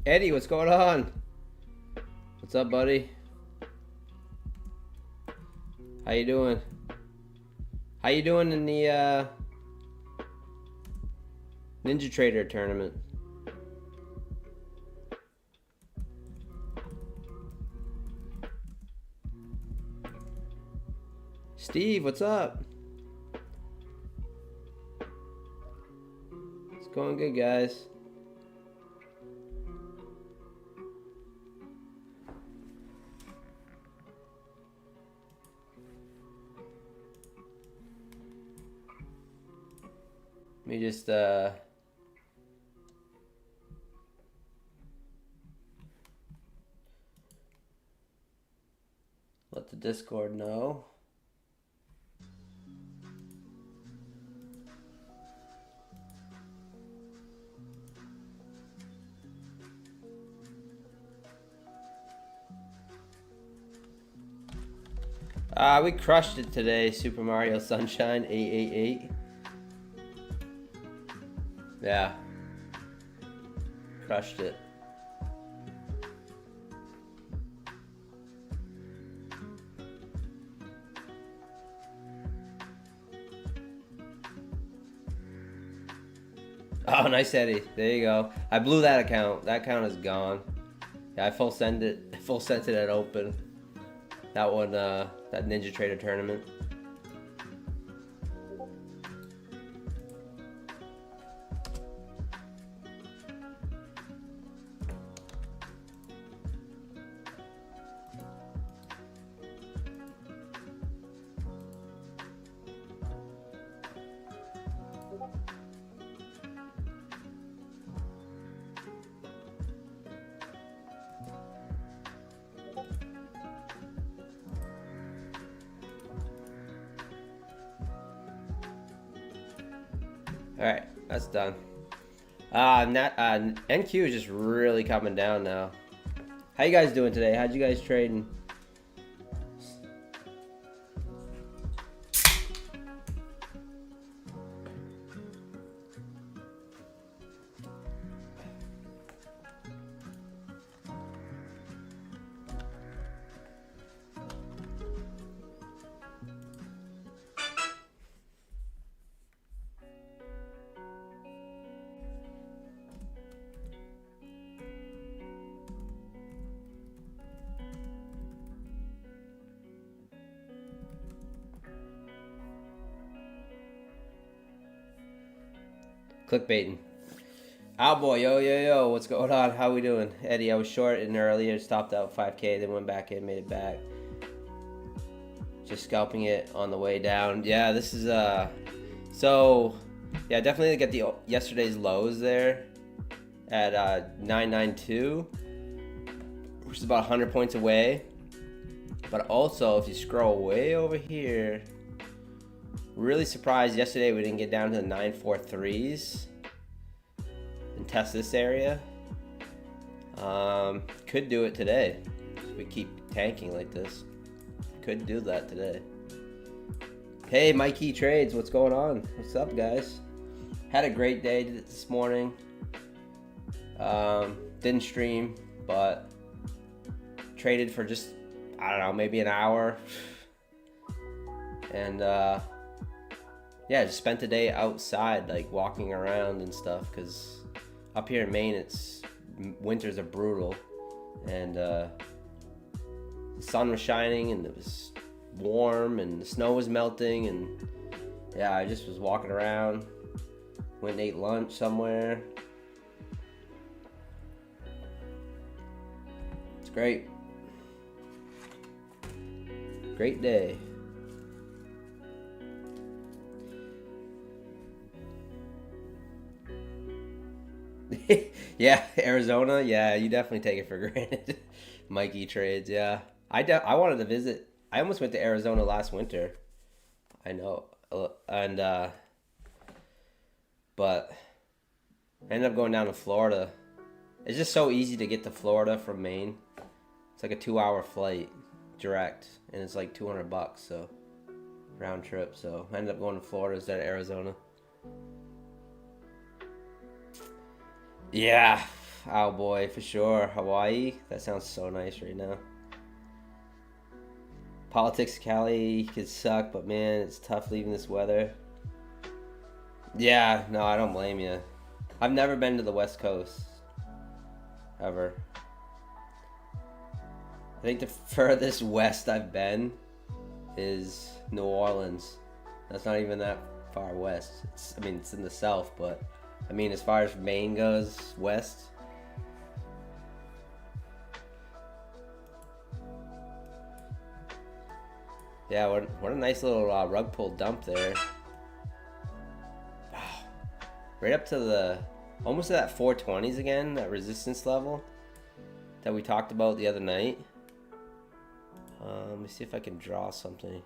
Eddie, what's going on? What's up, buddy? How you doing? How you doing in the Ninja Trader tournament? Steve, what's up? It's going good, guys. Let me just let the Discord know. We crushed it today, Super Mario Sunshine 888. Yeah. Crushed it. Oh, nice, Eddie. There you go. I blew that account. That account is gone. Yeah, I full sent it at open. That one, that Ninja Trader tournament. Alright, that's done. NQ is just really coming down now. How you guys doing today? How'd you guys trading? Clickbaiting. Oh boy, yo, what's going on? How we doing? Eddie, I was short and earlier, stopped out 5K, then went back in, made it back. Just scalping it on the way down. Yeah, this is, so, yeah, definitely get the yesterday's lows there at 992, which is about 100 points away. But also, if you scroll way over here, really surprised yesterday we didn't get down to the 943s and test this area. Could do it today. We keep tanking like this. Could do that today. Hey, Mikey Trades, what's going on? What's up, guys? Had a great day this morning. Didn't stream, but traded for just, I don't know, maybe an hour. And yeah, just spent the day outside, like walking around and stuff, because up here in Maine, winters are brutal, and the sun was shining and it was warm and the snow was melting, and yeah, I just was walking around, went and ate lunch somewhere. It's great. Great day. Yeah, Arizona. Yeah, you definitely take it for granted. Mikey Trades. Yeah, I wanted to visit. I almost went to Arizona last winter. I know, and but I ended up going down to Florida. It's just so easy to get to Florida from Maine. It's like a 2-hour flight direct, and it's like $200, so round trip. So I ended up going to Florida instead of Arizona. Yeah, Oh boy, for sure. Hawaii. That sounds so nice right now. Politics, Cali could suck, but man, it's tough leaving this weather. Yeah, no, I don't blame you. I've never been to the West Coast. Ever. I think the furthest west I've been is New Orleans. That's not even that far west. I mean, it's in the south, but I mean, as far as Maine goes, west. Yeah, what a nice little rug pull dump there. Wow. Right up to the, almost to that 420s again, that resistance level that we talked about the other night. Let me see if I can draw something.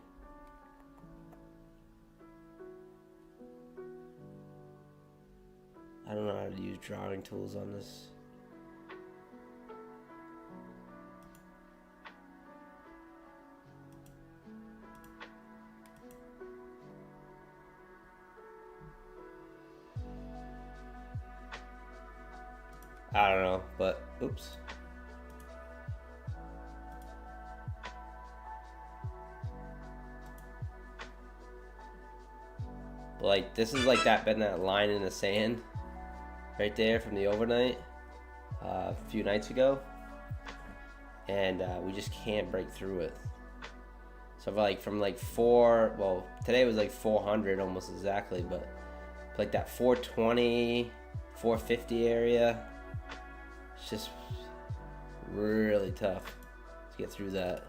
I don't know how to use drawing tools on this. I don't know, but oops. Like, this is like that, been that line in the sand right there from the overnight a few nights ago, and we just can't break through it. So like from like well, today was like 400 almost exactly, but like that 420, 450 area, it's just really tough to get through that.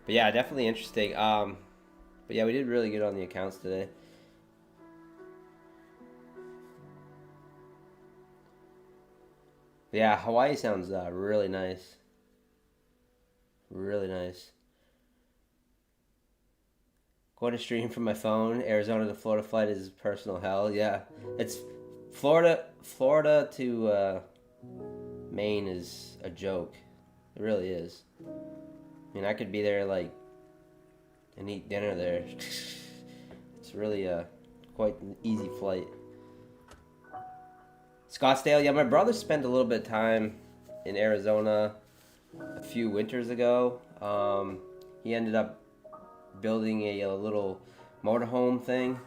But yeah, definitely interesting. But yeah, we did really good on the accounts today. Yeah, Hawaii sounds really nice. Really nice. Going to stream from my phone. Arizona to Florida flight is personal hell. Yeah, it's Florida to Maine is a joke. It really is. I mean, I could be there like and eat dinner there. It's really quite an easy flight. Scottsdale, yeah, my brother spent a little bit of time in Arizona a few winters ago. He ended up building a little motorhome thing.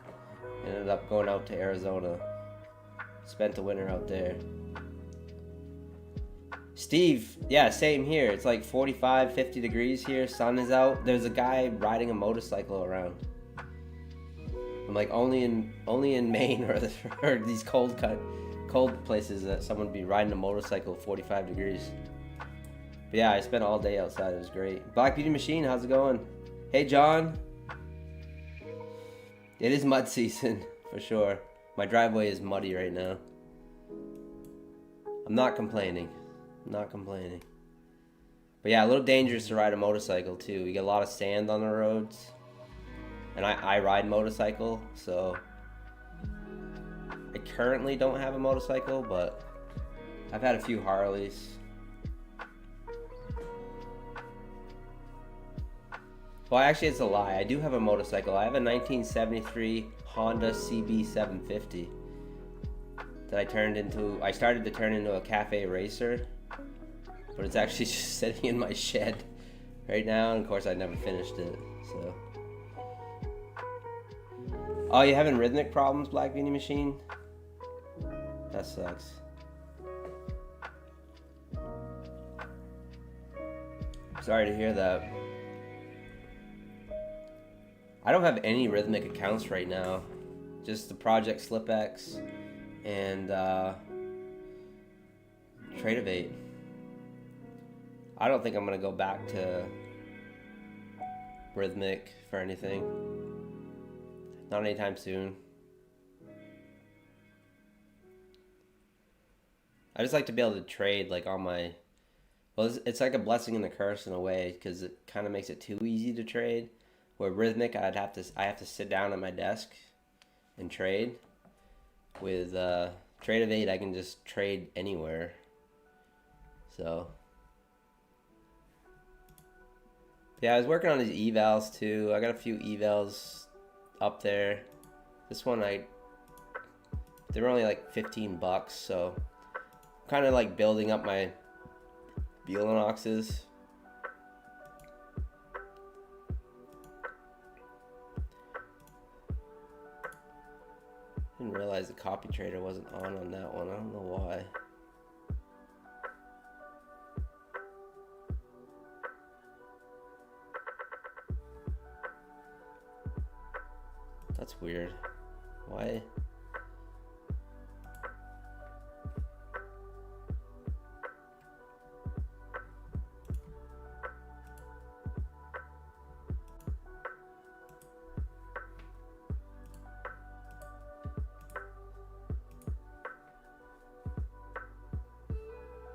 Ended up going out to Arizona. Spent the winter out there. Steve, yeah, same here. It's like 45, 50 degrees here. Sun is out. There's a guy riding a motorcycle around. I'm like, only in Maine or these cold places that someone would be riding a motorcycle 45 degrees. But yeah, I spent all day outside. It was great. Black Beauty Machine, how's it going? Hey, John. It is mud season, for sure. My driveway is muddy right now. I'm not complaining. Not complaining. But yeah, a little dangerous to ride a motorcycle too. You get a lot of sand on the roads. And I ride motorcycle, so I currently don't have a motorcycle, but I've had a few Harleys. Well, actually, it's a lie. I do have a motorcycle. I have a 1973 Honda CB750 that I started to turn into a cafe racer, but it's actually just sitting in my shed right now, and of course I never finished it, so. Oh, you having rhythmic problems, Black Beauty Machine? That sucks. Sorry to hear that. I don't have any rhythmic accounts right now. Just the Project SlipX and Trade-of-8. I don't think I'm gonna go back to rhythmic for anything. Not anytime soon. I just like to be able to trade like on my. Well, it's like a blessing and a curse in a way because it kind of makes it too easy to trade. Where rhythmic, I have to sit down at my desk and trade. With Trade-of-8, I can just trade anywhere. So yeah, I was working on these evals too. I got a few evals up there. This one they were only like $15, so I'm kind of like building up my Beelenoxes. Didn't realize the copy trader wasn't on that one. I don't know why. That's weird. Why?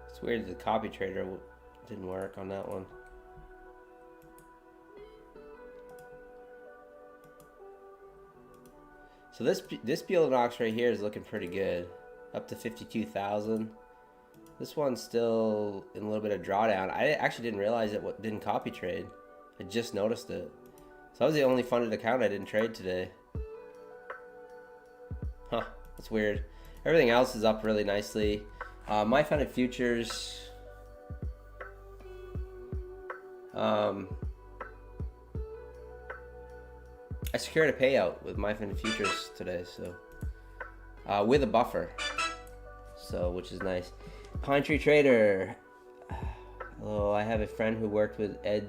It's weird the copy trader didn't work on that one. So this Beelenox right here is looking pretty good, up to 52,000. This one's still in a little bit of drawdown. I actually didn't realize it didn't copy trade. I just noticed it. So that was the only funded account I didn't trade today. Huh, that's weird. Everything else is up really nicely. My funded futures. I secured a payout with my funded futures today, so with a buffer, so which is nice. Pine Tree Trader. Hello, I have a friend who worked with Ed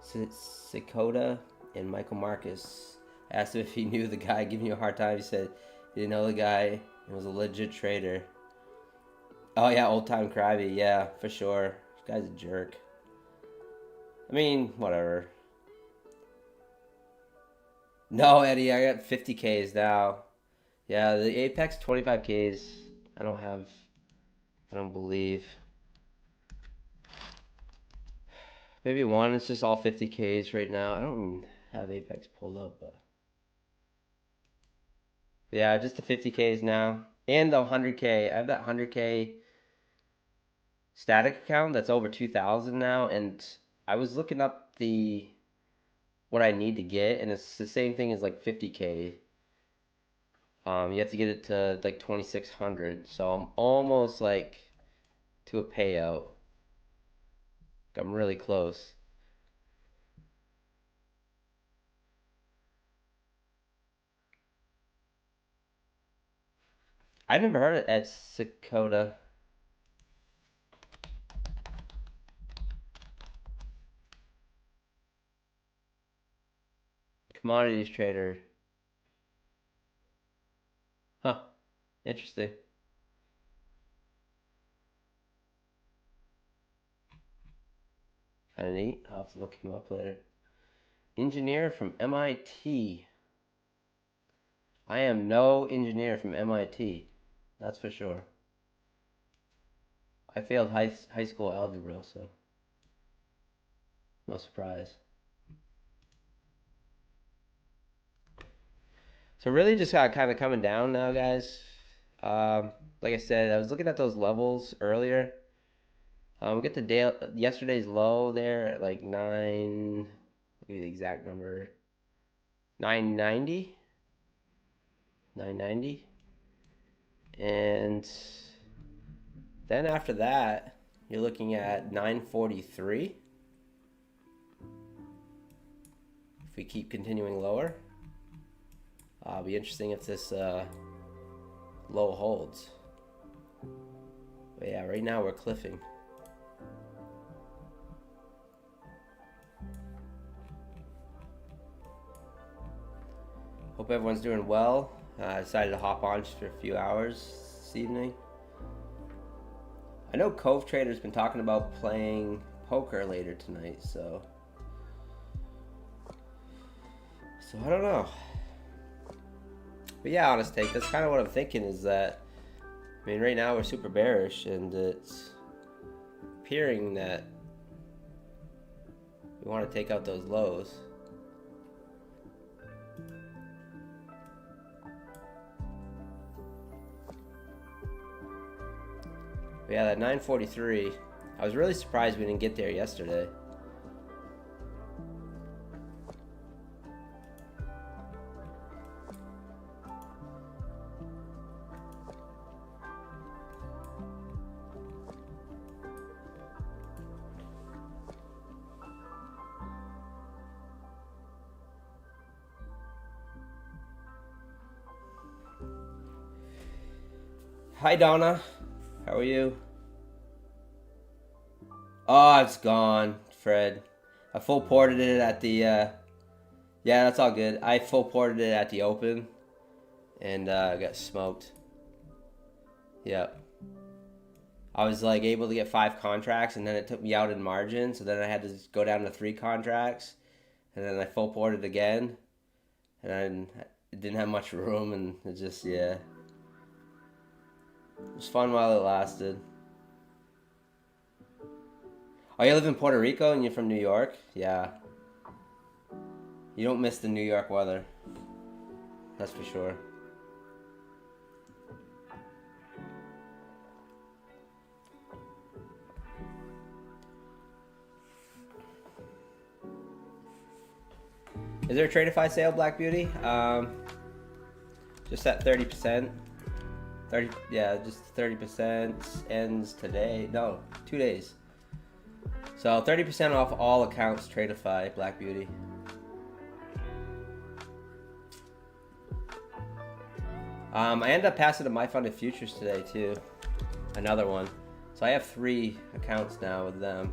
Sikota and Michael Marcus. I asked him if he knew the guy, giving you a hard time. He said he didn't know the guy and was a legit trader. Oh yeah, old time Krabby, yeah, for sure. This guy's a jerk. I mean, whatever. No, Eddie, I got 50Ks now. Yeah, the Apex 25Ks. I don't believe. Maybe one, it's just all 50Ks right now. I don't have Apex pulled up, but yeah, just the 50Ks now. And the 100K. I have that 100K static account that's over 2,000 now, and I was looking up what I need to get, and it's the same thing as like 50K. You have to get it to like 2,600, so I'm almost like to a payout. I'm really close. I've never heard of Ed Sikota. Commodities trader. Huh. Interesting. Kind of neat. I'll have to look him up later. Engineer from MIT. I am no engineer from MIT. That's for sure. I failed high school algebra, so no surprise. So really just got kind of coming down now, guys. Like I said, I was looking at those levels earlier. We get to yesterday's low there at like 9. Give you the exact number. 990. 990. And then after that, you're looking at 943. If we keep continuing lower, it'll be interesting if this low holds. But yeah, right now we're cliffing. Hope everyone's doing well. I decided to hop on just for a few hours this evening. I know Cove Trader's been talking about playing poker later tonight, so I don't know. But yeah, honest take, that's kind of what I'm thinking is that, I mean, right now we're super bearish and it's appearing that we want to take out those lows. But yeah, that 943, I was really surprised we didn't get there yesterday. Hi Donna, how are you? Oh, it's gone, Fred. I full ported it at the, yeah, that's all good. I full ported it at the open and got smoked. Yep. I was like able to get 5 contracts and then it took me out in margin. So then I had to go down to 3 contracts and then I full ported again and then it didn't have much room and it just, yeah. It was fun while it lasted. Oh, you live in Puerto Rico and you're from New York? Yeah. You don't miss the New York weather. That's for sure. Is there a Tradeify sale, Black Beauty? Just at 30%. 30, yeah, just 30% ends today. No, 2 days. So 30% off all accounts Tradeify, Black Beauty. I ended up passing to My Funded Futures today too. Another one. So I have 3 accounts now with them.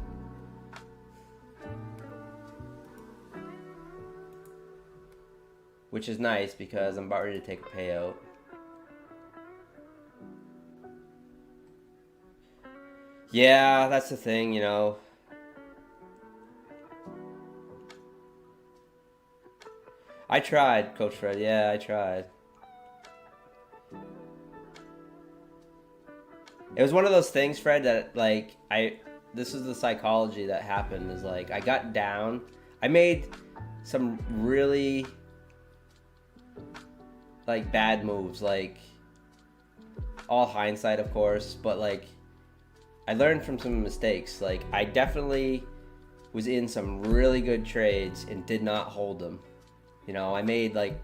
Which is nice because I'm about ready to take a payout. Yeah, that's the thing, you know. I tried, Coach Fred. Yeah, I tried. It was one of those things, Fred, that like this is the psychology that happened is like I got down. I made some really like bad moves, like all hindsight of course, but like I learned from some mistakes. Like I definitely was in some really good trades and did not hold them. You know, I made like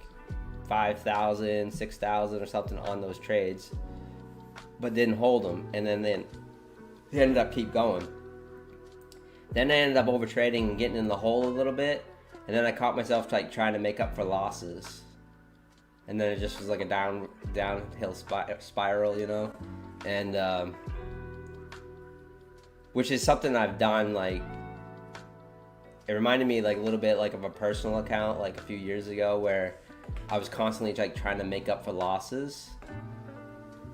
5,000, 6,000 or something on those trades, but didn't hold them. And then they ended up keep going. Then I ended up over trading and getting in the hole a little bit. And then I caught myself like trying to make up for losses. And then it just was like a downhill spiral, you know? And, which is something I've done, like, it reminded me like a little bit like of a personal account like a few years ago where I was constantly like trying to make up for losses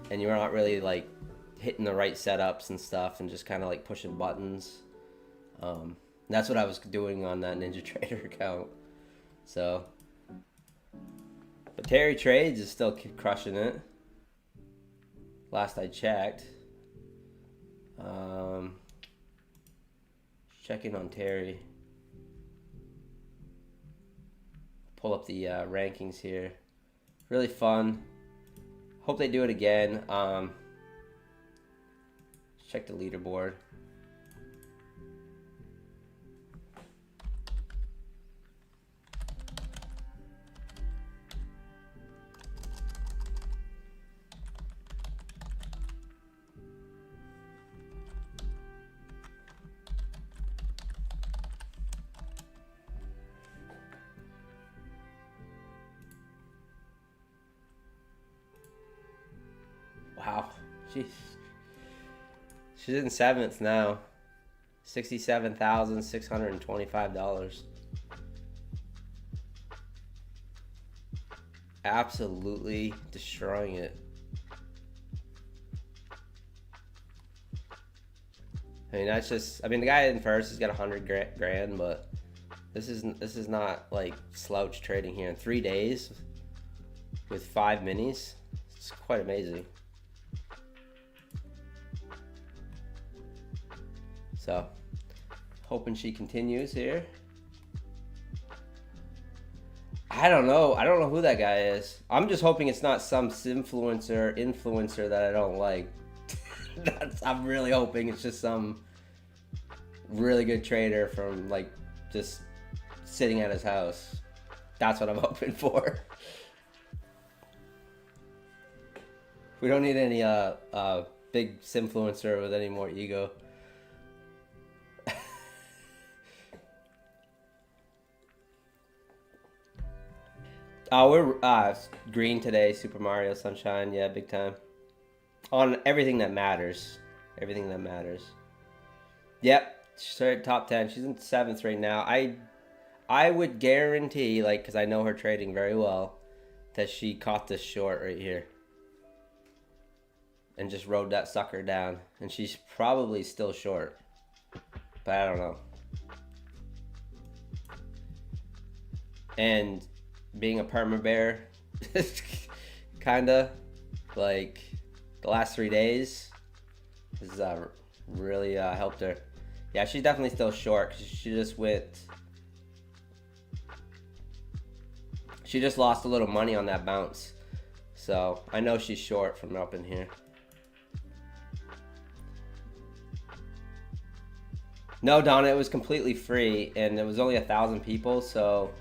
and you're not really like hitting the right setups and stuff and just kind of like pushing buttons. That's what I was doing on that Ninja Trader account. So, but Terry Trades is still crushing it. Last I checked. Checking on Terry. Pull up the rankings here. Really fun. Hope they do it again. Check the leaderboard. Wow, she's in 7th now. $67,625. Absolutely destroying it. I mean, that's just. I mean, the guy in first has got 100 grand, but this is not like slouch trading here in 3 days with 5 minis. It's quite amazing. So, hoping she continues here. I don't know who that guy is. I'm just hoping it's not some influencer that I don't like. I'm really hoping it's just some really good trader from like just sitting at his house. That's what I'm hoping for. We don't need any big influencer with any more ego. We're green today, Super Mario Sunshine, yeah, big time. On everything that matters. Everything that matters. Yep, straight top 10. She's in 7th right now. I would guarantee, like, because I know her trading very well, that she caught this short right here. And just rode that sucker down. And she's probably still short. But I don't know. And being a perma bear, kinda, like, the last 3 days has really helped her. Yeah, she's definitely still short because she just lost a little money on that bounce. So I know she's short from up in here. No, Donna, it was completely free and it was only 1,000 people. So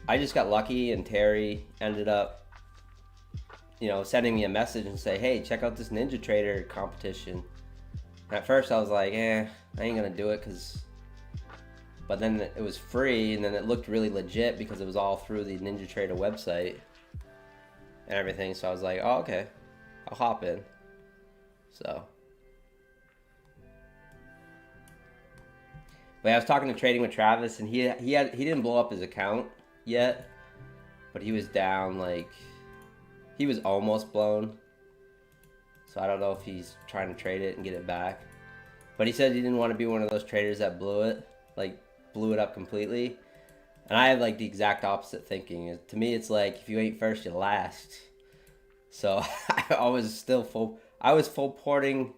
I just got lucky and Terry ended up, sending me a message and say, hey, check out this Ninja Trader competition. And at first I was like, I ain't gonna do it but then it was free and then it looked really legit because it was all through the Ninja Trader website and everything. So I was like, oh, okay, I'll hop in. So. But I was talking to Trading with Travis and he didn't blow up his account yet, but he was down, like, he was almost blown. So I don't know if he's trying to trade it and get it back. But he said he didn't want to be one of those traders that blew it up completely. And I have like the exact opposite thinking. To me, it's like, if you ain't first, you last. So I was full porting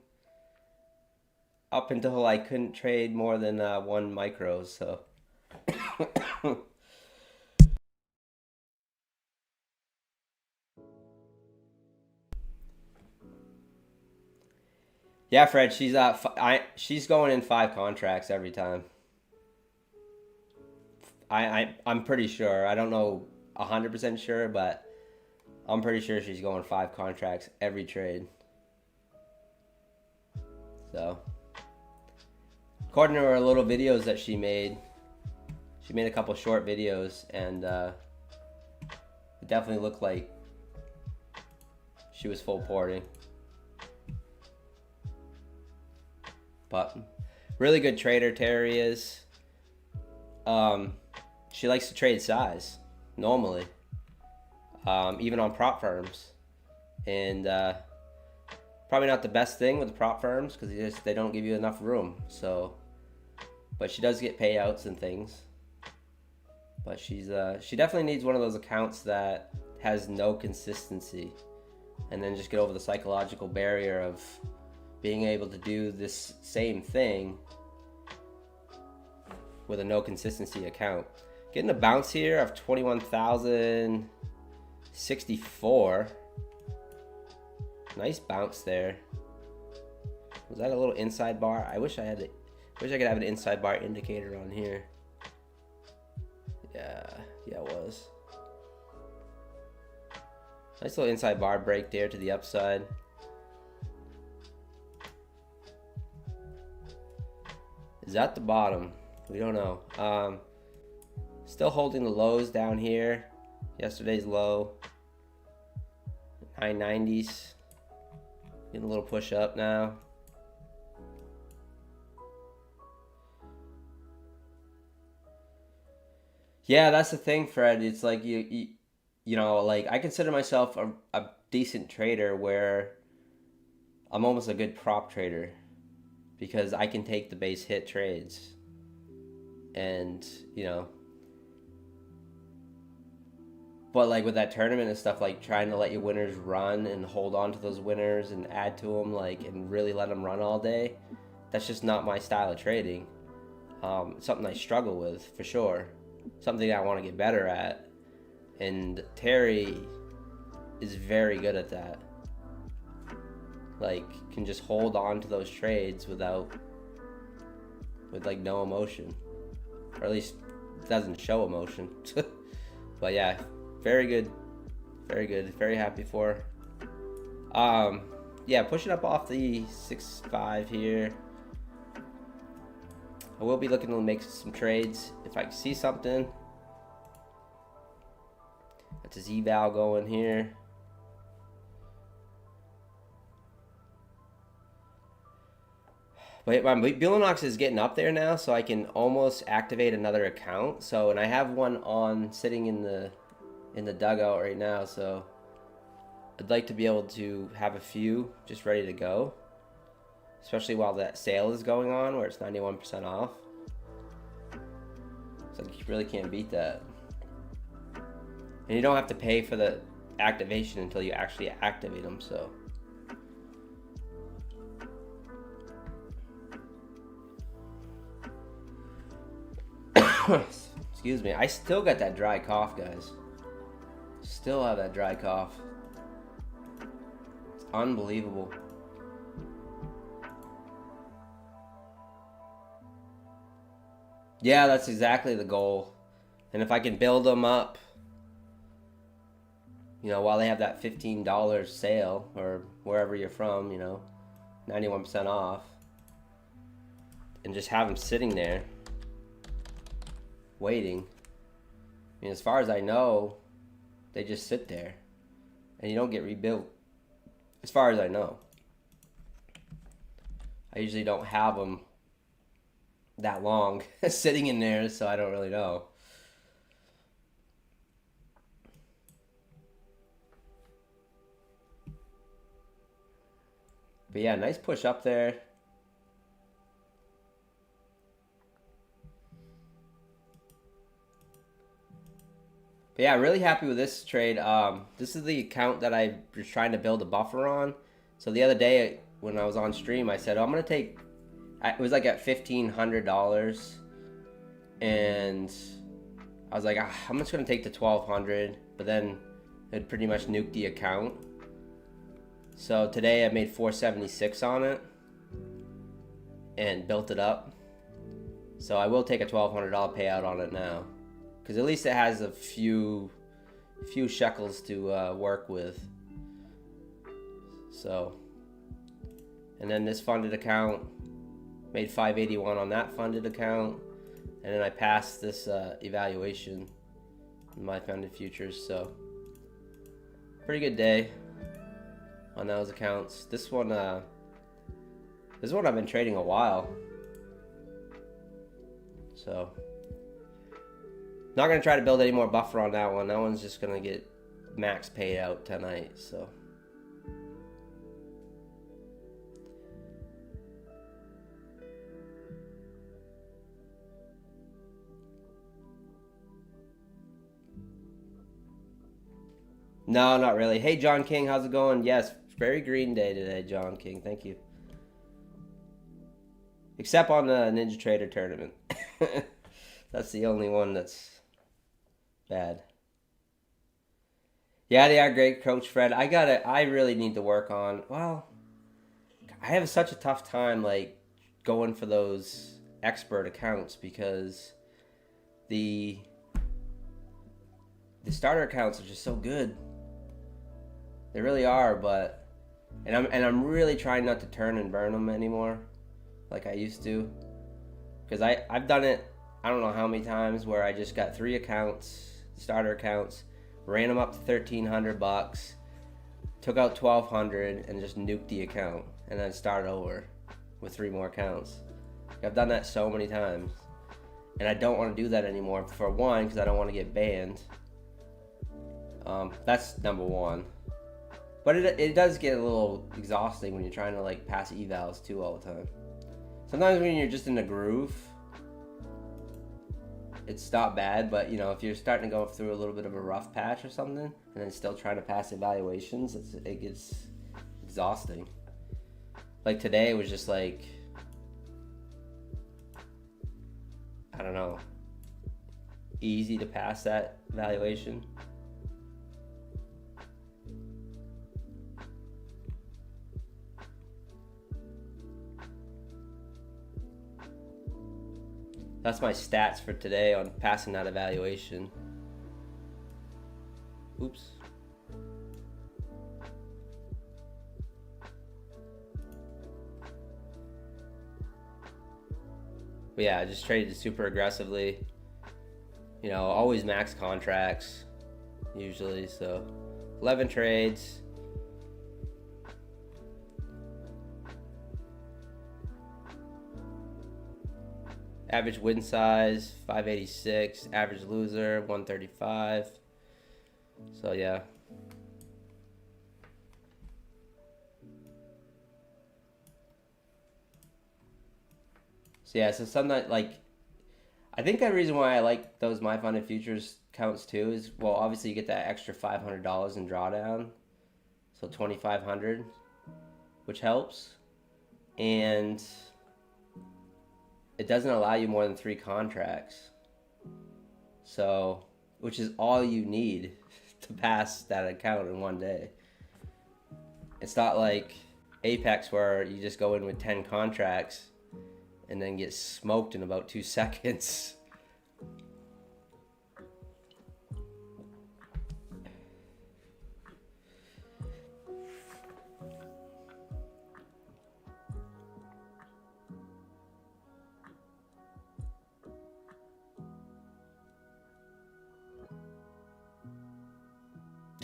up until I couldn't trade more than 1 micro. So. Yeah, Fred, she's going in 5 contracts every time. I'm pretty sure. I don't know 100% sure, but I'm pretty sure she's going 5 contracts every trade. So, according to her little videos that she made a couple short videos, and it definitely looked like she was full porting. But really good trader Terry is. She likes to trade size normally, even on prop firms, and probably not the best thing with the prop firms because they don't give you enough room. So, but she does get payouts and things. But she definitely needs one of those accounts that has no consistency, and then just get over the psychological barrier of being able to do this same thing with a no consistency account. Getting a bounce here of 21,064. Nice bounce there. Was that a little inside bar? I wish I could have an inside bar indicator on here. Yeah, it was. Nice little inside bar break there to the upside. Is that the bottom? We don't know. Still holding the lows down here. Yesterday's low. 990s. Getting a little push up now. Yeah, that's the thing, Fred. It's like you like, I consider myself a decent trader where I'm almost a good prop trader because I can take the base hit trades. And, but like with that tournament and stuff, like trying to let your winners run and hold on to those winners and add to them, like, and really let them run all day, that's just not my style of trading. Something I struggle with for sure. Something I want to get better at. And Terry is very good at that. Like, can just hold on to those trades without with like no emotion, or at least it doesn't show emotion. But yeah, very good, very good, very happy for her. Yeah, pushing up off the 6.5 here. I will be looking to make some trades if I can see something. That's his eval going here. But my Bilanox is getting up there now, so I can almost activate another account. So, and I have one on sitting in the dugout right now. So, I'd like to be able to have a few just ready to go, especially while that sale is going on, where it's 91% off. So you really can't beat that. And you don't have to pay for the activation until you actually activate them. So. Excuse me. I still got that dry cough, guys. Still have that dry cough. It's unbelievable. Yeah, that's exactly the goal. And if I can build them up, you know, while they have that $15 sale, or wherever you're from, you know, 91% off, and just have them sitting there waiting. I mean, as far as I know, they just sit there and you don't get rebuilt, as far as I know. I usually don't have them that long sitting in there, so I don't really know. But yeah, nice push up there. But yeah, really happy with this trade. This is the account that I was trying to build a buffer on. So the other day when I was on stream, I said, oh, I'm going to take, it was like at $1,500. And I was like, I'm just going to take the $1,200. But then it pretty much nuked the account. So today I made $476 on it and built it up. So I will take a $1,200 payout on it now, because at least it has a few shekels to work with. So, and then this funded account, made $581 on that funded account, and then I passed this evaluation in my funded futures. So pretty good day on those accounts. This one I've been trading a while. So not gonna try to build any more buffer on that one. That one's just gonna get max payout tonight. So no, not really. Hey, John King, how's it going? Yes, very green day today, John King. Thank you. Except on the Ninja Trader tournament. That's the only one that's bad. Yeah, they are great, Coach Fred. I really need to work on, well, I have such a tough time like going for those expert accounts, because the starter accounts are just so good. They really are, but I'm really trying not to turn and burn them anymore like I used to, because I've done it I don't know how many times where I just got 3 accounts, starter accounts, ran them up to $1,300, took out $1,200 and just nuked the account, and then started over with 3 more accounts. I've done that so many times, and I don't want to do that anymore. For one, because I don't want to get banned. That's number one. But it does get a little exhausting when you're trying to like pass evals too all the time. Sometimes when you're just in a groove, it's not bad, but you know, if you're starting to go through a little bit of a rough patch or something, and then still trying to pass evaluations, it gets exhausting. Like today, it was just like, I don't know, easy to pass that evaluation. That's my stats for today on passing that evaluation. Oops. But yeah, I just traded super aggressively. You know, always max contracts, usually. So 11 trades. Average win size 586, average loser 135. So yeah. So yeah, so something that, like, I think the reason why I like those My Funded Futures counts too is, well, obviously you get that extra $500 in drawdown, so $2,500, which helps, and it doesn't allow you more than 3 contracts. So, which is all you need to pass that account in one day. It's not like Apex where you just go in with 10 contracts and then get smoked in about 2 seconds.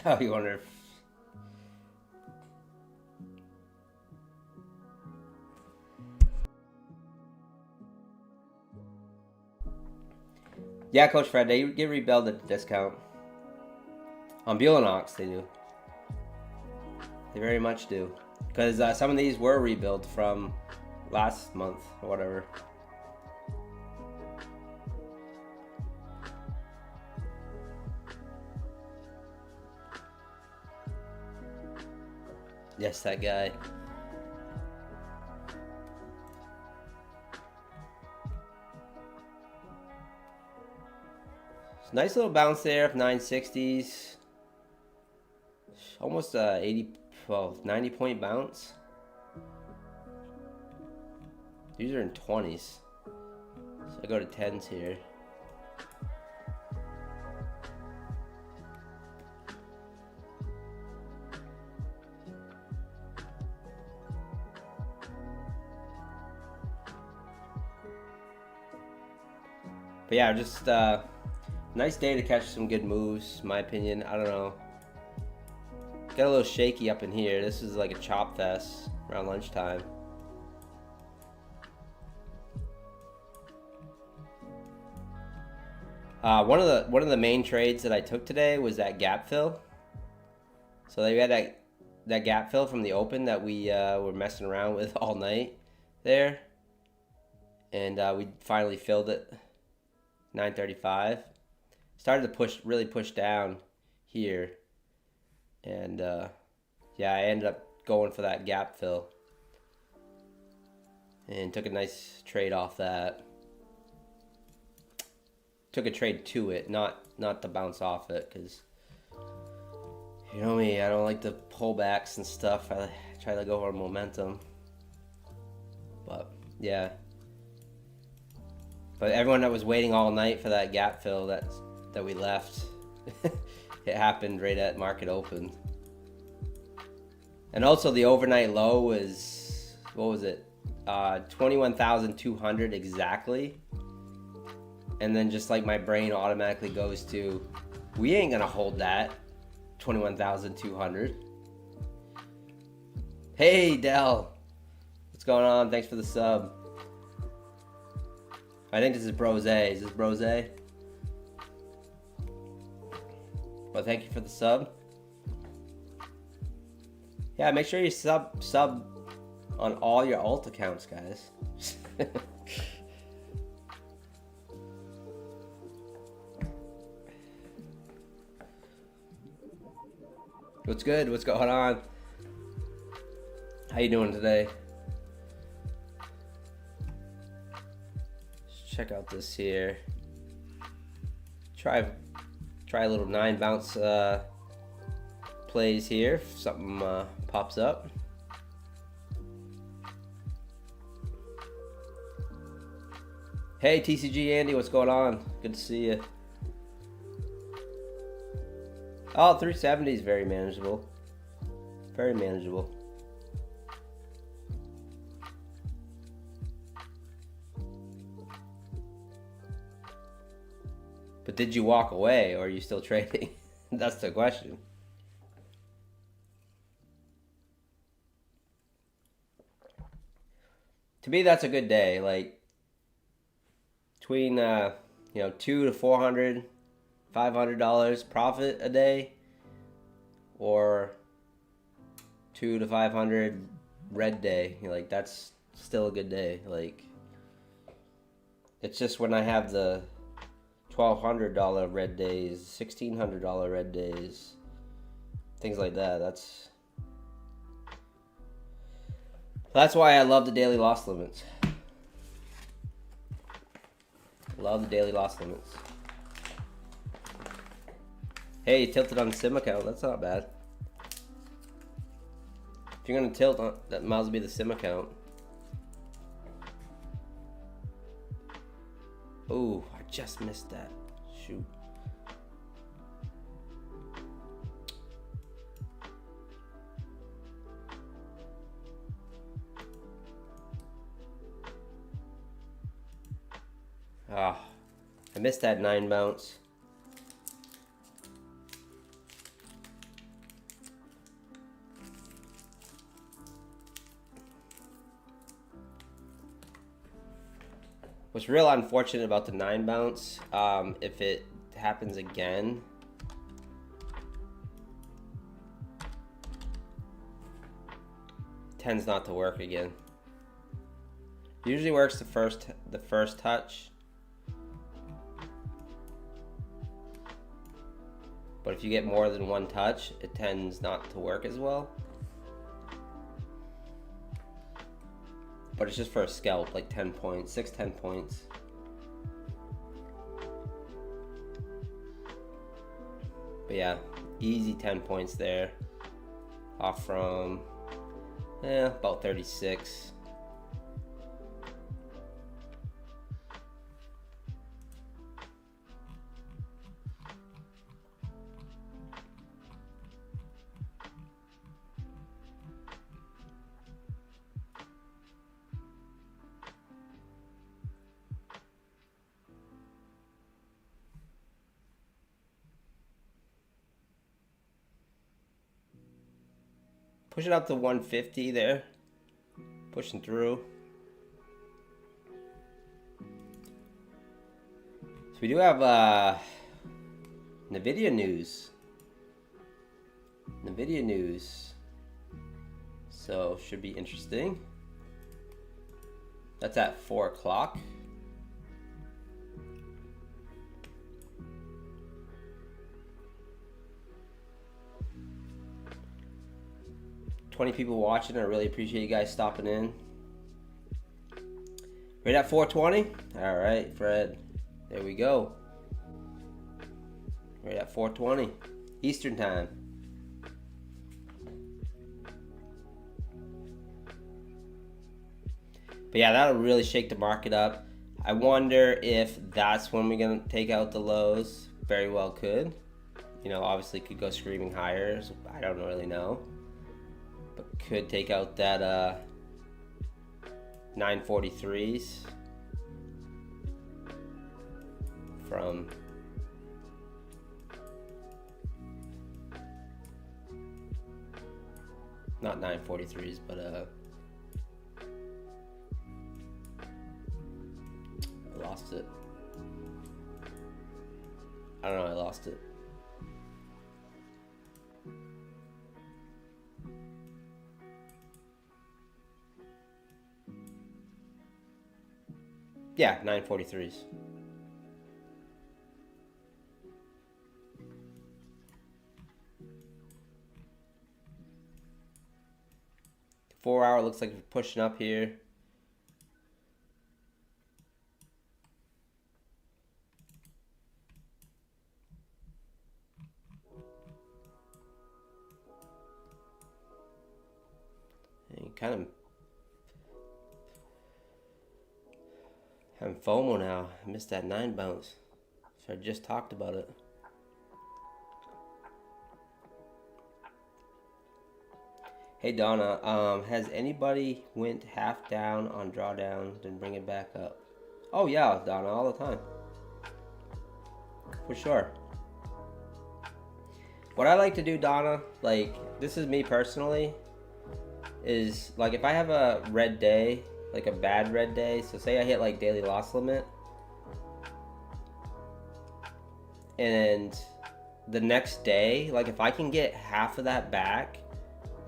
Oh, you wonder if... Yeah, Coach Fred, they get rebilled at the discount. On Bulenox, they do. They very much do. Because some of these were rebuilt from last month or whatever. Yes, that guy. Nice little bounce there of 960s. Almost 90 point bounce. These are in 20s. So I go to 10s here. But yeah, just nice day to catch some good moves, in my opinion. I don't know. Got a little shaky up in here. This is like a chop fest around lunchtime. One of the main trades that I took today was that gap fill. So they had that gap fill from the open that we were messing around with all night there, and we finally filled it. 935. Started to really push down here, and yeah, I ended up going for that gap fill and took a nice trade off that. Took a trade to it, not to bounce off it, because you know me, I don't like the pullbacks and stuff. I try to go for momentum, but yeah. But everyone that was waiting all night for that gap fill that we left, it happened right at market open. And also the overnight low was, what was it? 21,200 exactly. And then just like my brain automatically goes to, we ain't gonna hold that 21,200. Hey Dell, what's going on? Thanks for the sub. I think this is Brose. Is this Brose? Well, thank you for the sub. Yeah, make sure you sub on all your alt accounts, guys. What's good? What's going on? How you doing today? Check out this here. Try a little 9 bounce plays here if something pops up. Hey, TCG Andy, what's going on? Good to see you. Oh, 370 is very manageable. Very manageable. But did you walk away, or are you still trading? That's the question. To me, that's a good day. Like between you know, $200 to $400, $500 profit a day, or 200 to 500 red day. Like that's still a good day. Like it's just when I have the $1,200 red days, $1,600 red days, things like that. That's why I love the daily loss limits. Love the daily loss limits. Hey, you tilted on the sim account. That's not bad. If you're gonna tilt, that might as well be the sim account. Ooh, I just missed that. Shoot. Ah, I missed that 9 bounce. What's real unfortunate about the 9 bounce, if it happens again, tends not to work again. Usually works the first touch, but if you get more than one touch, it tends not to work as well. But it's just for a scalp, like 10 points, 10 points. But yeah, easy 10 points there. Off from, about 36. Push it up to 150 there. Pushing through. So we do have NVIDIA news. NVIDIA news. So should be interesting. That's at 4 o'clock. $20 people watching. I really appreciate you guys stopping in. Right at 420? All right, Fred. There we go. Right at 420 Eastern time. But yeah, that'll really shake the market up. I wonder if that's when we're going to take out the lows. Very well could. You know, obviously could go screaming higher. So I don't really know. But could take out that 943s from not 943s, but I lost it. I don't know, I lost it. Yeah, 943s. The 4 hour looks like we're pushing up here. And kind of I'm FOMO now. I missed that 9 bounce. So I just talked about it. Hey Donna, has anybody went half down on drawdown, then bring it back up? Oh yeah, Donna, all the time. For sure. What I like to do, Donna, like, this is me personally, is like if I have a red day, like a bad red day, so say I hit like daily loss limit, and the next day, like if I can get half of that back,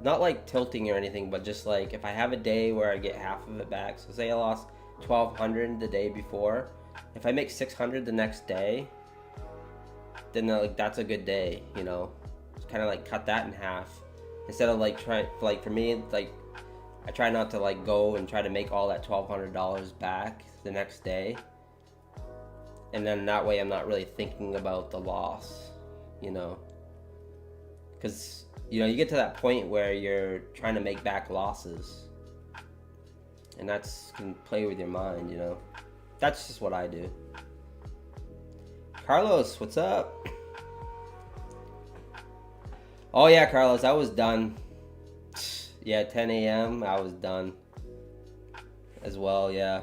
not like tilting or anything, but just like if I have a day where I get half of it back, so say I lost 1,200 the day before, if I make 600 the next day, then like that's a good day, you know. Just kind of like cut that in half instead of like trying, like for me, like I try not to like go and try to make all that $1,200 back the next day, and then that way I'm not really thinking about the loss, you know, because you know you get to that point where you're trying to make back losses, and that's can play with your mind, you know. That's just what I do. Carlos, what's up? Oh yeah, Carlos, I was done. Yeah, 10 a.m. I was done as well, yeah.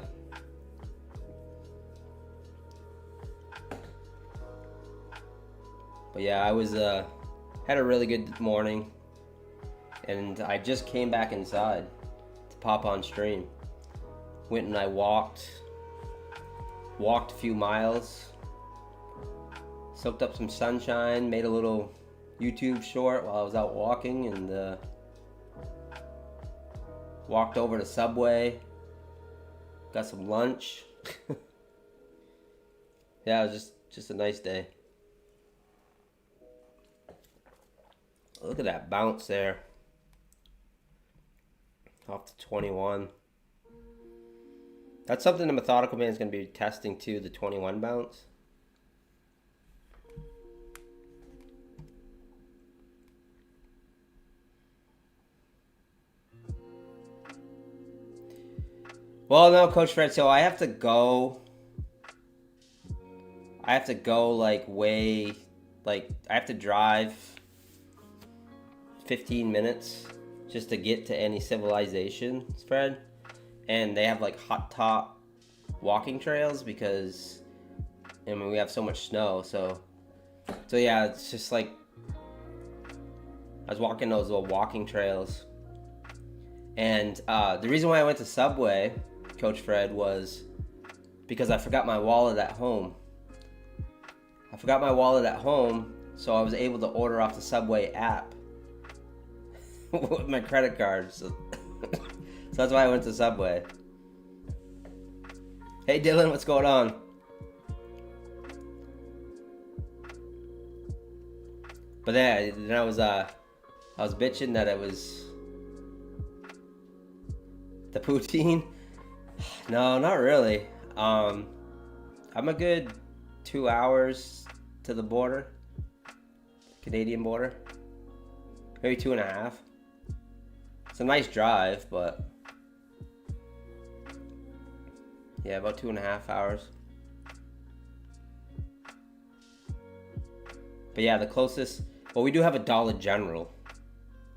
But yeah, I was had a really good morning, and I just came back inside to pop on stream. Went and I walked a few miles, soaked up some sunshine, made a little YouTube short while I was out walking, and walked over to Subway, got some lunch. Yeah, it was just a nice day. Look at that bounce there. Off to 21. That's something the Methodical Man is going to be testing too, the 21 bounce. Well, no, Coach Fred, so I have to go like way, like I have to drive 15 minutes just to get to any civilization, Fred. And they have like hot top walking trails because, I mean, we have so much snow. So yeah, it's just like, I was walking those little walking trails. And the reason why I went to Subway, Coach Fred, was because I forgot my wallet at home. So I was able to order off the Subway app with my credit card. So that's why I went to Subway. Hey Dylan, what's going on? But yeah, then I was bitching that it was the poutine. No, not really. I'm a good 2 hours to the border, Canadian border. Maybe 2.5. It's a nice drive, but yeah, about 2.5 hours. But yeah, the closest. Well, we do have a Dollar General.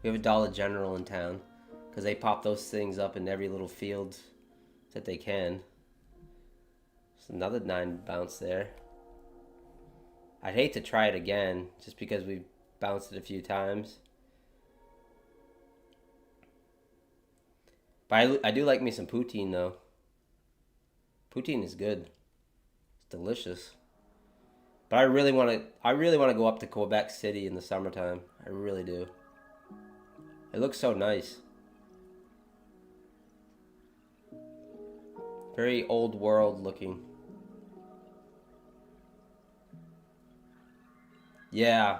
We have a Dollar General in town because they pop those things up in every little field that they can. There's another 9 bounce there. I'd hate to try it again just because we've bounced it a few times. But I do like me some poutine though. Poutine is good. It's delicious. But I really want to go up to Quebec City in the summertime. I really do. It looks so nice. Very old world looking. Yeah.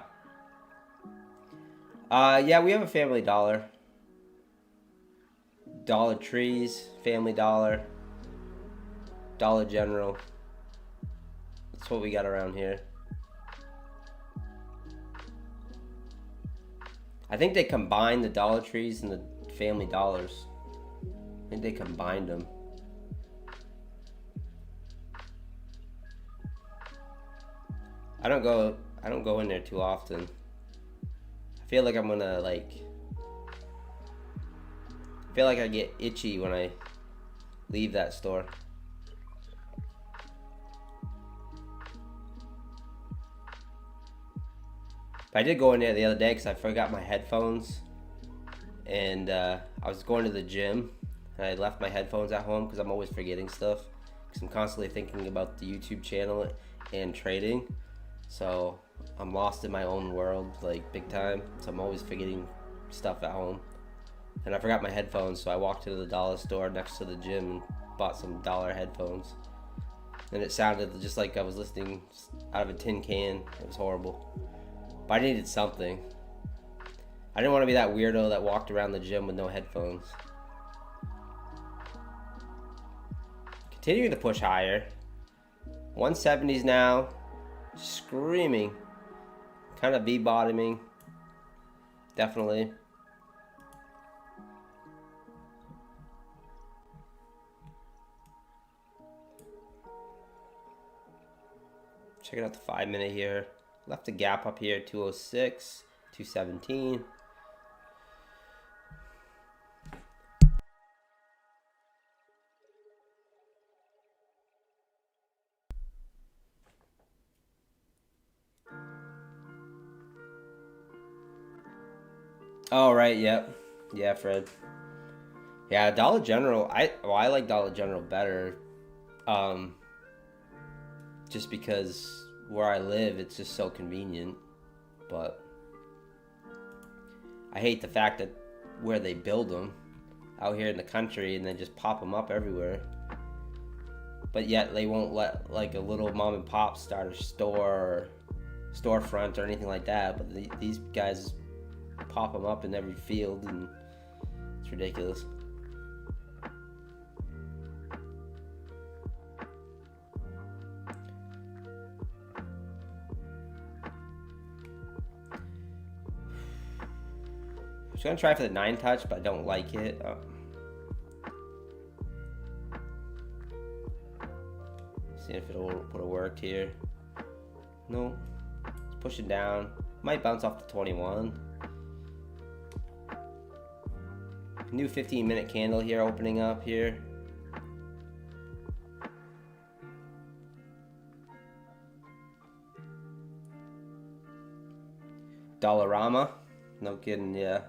Yeah, we have a Family Dollar. Dollar Trees, Family Dollar, Dollar General. That's what we got around here. I think they combined the Dollar Trees and the Family Dollars. I think they combined them. I don't go in there too often. I feel like I'm gonna like. I feel like I get itchy when I leave that store. But I did go in there the other day because I forgot my headphones, and I was going to the gym, and I left my headphones at home because I'm always forgetting stuff because I'm constantly thinking about the YouTube channel and trading. So I'm lost in my own world, like big time. So I'm always forgetting stuff at home. And I forgot my headphones, so I walked into the dollar store next to the gym and bought some dollar headphones. And it sounded just like I was listening out of a tin can. It was horrible. But I needed something. I didn't want to be that weirdo that walked around the gym with no headphones. Continuing to push higher. 170s now. Screaming. Kind of V-bottoming. Definitely. Checking out the 5-minute here. Left a gap up here, 206, 217. Oh, right, yep. Yeah, Fred. Yeah, Dollar General, I like Dollar General better. Just because where I live, it's just so convenient. But I hate the fact that where they build them out here in the country and then just pop them up everywhere. But yet they won't let like a little mom and pop start a store or storefront or anything like that. But these guys pop them up in every field, and it's ridiculous. I was gonna try for the 9 touch, but I don't like it. See if it would have worked here. No, it's pushing down. Might bounce off the 21. New 15-minute candle here opening up here. Dollarama. No kidding, yeah.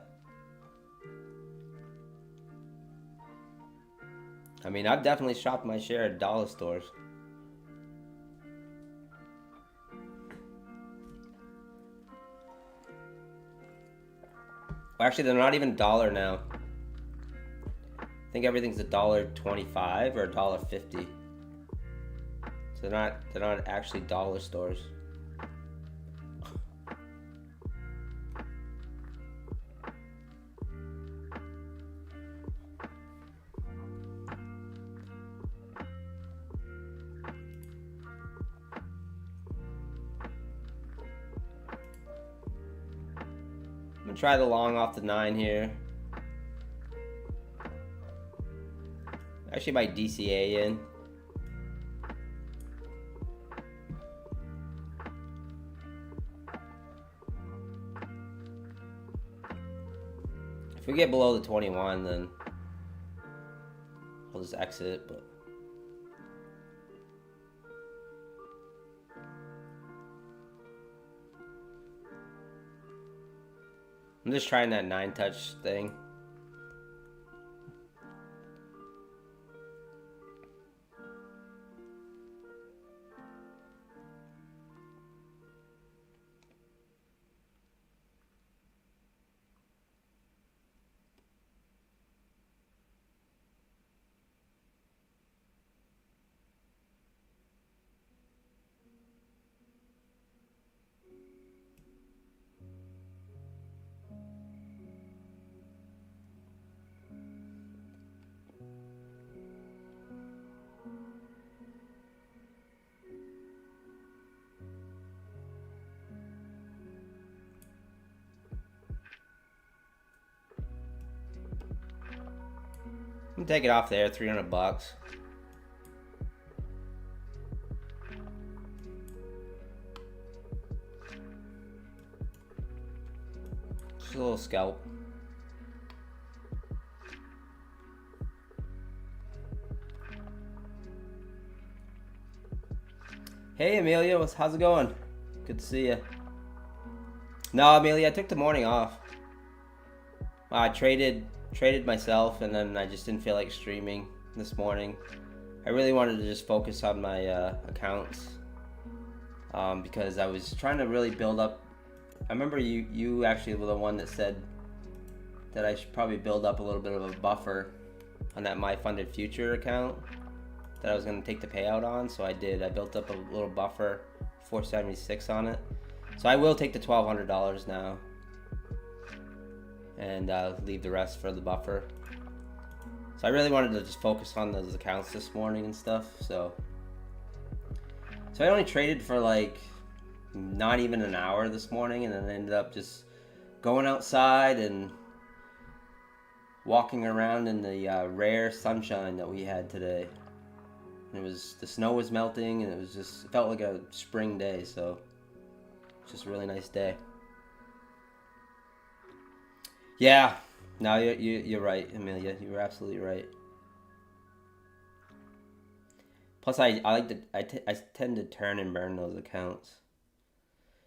I mean, I've definitely shopped my share at dollar stores. Well, actually, they're not even dollar now. I think everything's $1.25 or $1.50. So they're not actually dollar stores. I'm gonna try the long off the 9 here. Actually, my DCA in. If we get below the 21, then I'll just exit. But I'm just trying that 9 touch thing. I'm gonna take it off there, $300. Just a little scalp. Hey Amelia, how's it going? Good to see you. No, Amelia, I took the morning off. I traded myself, and then I just didn't feel like streaming this morning. I really wanted to just focus on my accounts because I was trying to really build up. I remember you actually were the one that said that I should probably build up a little bit of a buffer on that My Funded Future account that I was going to take the payout on, so I did. I built up a little buffer, 476 on it. So I will take the $1,200 now and leave the rest for the buffer. So I really wanted to just focus on those accounts this morning and stuff. So I only traded for like not even an hour this morning, and then ended up just going outside and walking around in the rare sunshine that we had today. And the snow was melting, and it felt like a spring day, so it's just a really nice day. Yeah, no, you're right, Amelia. You were absolutely right. Plus, I tend to turn and burn those accounts.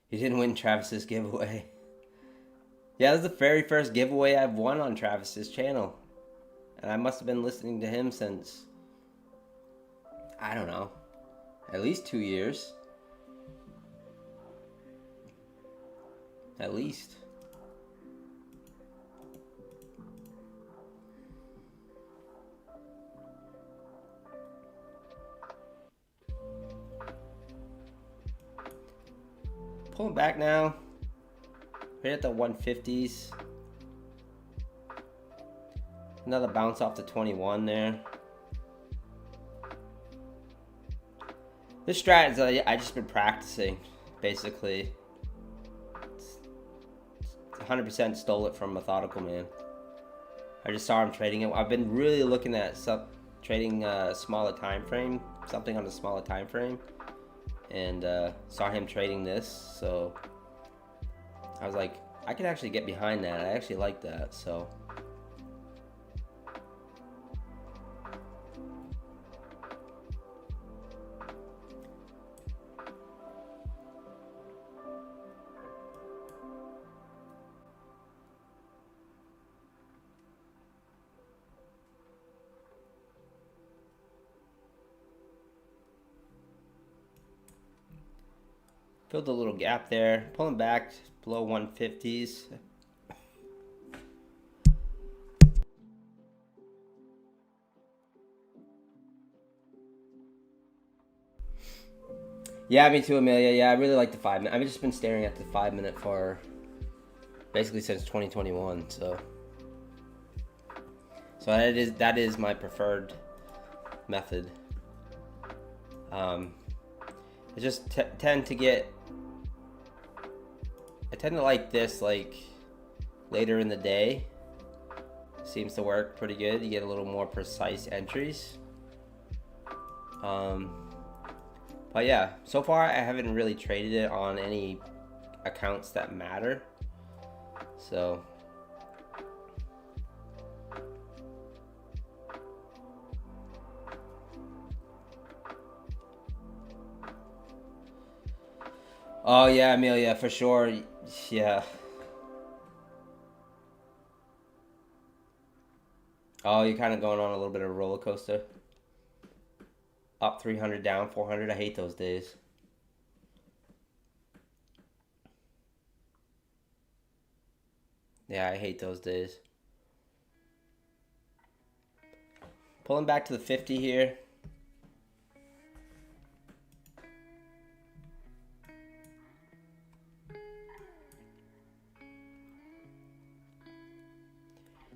You didn't win Travis's giveaway. Yeah, this is the very first giveaway I've won on Travis's channel, and I must have been listening to him since, I don't know, at least 2 years. At least. Pulling back now. Right at the 150s. Another bounce off the 21 there. This strat is I just been practicing, basically. 100% stole it from Methodical Man. I just saw him trading it. I've been really looking at trading a smaller time frame, something on a smaller time frame, and saw him trading this. So I was like, I can actually get behind that. I actually like that. So. Filled a little gap there, pulling back below 150s. Yeah, me too, Amelia. Yeah, I really like the 5 minute. I've just been staring at the 5 minute for basically since 2021. So that is my preferred method. I just tend to like this like later in the day. Seems to work pretty good. You get a little more precise entries. But yeah, so far I haven't really traded it on any accounts that matter. So oh yeah, Amelia, for sure. Yeah. Oh, you're kind of going on a little bit of a roller coaster. Up 300, down 400. I hate those days. Yeah, I hate those days. Pulling back to the 50 here.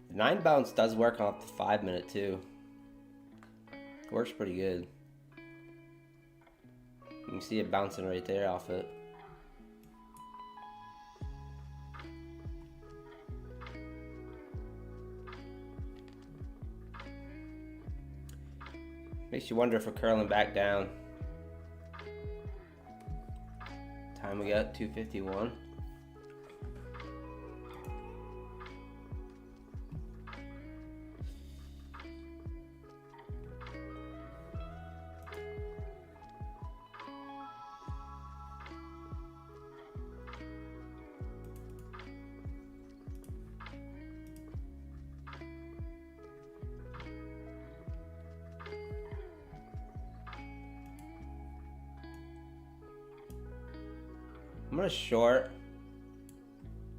The 9 bounce does work on the 5 minute too. It works pretty good. You can see it bouncing right there off it. Makes you wonder if we're curling back down. Time we got 251. gonna short.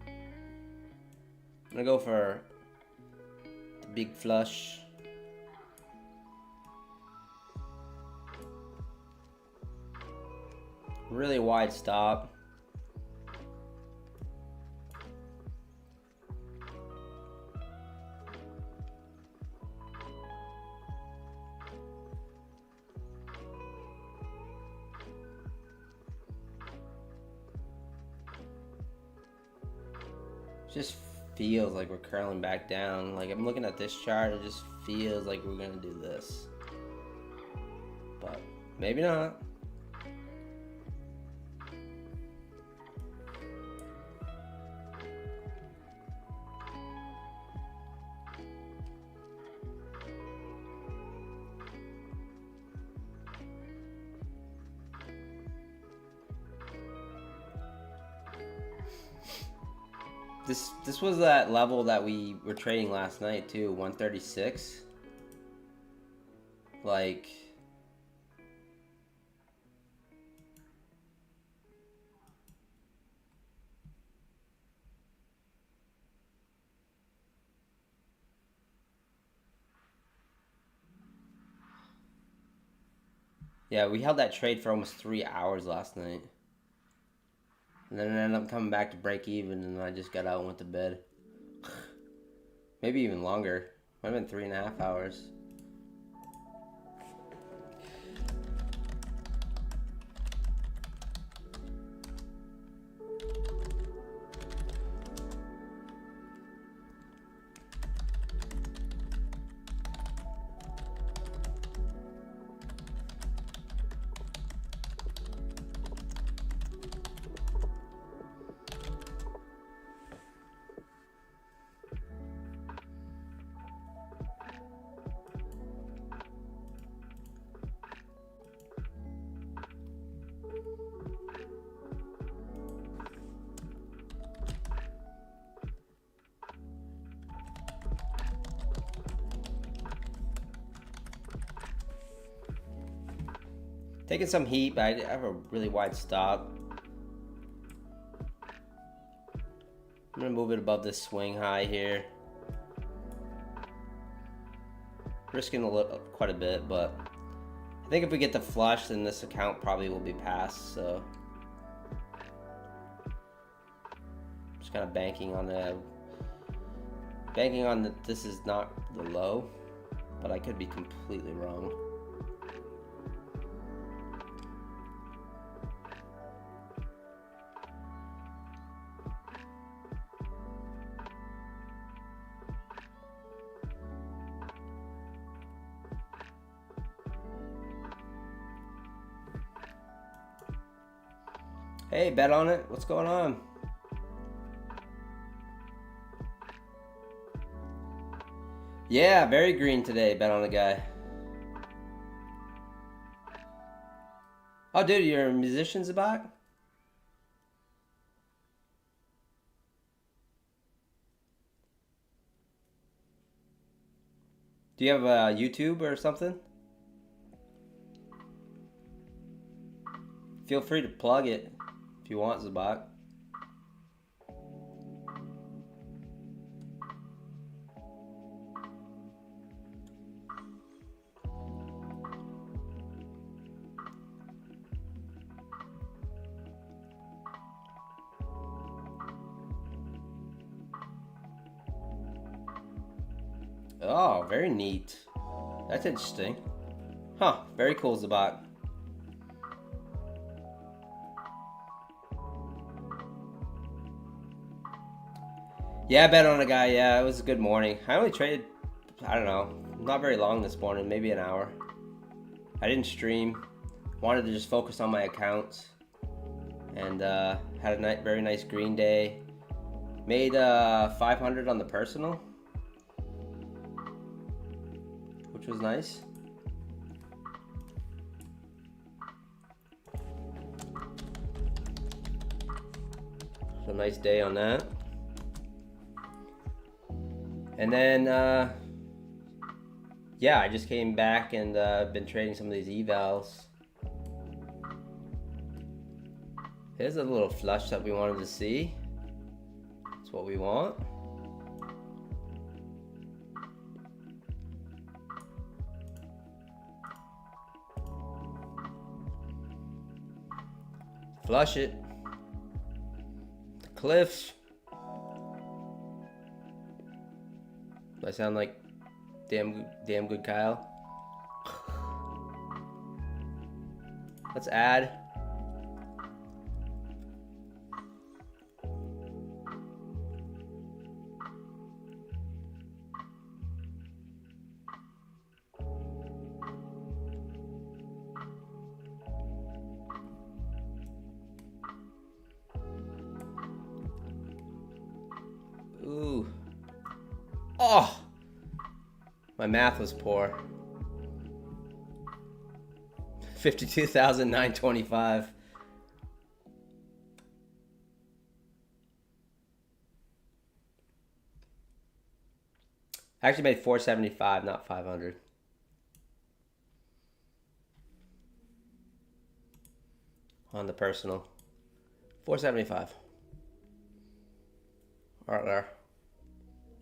I'm gonna go for the big flush. Really wide stop. Just feels like we're curling back down. Like I'm looking at this chart, it just feels like we're gonna do this. But maybe not. This was that level that we were trading last night too, 136. Like yeah, we held that trade for almost 3 hours last night. And then I ended up coming back to break even, and I just got out and went to bed. Maybe even longer. Might have been 3.5 hours. Taking some heat, but I have a really wide stop. I'm gonna move it above this swing high here. Risking quite a bit, but I think if we get the flush, then this account probably will be passed. So just kind of banking on that. This is not the low, but I could be completely wrong. Hey, bet on it. What's going on? Yeah, very green today. Bet on the guy. Oh, dude, you're a musician, Zabak? Do you have a YouTube or something? Feel free to plug it if you want, Zabak. Oh, very neat. That's interesting. Huh, very cool, Zabak. Yeah, I bet on a guy. Yeah, it was a good morning. I only traded, I don't know, not very long this morning, maybe an hour. I didn't stream. Wanted to just focus on my accounts. And had a very nice green day. Made 500 on the personal, which was nice. So nice day on that. And then, yeah, I just came back and been trading some of these evals. Here's a little flush that we wanted to see. That's what we want. Flush it. The cliffs. Do I sound like damn good Kyle? Let's add. Ooh. Oh! My math was poor. 52,925. I actually made 475, not 500. On the personal. 475. Right there.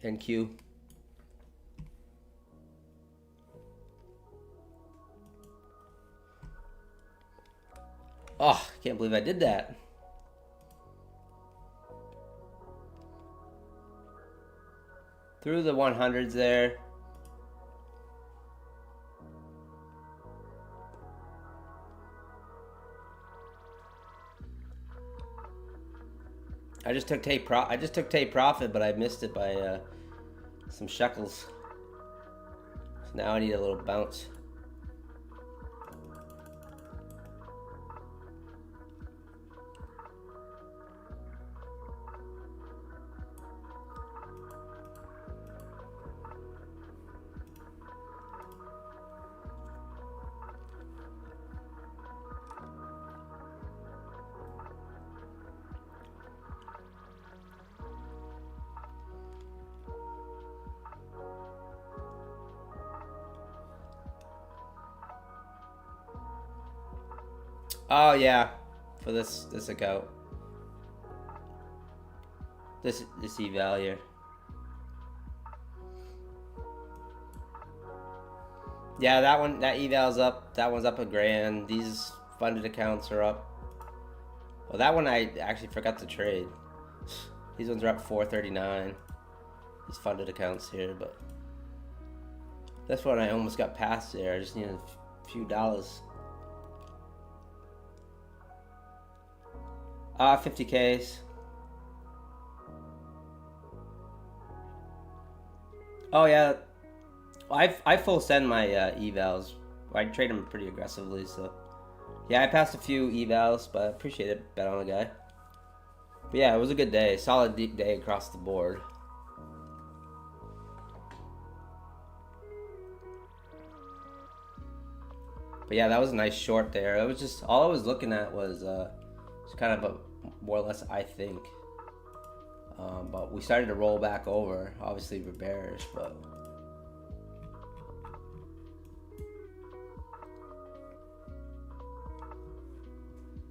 NQ. Oh, I can't believe I did that. Through the 100s there. I just took take profit, but I missed it by some shekels. So now I need a little bounce. Oh yeah, for this account, this eval here. Yeah, that eval's up. That one's up $1,000. These funded accounts are up. Well, that one I actually forgot to trade. These ones are up 439. These funded accounts here, but this one I almost got past there. I just needed a few dollars. 50Ks. Oh yeah, I full send my evals. I trade them pretty aggressively, so yeah, I passed a few evals, but I appreciate it. Bet on the guy. But yeah, it was a good day. Solid deep day across the board. But yeah, that was a nice short there. It was just all I was looking at was kind of a more or less I think. But we started to roll back over. Obviously we're bearish, but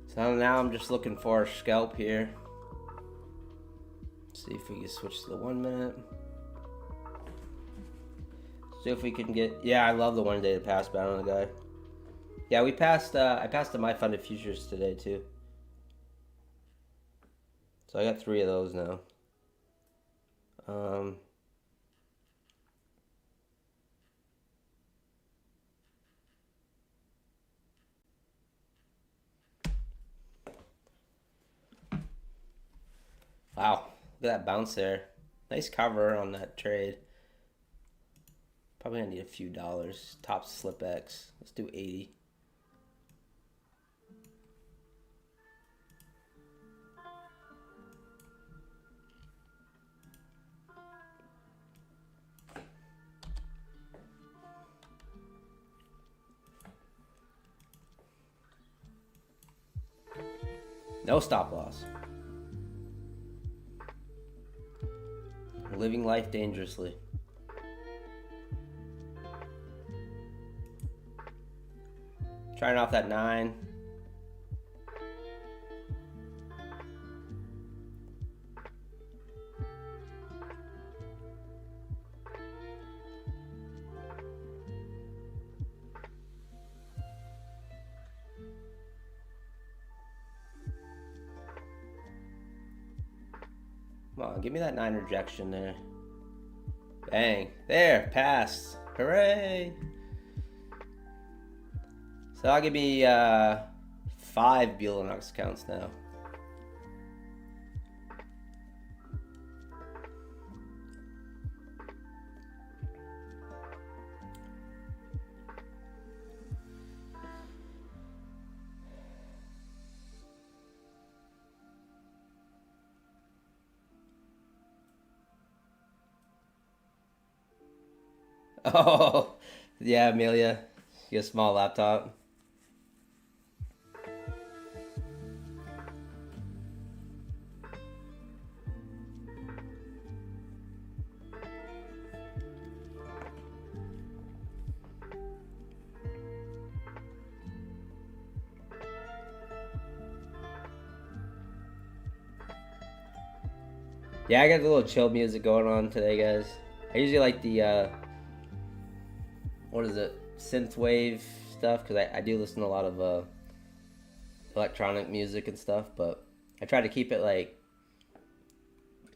so now I'm just looking for a scalp here. See if we can switch to the 1 minute. See if we can get. Yeah, I love the 1 day to pass bet on the guy. Yeah, we passed. I passed the my funded futures today too. So I got 3 of those now. Wow, look at that bounce there. Nice cover on that trade. Probably gonna need a few dollars. Top slip X. Let's do 80. No stop loss. Living life dangerously. Trying off that 9. on, give me that 9 rejection there. Bang. There, passed. Hooray. So that'll give me 5 Buellanox accounts now. Oh, yeah, Amelia. You got a small laptop. Yeah, I got a little chill music going on today, guys. I usually like the, what is it, synthwave stuff, because I do listen to a lot of electronic music and stuff, but I try to keep it, like,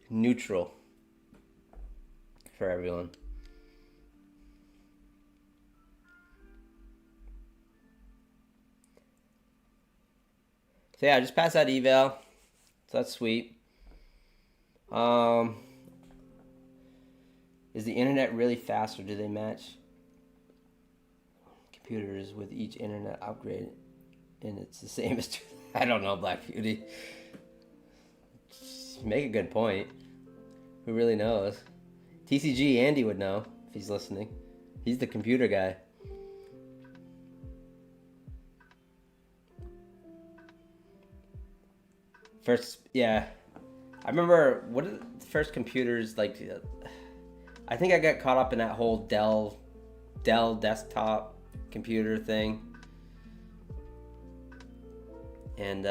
neutral for everyone. So yeah, I just passed that eval, so that's sweet. Is the internet really fast, or do they match computers with each internet upgrade? And it's the same as... I don't know, Black Beauty. Make a good point. Who really knows? TCG Andy would know if he's listening. He's the computer guy. First, yeah. I remember, what are the first computers, like, I think I got caught up in that whole Dell desktop computer thing. And,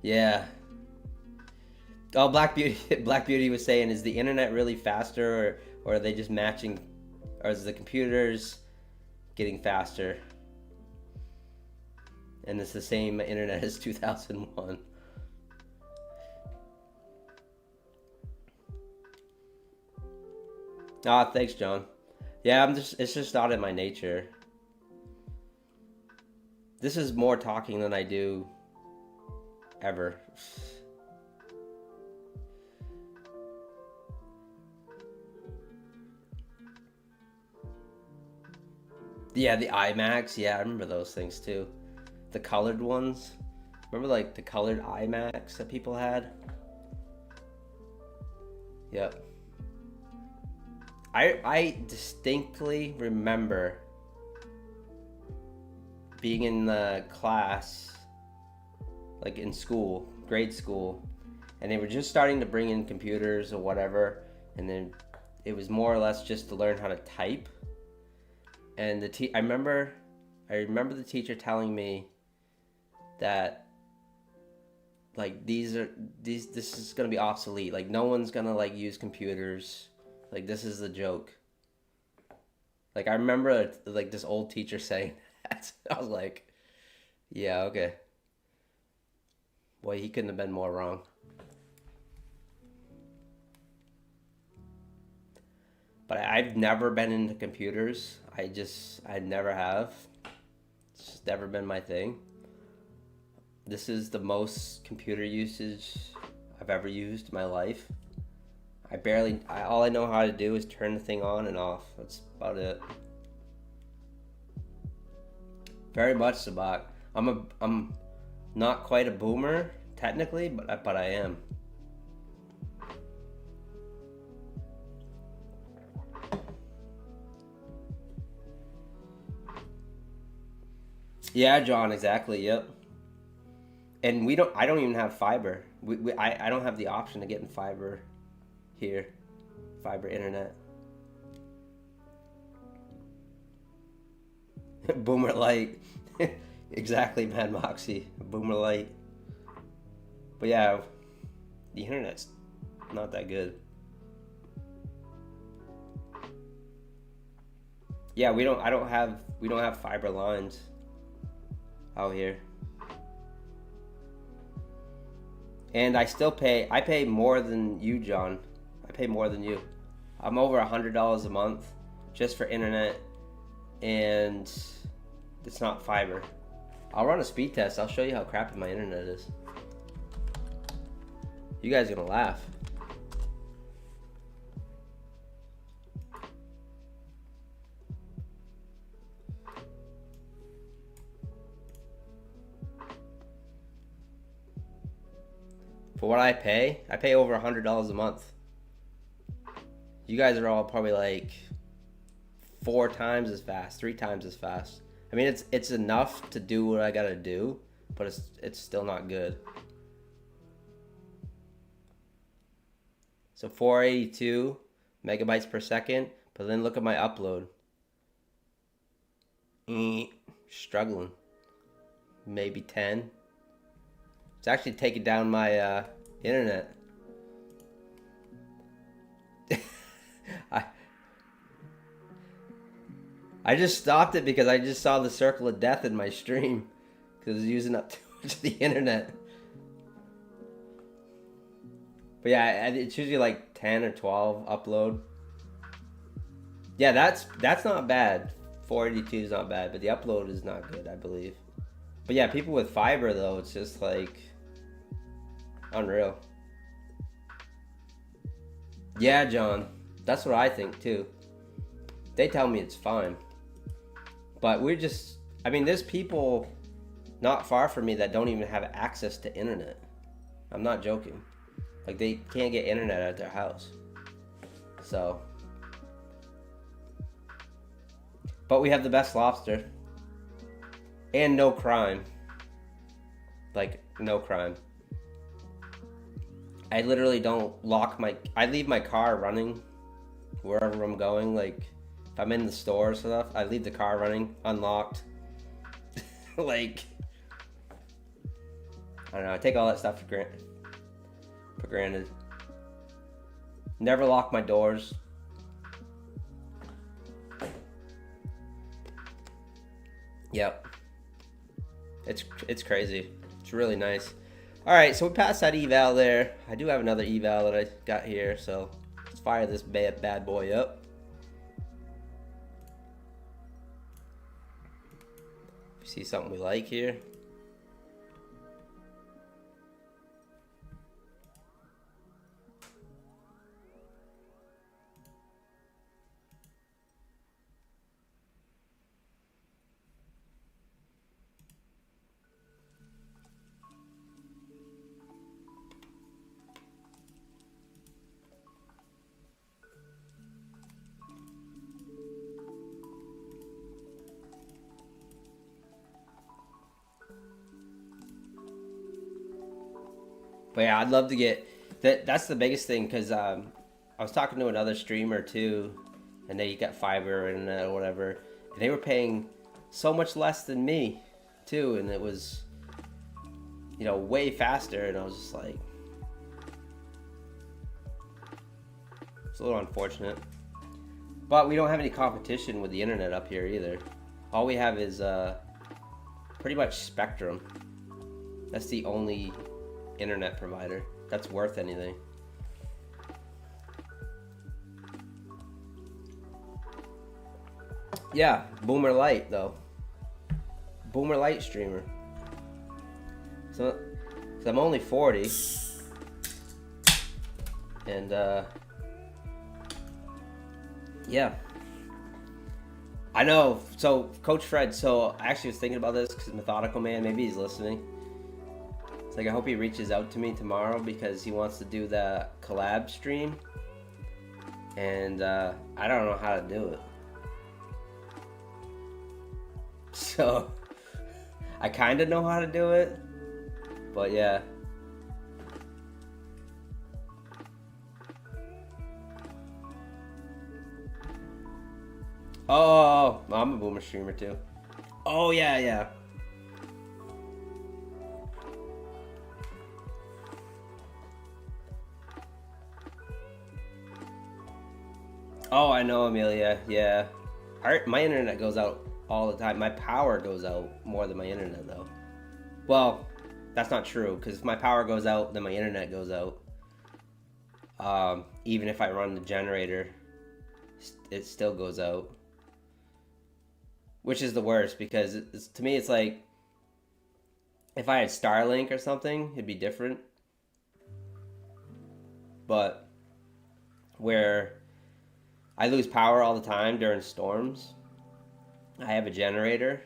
yeah. Oh, Black Beauty was saying, is the internet really faster, or are they just matching, or is the computers getting faster? And it's the same internet as 2001. Ah, thanks, John. Yeah, it's just not in my nature. This is more talking than I do ever. Yeah, the iMacs. Yeah, I remember those things too. The colored ones. Remember, like, the colored iMacs that people had? Yep. I distinctly remember being in the class, like in school, grade school, and they were just starting to bring in computers or whatever, and then it was more or less just to learn how to type. And I remember the teacher telling me that, like, this is gonna be obsolete. Like, no one's gonna, like, use computers. Like, this is the joke. Like, I remember, like, this old teacher saying that. I was like, yeah, okay. Boy, he couldn't have been more wrong. But I've never been into computers. I never have. It's just never been my thing. This is the most computer usage I've ever used in my life. All I know how to do is turn the thing on and off. That's about it. Very much, Sabak. I'm not quite a boomer, technically, but I am. Yeah, John, exactly, yep. And I don't even have fiber. I don't have the option of getting fiber here. Fiber internet. Boomer light. Exactly, Mad Moxie. Boomer light. But yeah, the internet's not that good. Yeah, we don't have fiber lines out here. And I still pay. I pay more than you, John. I pay more than you. I'm over $100 a month just for internet, and it's not fiber. I'll run a speed test. I'll show you how crappy my internet is. You guys are gonna laugh. For what I pay over $100 a month. You guys are all probably like 4 times as fast, 3 times as fast. I mean, it's enough to do what I gotta do, but it's still not good. So 482 megabytes per second, but then look at my upload. Struggling. Maybe 10. It's actually taking down my internet. I just stopped it because I just saw the circle of death in my stream because it was using up too much of the internet. But yeah, it's usually like 10 or 12 upload. Yeah, that's not bad. 482 is not bad, but the upload is not good, I believe. But yeah, people with fiber though, it's just like unreal. Yeah, John, that's what I think too. They tell me it's fine. But I mean, there's people not far from me that don't even have access to internet. I'm not joking. Like, they can't get internet at their house. So. But we have the best lobster. And no crime. Like, no crime. I literally don't I leave my car running wherever I'm going. Like, if I'm in the store or stuff, I leave the car running, unlocked. Like, I don't know, I take all that stuff for granted. Never lock my doors. Yep. It's crazy. It's really nice. Alright, so we passed that eval there. I do have another eval that I got here, so let's fire this bad boy up. See something we like here. But yeah, I'd love to get that. That's the biggest thing, because I was talking to another streamer too, and they got fiber and whatever, and they were paying so much less than me too, and it was, you know, way faster, and I was just like, it's a little unfortunate. But we don't have any competition with the internet up here either. All we have is pretty much Spectrum. That's the only internet provider that's worth anything. Yeah, Boomer Light though. Boomer Light streamer. So I'm only 40. And yeah. I know. So Coach Fred, so I actually was thinking about this because Methodical Man, maybe he's listening. It's like, I hope he reaches out to me tomorrow because he wants to do the collab stream. And I don't know how to do it. So I kind of know how to do it. But yeah. Oh, I'm a Boomer streamer too. Oh yeah, yeah. Oh, I know, Amelia. Yeah. My internet goes out all the time. My power goes out more than my internet, though. Well, That's not true, because if my power goes out, then my internet goes out. Even if I run the generator, it still goes out. Which is the worst, because to me it's like, if I had Starlink or something, it'd be different. But where I lose power all the time during storms, I have a generator.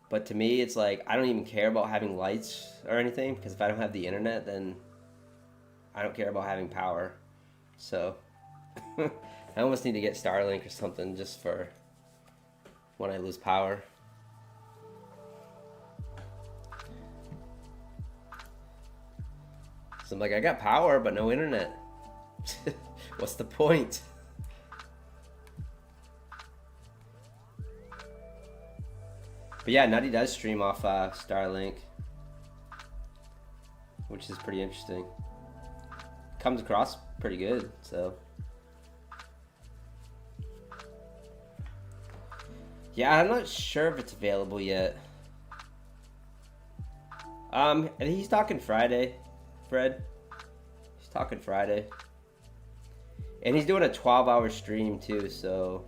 But to me, it's like, I don't even care about having lights or anything, because if I don't have the internet, then I don't care about having power. So I almost need to get Starlink or something just for when I lose power. So I'm like, I got power, but no internet. What's the point? But yeah, Nutty does stream off Starlink, which is pretty interesting. Comes across pretty good, so. Yeah, I'm not sure if it's available yet. He's talking Friday, Fred. He's talking Friday. And he's doing a 12-hour stream too, so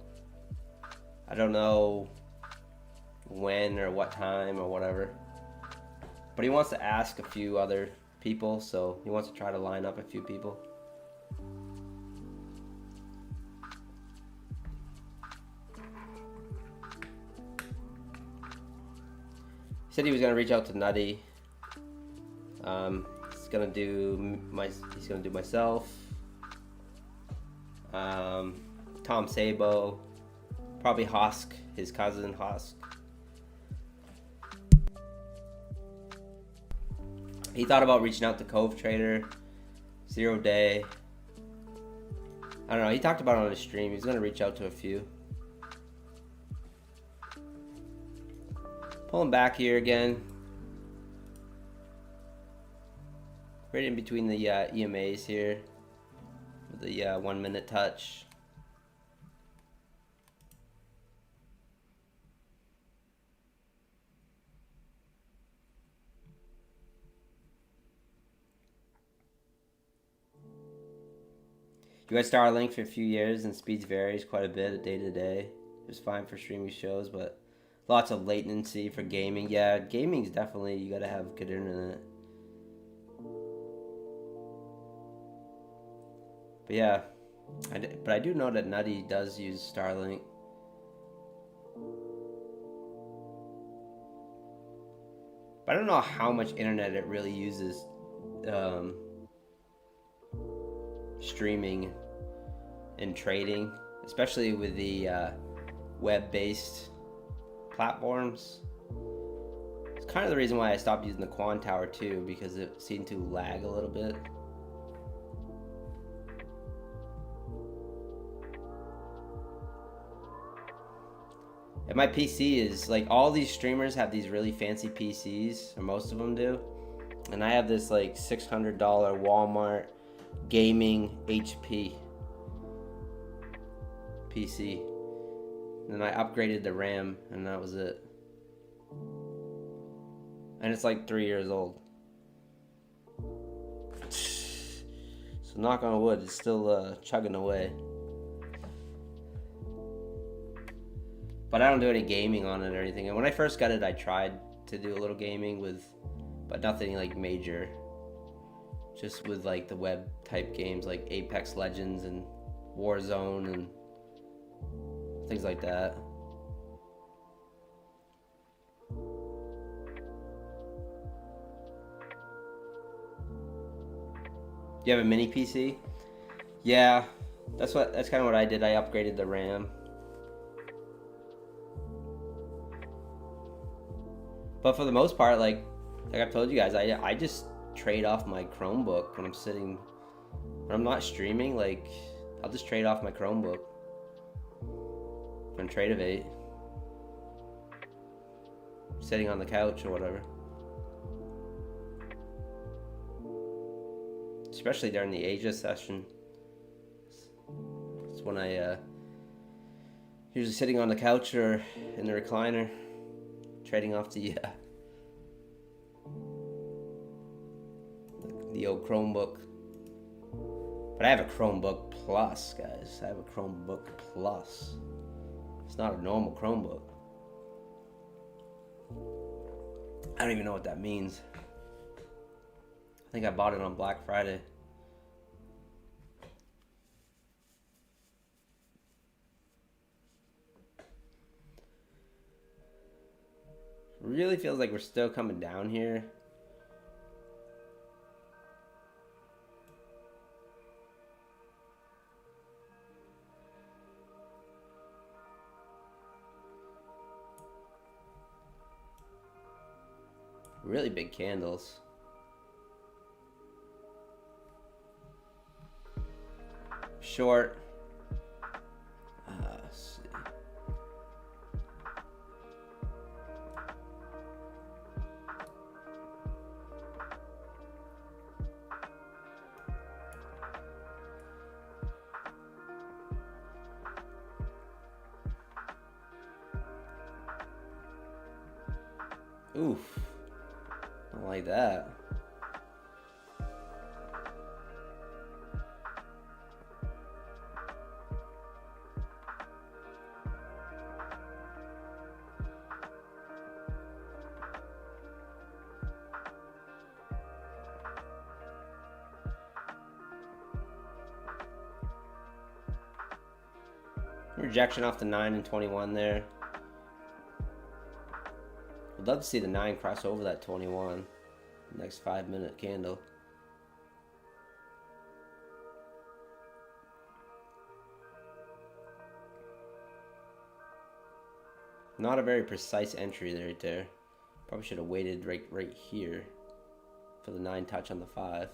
I don't know when or what time or whatever. But he wants to ask a few other people, so he wants to try to line up a few people. He said he was gonna reach out to Nutty. He's gonna do myself, Tom Sabo, probably Hosk, his cousin Hosk. He thought about reaching out to Cove Trader, Zero Day. I don't know. He talked about it on his stream. He's gonna reach out to a few. Pull him back here again. Right in between the EMAs here, with the 1 minute touch. You had Starlink for a few years and speeds varies quite a bit day to day. It was fine for streaming shows, but lots of latency for gaming. Yeah, gaming's definitely, you gotta have good internet. But yeah, but I do know that Nutty does use Starlink. But I don't know how much internet it really uses streaming and trading, especially with the web-based platforms. It's kind of the reason why I stopped using the Quan Tower too, because it seemed to lag a little bit. And my PC is like, all these streamers have these really fancy PCs, or most of them do, and I have this like $600 Walmart gaming HP PC, and I upgraded the RAM, and that was it. And it's like 3 years old. So knock on wood, it's still chugging away. But I don't do any gaming on it or anything. And when I first got it, I tried to do a little gaming with, but nothing like major. Just with like the web type games like Apex Legends and Warzone and things like that. You have a mini PC? Yeah, that's kind of what I did. I upgraded the RAM. But for the most part, like I've told you guys, I just trade off my Chromebook when I'm not streaming. Like, I'll just trade off my Chromebook and Tradeovate, sitting on the couch or whatever. Especially during the Asia session. It's when I usually sitting on the couch or in the recliner, trading off the the old Chromebook. But I have a Chromebook Plus, guys. I have a Chromebook Plus. It's not a normal Chromebook. I don't even know what that means. I think I bought it on Black Friday. Really feels like we're still coming down here. Really big candles. Short. Let's see. Oof. Don't like that. Rejection off the 9 and 21 there. I'd love to see the 9 cross over that 21. Next 5-minute candle. Not a very precise entry right there. Probably should have waited right here for the 9 touch on the 5.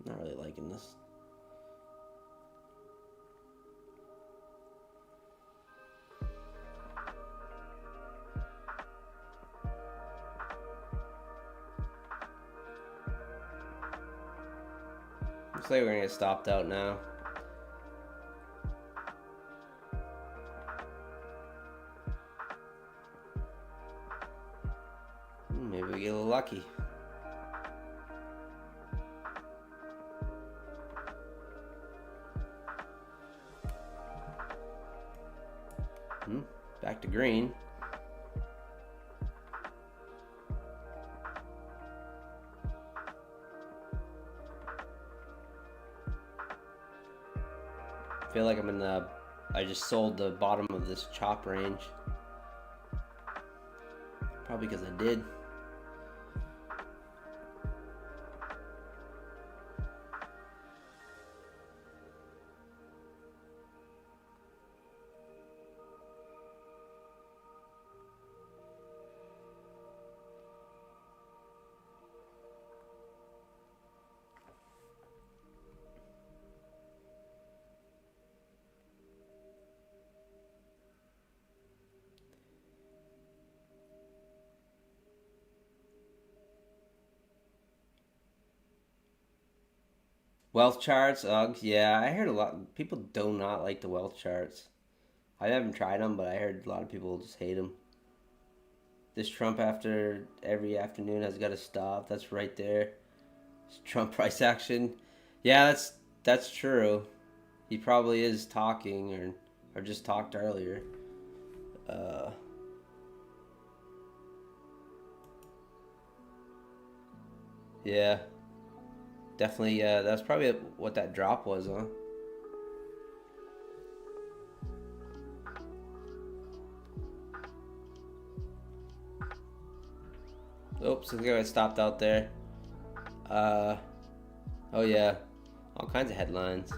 Not really liking this. Looks like we're gonna get stopped out now. Maybe we get a little lucky. Back to green. I feel like I'm in the... I just sold the bottom of this chop range. Probably because I did. Wealth charts, yeah, I heard a lot. People do not like the wealth charts. I haven't tried them, but I heard a lot of people just hate them. This Trump after every afternoon has got to stop. That's right there. It's Trump price action. Yeah, that's true. He probably is talking or just talked earlier. Yeah. Definitely, that's probably what that drop was, huh? Oops, I think I stopped out there. Oh yeah, all kinds of headlines.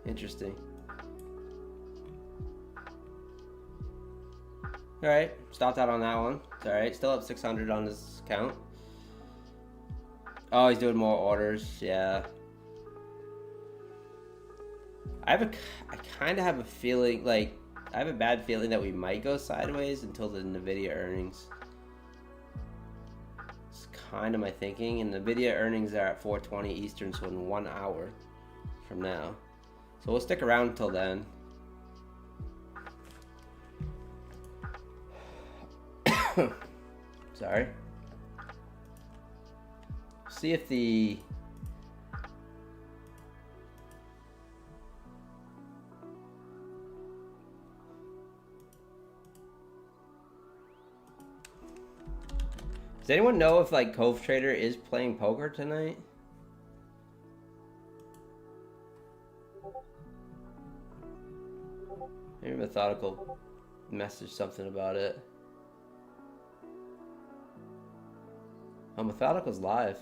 Interesting. All right, stopped out on that one. It's all right. Still up 600 on his account. Oh, he's doing more orders. Yeah. I kind of have a feeling, like, I have a bad feeling that we might go sideways until the NVIDIA earnings. It's kind of my thinking. And NVIDIA earnings are at 4:20 Eastern, so in 1 hour from now. So we'll stick around until then. Sorry. See if the... Does anyone know if like Cove Trader is playing poker tonight? Maybe Methodical message something about it. Oh, Methodical's live.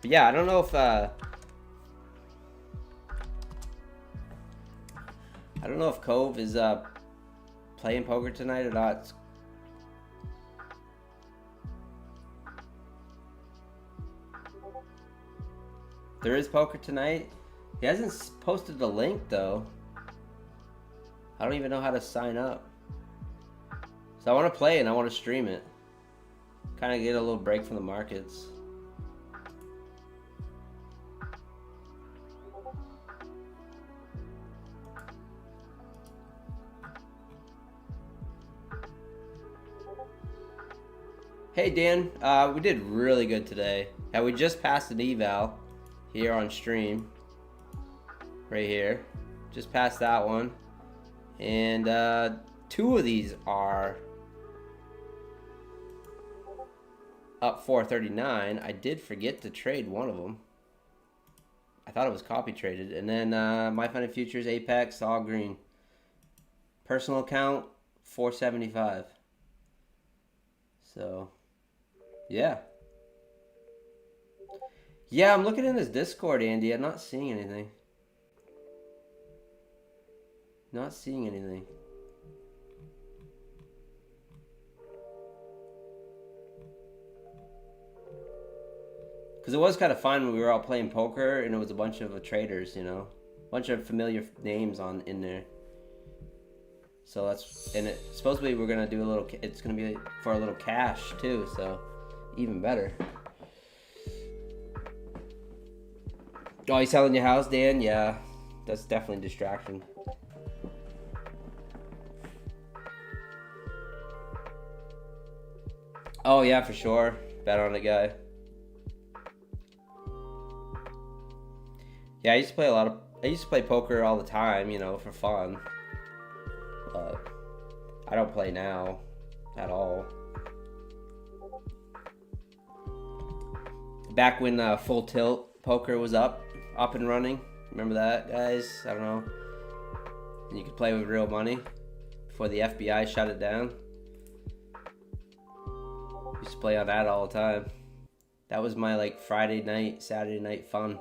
But yeah, I don't know if Cove is playing poker tonight or not. There is poker tonight. He hasn't posted the link though. I don't even know how to sign up. So I want to play and I want to stream it. Kind of get a little break from the markets. Hey Dan, we did really good today. And we just passed an eval here on stream. Right here. Just passed that one. And 2 of these are up 439. I did forget to trade one of them. I thought it was copy traded. And then My Funded Futures, Apex, all green. Personal account, 475. So, yeah. Yeah, I'm looking in this Discord, Andy. I'm not seeing anything. Not seeing anything. Because it was kind of fun when we were all playing poker and it was a bunch of traders, you know. A bunch of familiar names in there. So that's, and supposedly we're going to do a little, it's going to be for a little cash too, so even better. Oh, you selling your house, Dan? Yeah, that's definitely a distraction. Oh yeah, for sure. Bet on a guy. Yeah, I used to play poker all the time, you know, for fun. But I don't play now at all. Back when Full Tilt Poker was up and running. Remember that, guys? I don't know. And you could play with real money before the FBI shut it down. Used to play on that all the time. That was my like Friday night, Saturday night fun.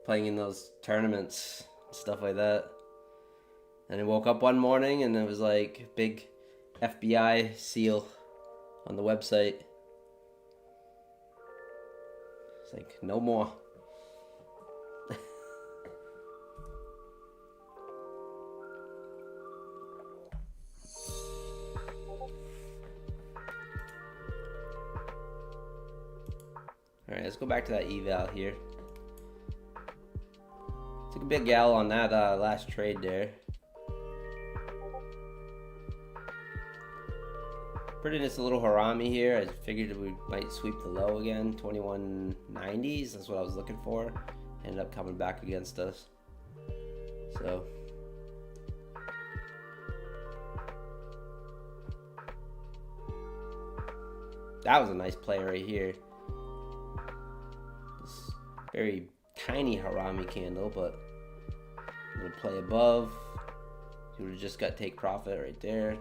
Playing in those tournaments, stuff like that. And I woke up one morning and it was like big FBI seal on the website. It's like, no more. Alright, let's go back to that eval here. Took a big gal on that last trade there. Pretty just a little harami here. I figured we might sweep the low again, 2190s. That's what I was looking for. Ended up coming back against us. So that was a nice play right here. This very tiny harami candle, but I'm gonna play above. You would have just got take profit right there.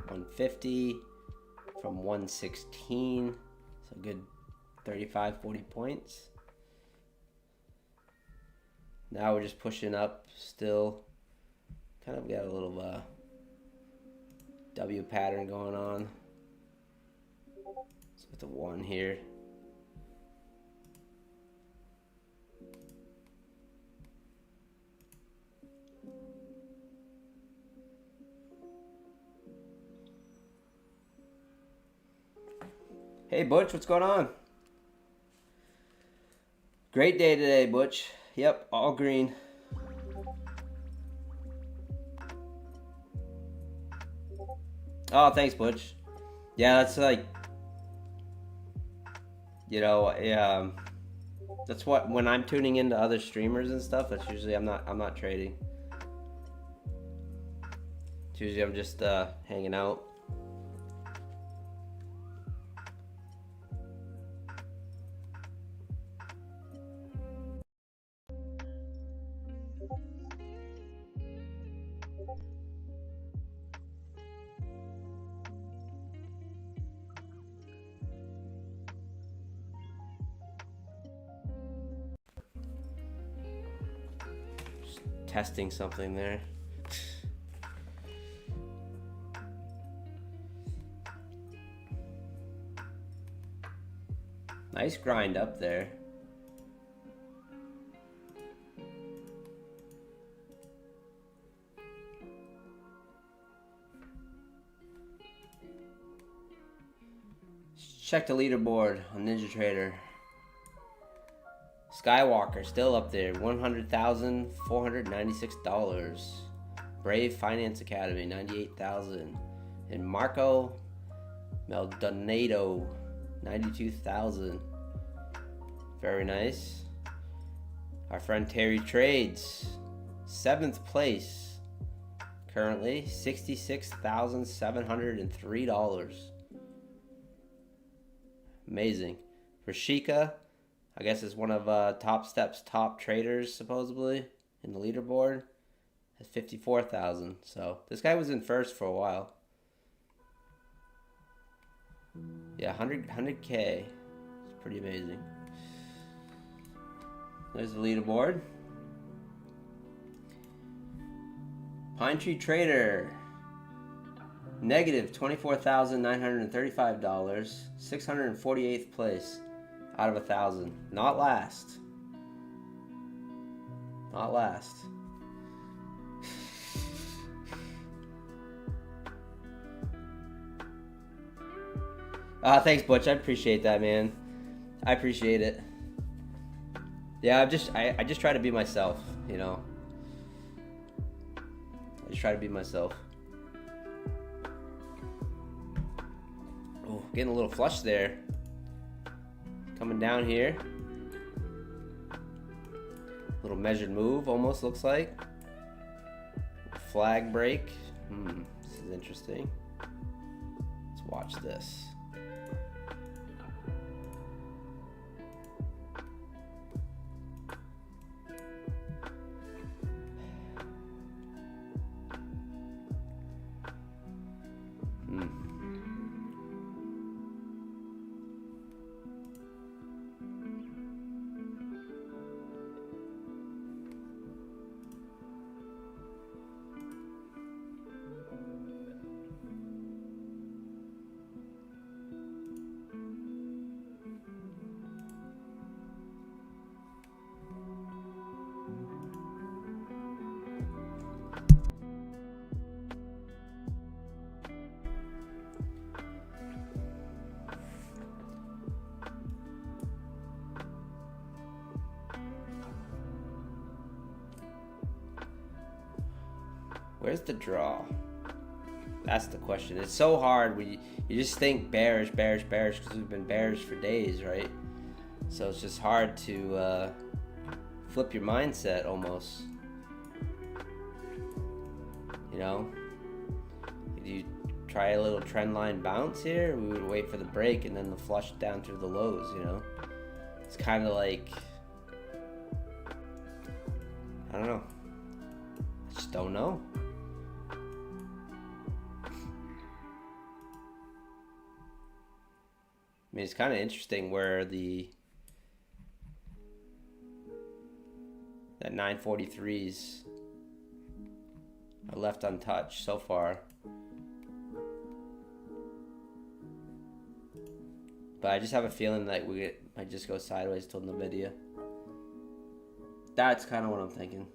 150 from 116, so a good 35-40 points. Now we're just pushing up still. Kind of got a little W pattern going on. So with the 1 here. Hey Butch, what's going on? Great day today, Butch. Yep, all green. Oh, thanks, Butch. Yeah, that's like, you know, yeah. That's what, when I'm tuning into other streamers and stuff, that's usually I'm not trading. It's usually I'm just hanging out. Just testing something there. Nice grind up there. Check the leaderboard on NinjaTrader. Skywalker still up there, $100,496. Brave Finance Academy, $98,000. And Marco Maldonado, $92,000. Very nice. Our friend Terry Trades, 7th place. Currently, $66,703. Amazing. Rashika, I guess is one of Top Step's top traders, supposedly, in the leaderboard. Has 54,000. So this guy was in first for a while. Yeah, 100K. It's pretty amazing. There's the leaderboard. Pine Tree Trader, negative $24,935, 648th place out of 1,000. Not last. Not last. Thanks, Butch. I appreciate that, man. I appreciate it. Yeah, I just try to be myself, you know. I just try to be myself. Oh, getting a little flush there. Coming down here. Little measured move, almost looks like. Flag break. This is interesting. Let's watch this. Where's the draw? That's the question. It's so hard when you just think bearish, bearish, bearish, because we've been bearish for days, right? So it's just hard to flip your mindset almost. You know? Could you try a little trend line bounce here? We would wait for the break and then the flush down through the lows, you know? It's kind of like, I don't know. I just don't know. I mean, it's kind of interesting where that 943s are left untouched so far. But I just have a feeling that we might just go sideways till NVIDIA. That's kind of what I'm thinking.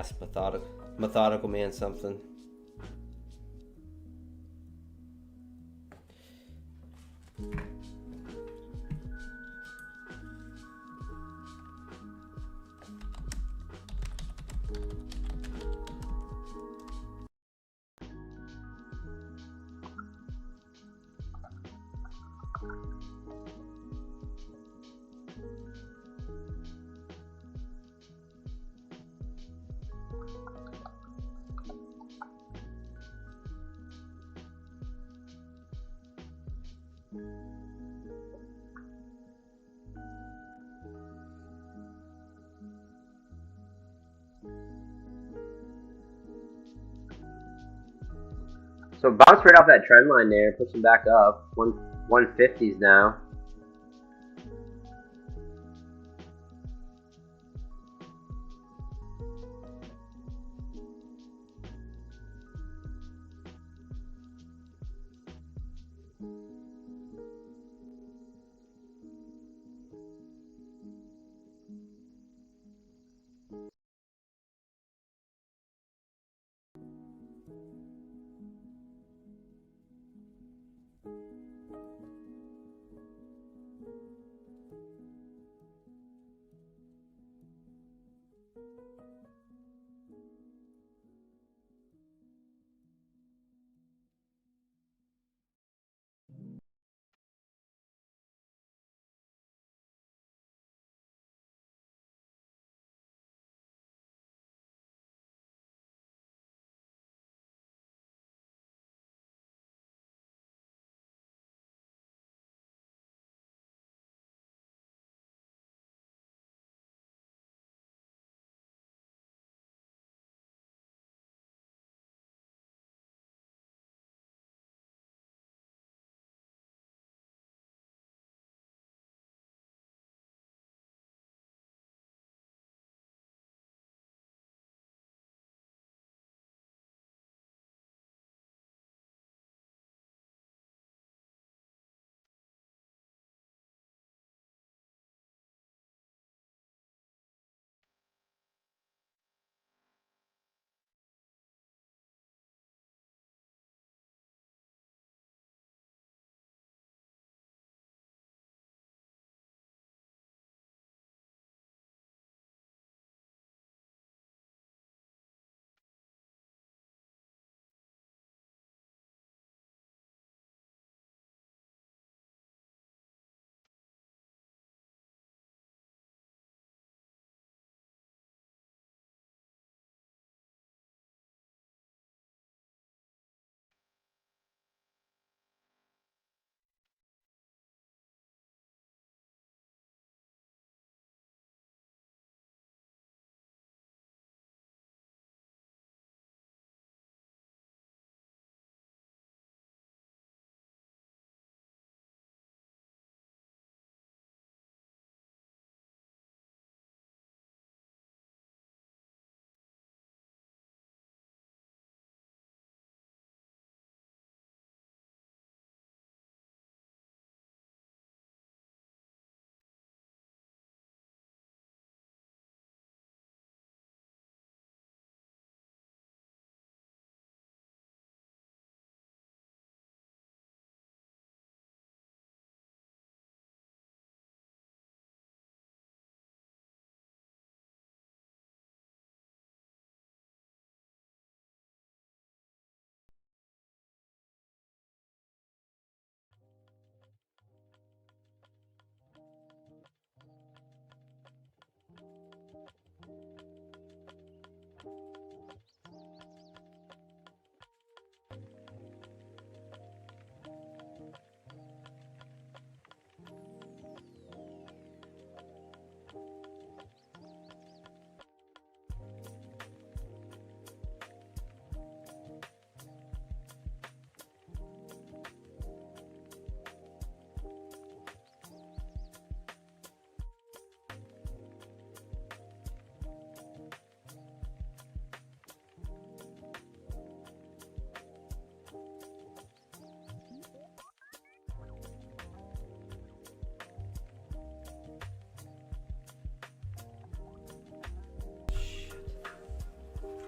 fast, methodical man something. So bounce right off that trend line there, pushing back up. 150s now.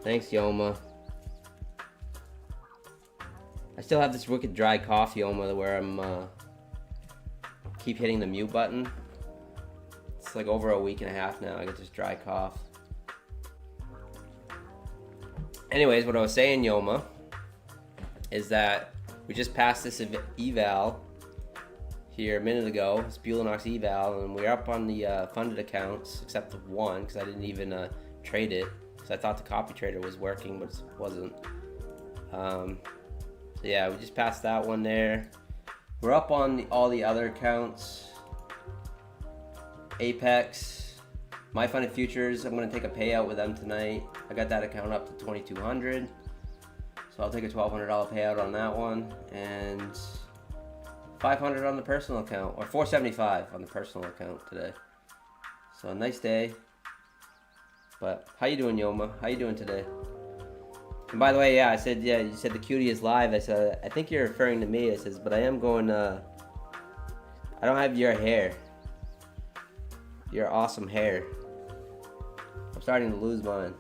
Thanks, Yoma. I still have this wicked dry cough, Yoma, where I'm keep hitting the mute button. It's like over a week and a half now. I get this dry cough. Anyways, what I was saying, Yoma, is that we just passed this eval here a minute ago. It's Bulenox eval, and we're up on the funded accounts, except for one, because I didn't even trade it, because I thought the copy trader was working, but it wasn't. So yeah, we just passed that one there. We're up on all the other accounts. Apex, My Funded Futures, I'm going to take a payout with them tonight. I got that account up to 2,200. So I'll take a $1,200 payout on that one. And 500 on the personal account, or 475 on the personal account today. So a nice day. But how you doing, Yoma? How you doing today? And by the way, yeah, I said, yeah, you said the cutie is live. I said, I think you're referring to me. I says, but I am going, I don't have your hair. Your awesome hair. I'm starting to lose mine.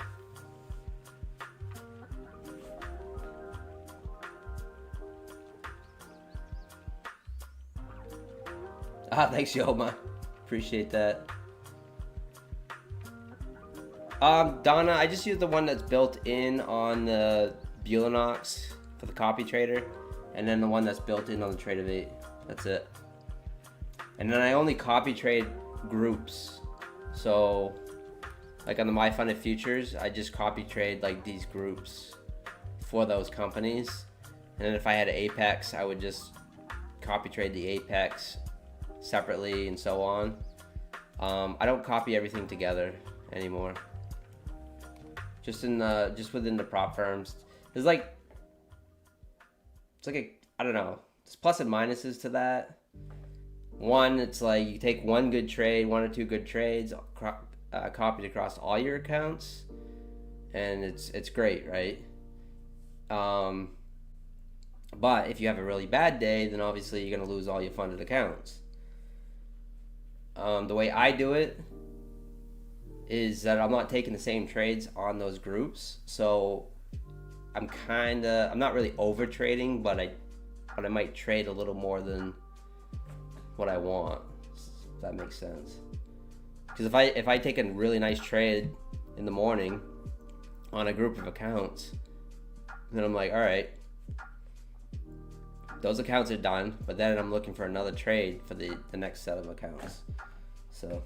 Ah, thanks, Yoma. Appreciate that. Donna, I just used the one that's built in on the Bulenox for the copy trader, and then the one that's built in on the Trade of 8. That's it. And then I only copy trade groups. So, like on the My Funded Futures, I just copy trade like these groups for those companies. And then if I had an Apex, I would just copy trade the Apex separately and so on. I don't copy everything together anymore. Just within the prop firms, there's like, it's like I don't know. There's plus and minuses to that. One, it's like you take one good trade, one or two good trades, copied across all your accounts, and it's great, right? But if you have a really bad day, then obviously you're gonna lose all your funded accounts. The way I do it is that I'm not taking the same trades on those groups, so I'm not really over trading, but I might trade a little more than what I want, if that makes sense. Because if I take a really nice trade in the morning on a group of accounts, then I'm like, all right, those accounts are done, but then I'm looking for another trade for the next set of accounts. So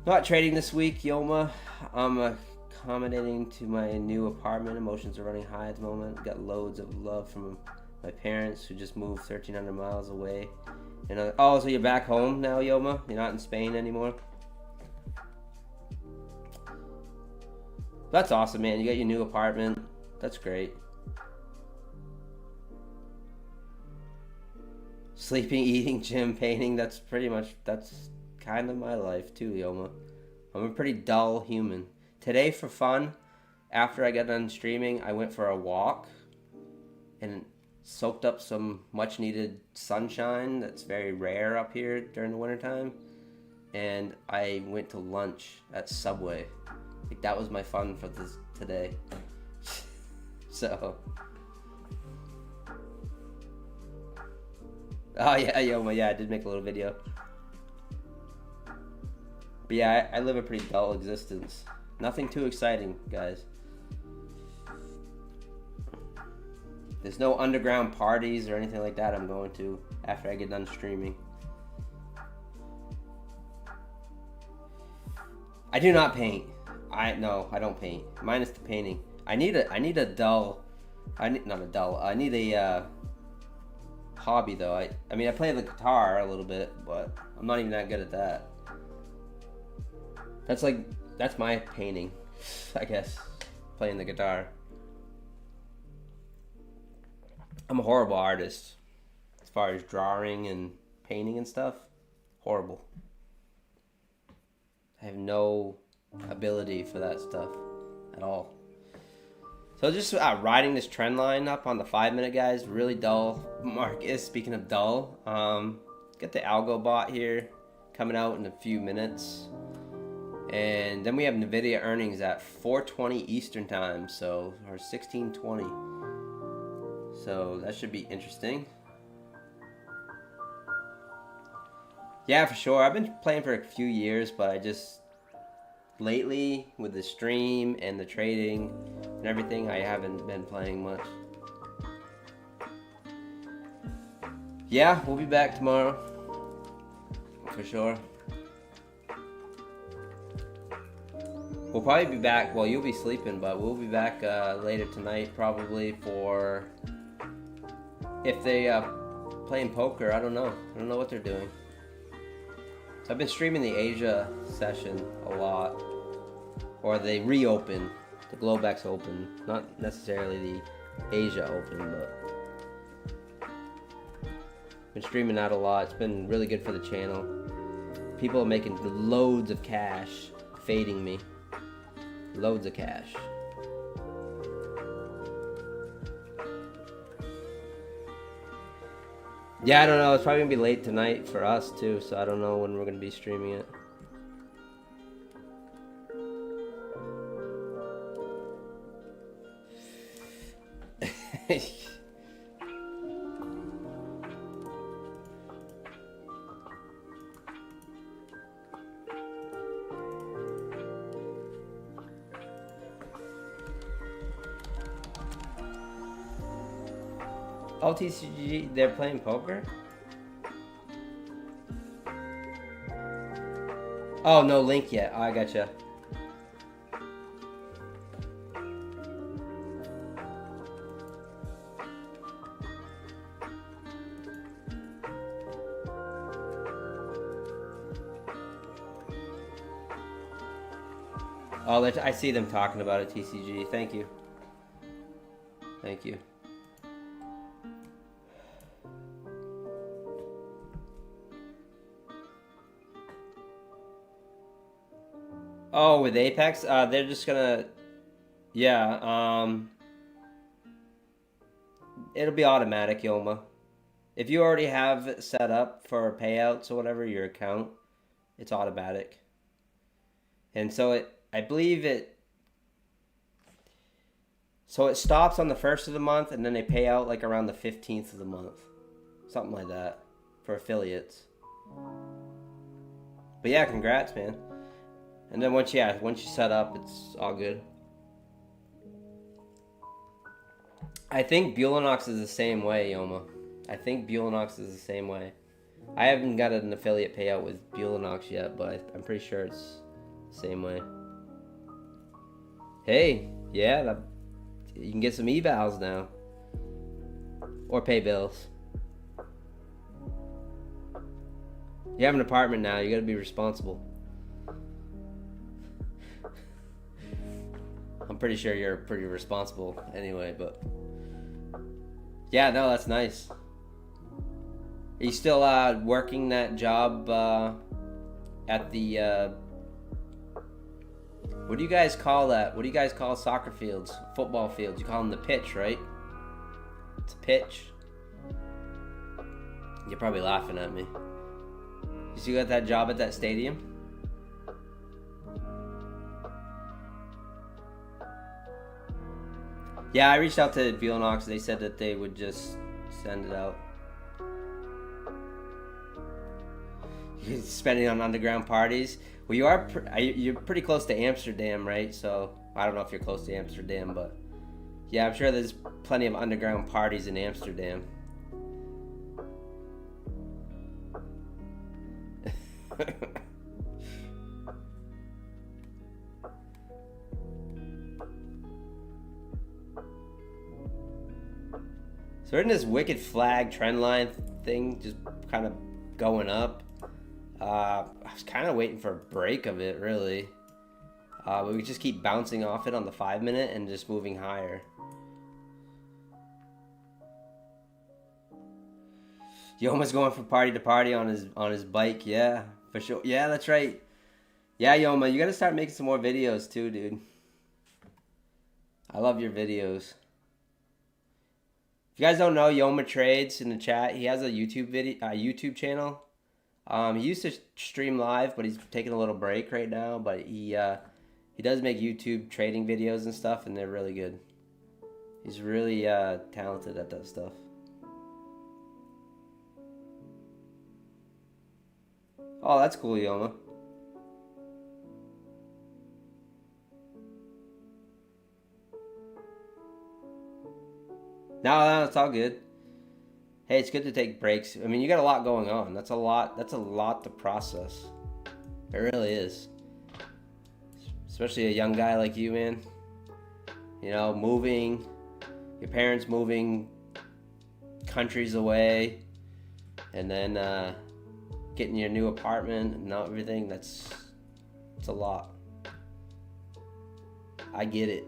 not trading this week, Yoma. I'm accommodating to my new apartment. Emotions are running high at the moment. Got loads of love from my parents who just moved 1,300 miles away. And oh, so you're back home now, Yoma? You're not in Spain anymore? That's awesome, man. You got your new apartment. That's great. Sleeping, eating, gym, painting. That's kind of my life too, Yoma. I'm a pretty dull human. Today, for fun, after I got done streaming, I went for a walk and soaked up some much needed sunshine that's very rare up here during the wintertime. And I went to lunch at Subway. Like, that was my fun for this today. So. Oh yeah, Yoma, yeah, I did make a little video. But yeah, I live a pretty dull existence. Nothing too exciting, guys. There's no underground parties or anything like that I'm going to after I get done streaming. I do not paint. I don't paint. Minus the painting. I need a hobby though. I mean, I play the guitar a little bit, but I'm not even that good at that. That's my painting, I guess, playing the guitar. I'm a horrible artist as far as drawing and painting and stuff. Horrible. I have no ability for that stuff at all. So just riding this trend line up on the 5-minute, guys. Really dull market. Speaking of dull, get the algo bot here coming out in a few minutes. And then we have NVIDIA earnings at 4:20 Eastern time, so, or 16:20. So that should be interesting. Yeah, for sure. I've been playing for a few years, but I just, lately, with the stream and the trading and everything, I haven't been playing much. Yeah, we'll be back tomorrow. For sure. We'll probably be back, well, you'll be sleeping, but we'll be back later tonight probably for, if they playing poker, I don't know. I don't know what they're doing. So I've been streaming the Asia session a lot. Or they reopen, the Globex Open. Not necessarily the Asia Open, but been streaming that a lot. It's been really good for the channel. People are making loads of cash, fading me. Loads of cash. Yeah, I don't know. It's probably gonna be late tonight for us too, so I don't know when we're gonna be streaming it. Oh, TCG, they're playing poker? Oh, no link yet. Oh, I gotcha. Oh, I see them talking about it, TCG. Thank you. Thank you. Oh, with Apex? They're just gonna... Yeah, it'll be automatic, Yoma. If you already have it set up for payouts or whatever, your account, it's automatic. And so I believe it... So it stops on the 1st of the month, and then they pay out like around the 15th of the month. Something like that. For affiliates. But yeah, congrats, man. And then once you set up, it's all good. I think Bulanox is the same way, Yoma. I think Bulanox is the same way. I haven't got an affiliate payout with Bulanox yet, but I'm pretty sure it's the same way. Hey, yeah, you can get some evals now. Or pay bills. You have an apartment now, you gotta be responsible. I'm pretty sure you're pretty responsible anyway, but... Yeah, no, that's nice. Are you still working that job at the... what do you guys call that? What do you guys call soccer fields? Football fields. You call them the pitch, right? It's a pitch. You're probably laughing at me. You still got that job at that stadium? Yeah, I reached out to Bulanox. They said that they would just send it out. You're spending on underground parties. Well, you're pretty close to Amsterdam, right? So I don't know if you're close to Amsterdam, but yeah, I'm sure there's plenty of underground parties in Amsterdam. So we're in this wicked flag trend line thing, just kind of going up. I was kind of waiting for a break of it, really. But we just keep bouncing off it on the 5-minute and just moving higher. Yoma's going from party to party on his bike, yeah, for sure. Yeah, that's right. Yeah, Yoma, you gotta start making some more videos too, dude. I love your videos. If you guys don't know, Yoma Trades in the chat, he has a YouTube channel. He used to stream live, but he's taking a little break right now. But he does make YouTube trading videos and stuff, and they're really good. He's really talented at that stuff. Oh, that's cool, Yoma. No, it's all good. Hey, it's good to take breaks. I mean, you got a lot going on. That's a lot. That's a lot to process. It really is. Especially a young guy like you, man. You know, moving, your parents moving countries away, and then getting your new apartment and everything. It's a lot. I get it.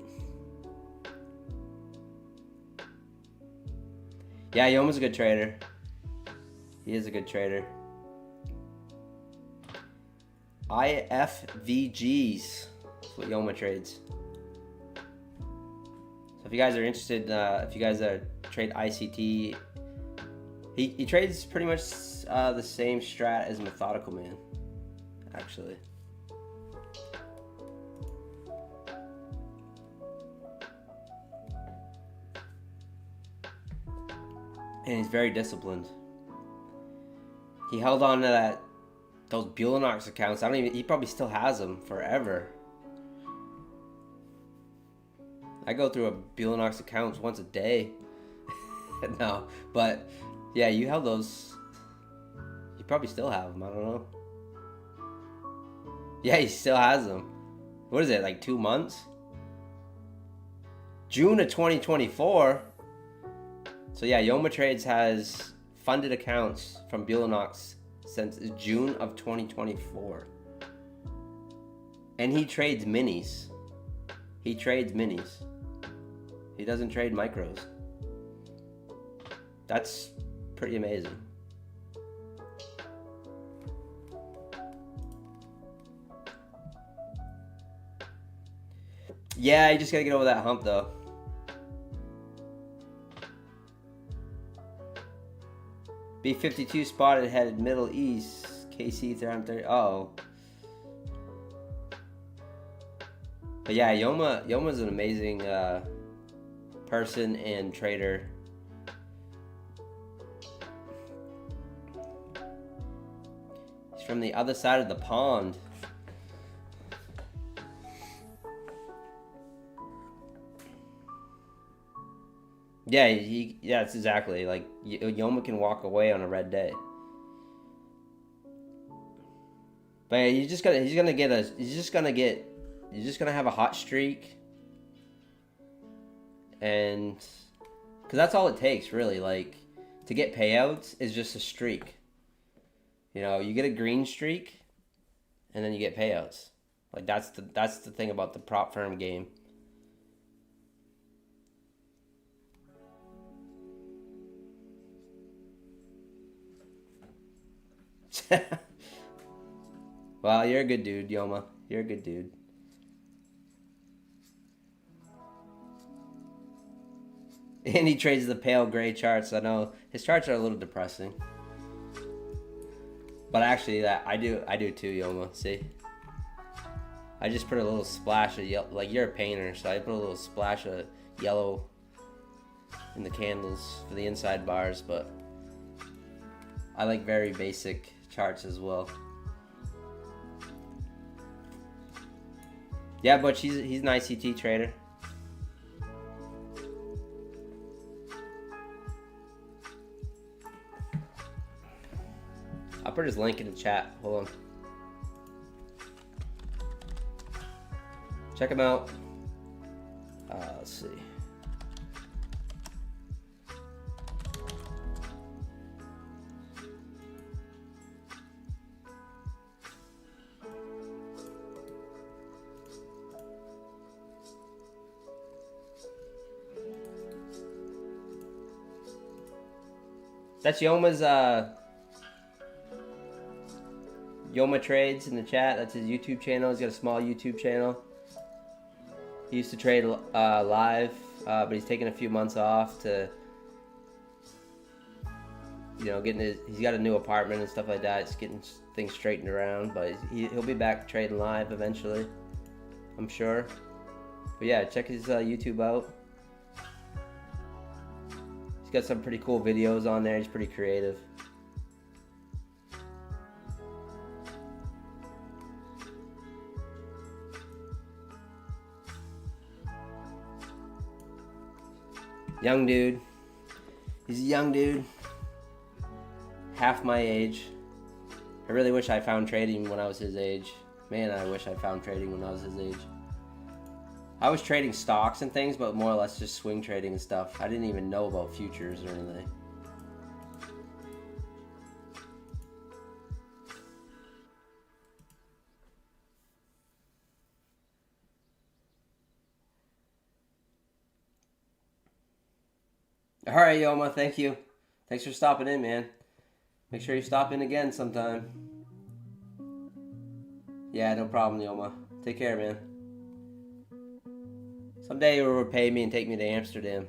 Yeah, Yoma's a good trader. He is a good trader. IFVGs. That's what Yoma trades. So if you guys are interested, if you guys trade ICT, he trades pretty much the same strat as Methodical Man, actually. And he's very disciplined. He held on to those Bulenox accounts. He probably still has them forever. I go through a Bulenox accounts once a day. No, but yeah, you held those. You probably still have them. I don't know. Yeah, he still has them. What is it, like 2 months? June of 2024. So yeah, Yoma Trades has funded accounts from Bulenox since June of 2024. And he trades minis. He trades minis. He doesn't trade micros. That's pretty amazing. Yeah, you just gotta get over that hump though. B52 spotted headed Middle East. KC 330. Oh. But yeah, Yoma's an amazing person and trader. He's from the other side of the pond. Yeah, yeah, it's exactly like Yoma can walk away on a red day. But yeah, he's just gonna have a hot streak, and because that's all it takes, really. Like to get payouts is just a streak. You know, you get a green streak, and then you get payouts. Like that's the thing about the prop firm game. Well, you're a good dude, Yoma. You're a good dude. And he trades the pale gray charts. I know his charts are a little depressing, but actually, I do too, Yoma. See, I just put a little splash of yellow. Like you're a painter, so I put a little splash of yellow in the candles for the inside bars. But I like very basic charts as well. Yeah, but he's an ICT trader. I'll put his link in the chat. Hold on. Check him out. Let's see. That's Yoma's Yoma Trades in the chat. That's his YouTube channel. He's got a small YouTube channel. He used to trade live, but he's taken a few months off to you know, he's got a new apartment and stuff like that. It's getting things straightened around, but he'll be back trading live eventually, I'm sure. But yeah, check his YouTube out. He's got some pretty cool videos on there. He's pretty creative. Young dude. He's a young dude. Half my age. I really wish I found trading when I was his age. Man, I wish I found trading when I was his age. I was trading stocks and things, but more or less just swing trading and stuff. I didn't even know about futures or anything. All right, Yoma, thank you. Thanks for stopping in, man. Make sure you stop in again sometime. Yeah, no problem, Yoma. Take care, man. Someday you'll repay me and take me to Amsterdam.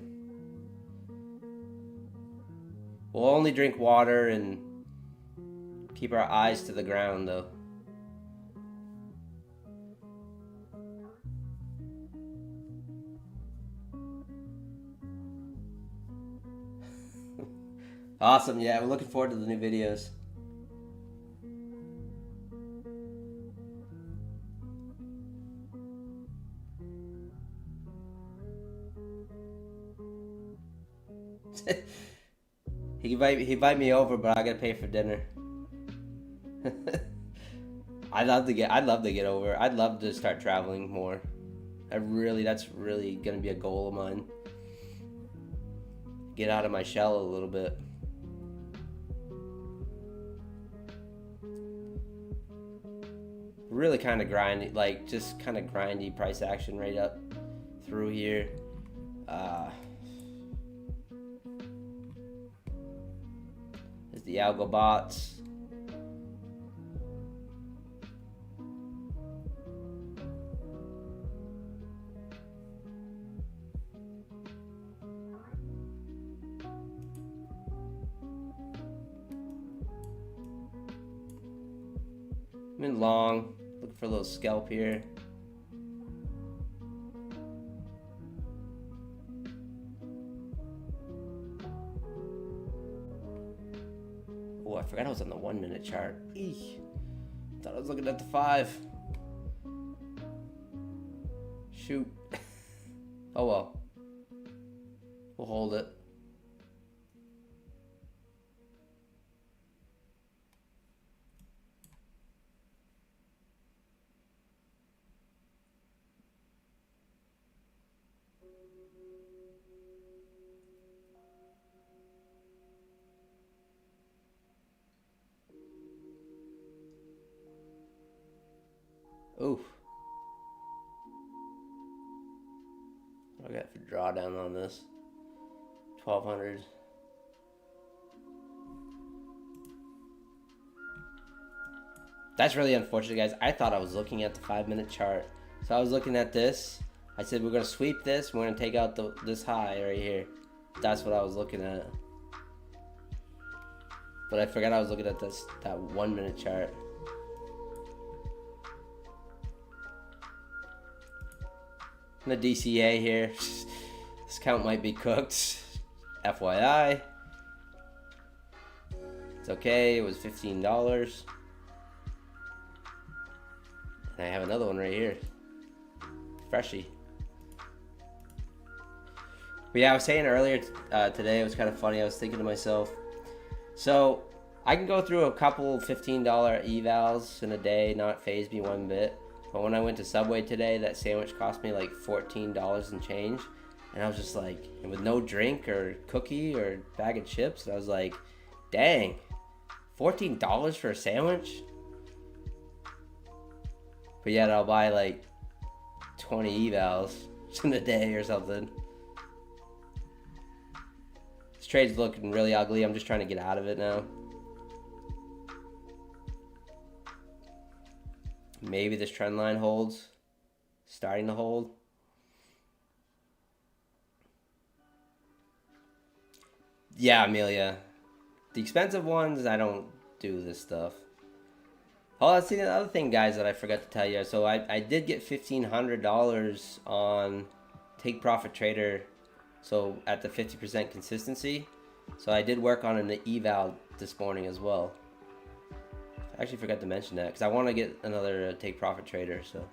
We'll only drink water and keep our eyes to the ground, though. Awesome, yeah, we're looking forward to the new videos. He invite me over, but I gotta pay for dinner. I'd love to get over. I'd love to start traveling more. That's really gonna be a goal of mine. Get out of my shell a little bit. Really kind of grindy, like just kind of grindy price action right up through here. There's the algo bots. I'm in long. Looking for a little scalp here. Oh, I forgot I was on the 1 minute chart. Eek. Thought I was looking at the 5. Shoot. Oh well. We'll hold it. Oof. What do I got for drawdown on this? 1,200. That's really unfortunate, guys. I thought I was looking at the 5 minute chart. So I was looking at this. I said we're going to sweep this. We're going to take out this high right here. That's what I was looking at. But I forgot I was looking at that 1 minute chart. The DCA here. This count might be cooked. FYI. It's okay. It was $15. And I have another one right here. Freshie. But yeah, I was saying earlier today, it was kind of funny. I was thinking to myself, so I can go through a couple $15 evals in a day, not faze me one bit. But when I went to Subway today, that sandwich cost me like $14 and change. And I was just like, and with no drink or cookie or bag of chips, and I was like, dang, $14 for a sandwich? But yet I'll buy like 20 evals in a day or something. This trade's looking really ugly. I'm just trying to get out of it now. Maybe this trend line holds. Starting to hold. Yeah, Amelia. The expensive ones, I don't do this stuff. Oh, that's the other thing, guys, that I forgot to tell you. So I did get $1,500 on Take Profit Trader, so at the 50% consistency. So I did work on an eval this morning as well. I actually forgot to mention that because I want to get another Take Profit Trader. So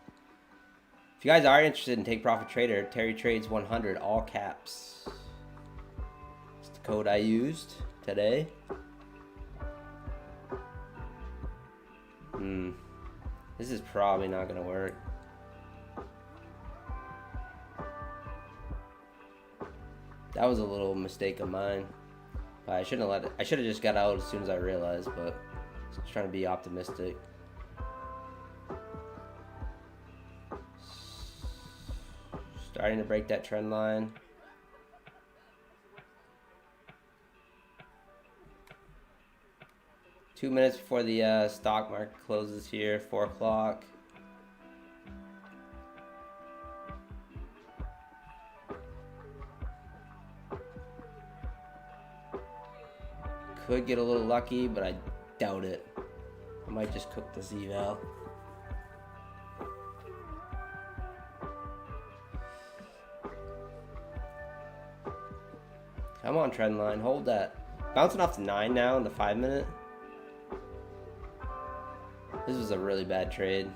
if you guys are interested in Take Profit Trader, Terry Trades 100, all caps. It's the code I used today. This is probably not gonna work. That was a little mistake of mine. I shouldn't have let it. I should have just got out as soon as I realized, but I was trying to be optimistic. Starting to break that trend line. Two minutes before the stock market closes here, 4 o'clock. Could get a little lucky, but I doubt it. I might just cook this eval. Come on, trend line, hold that. Bouncing off to 9 now in the 5 minute. This was a really bad trade.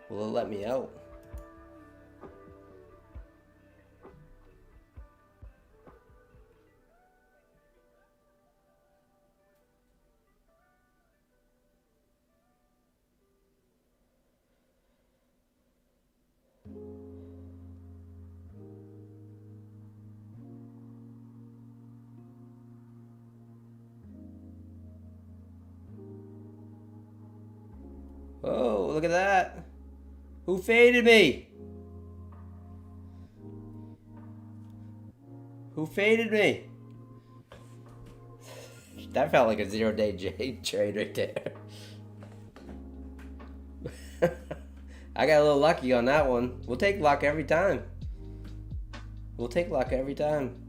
Will it let me out? Oh, look at that. Who faded me? Who faded me? That felt like a 0-day J trade right there. I got a little lucky on that one. We'll take luck every time. We'll take luck every time.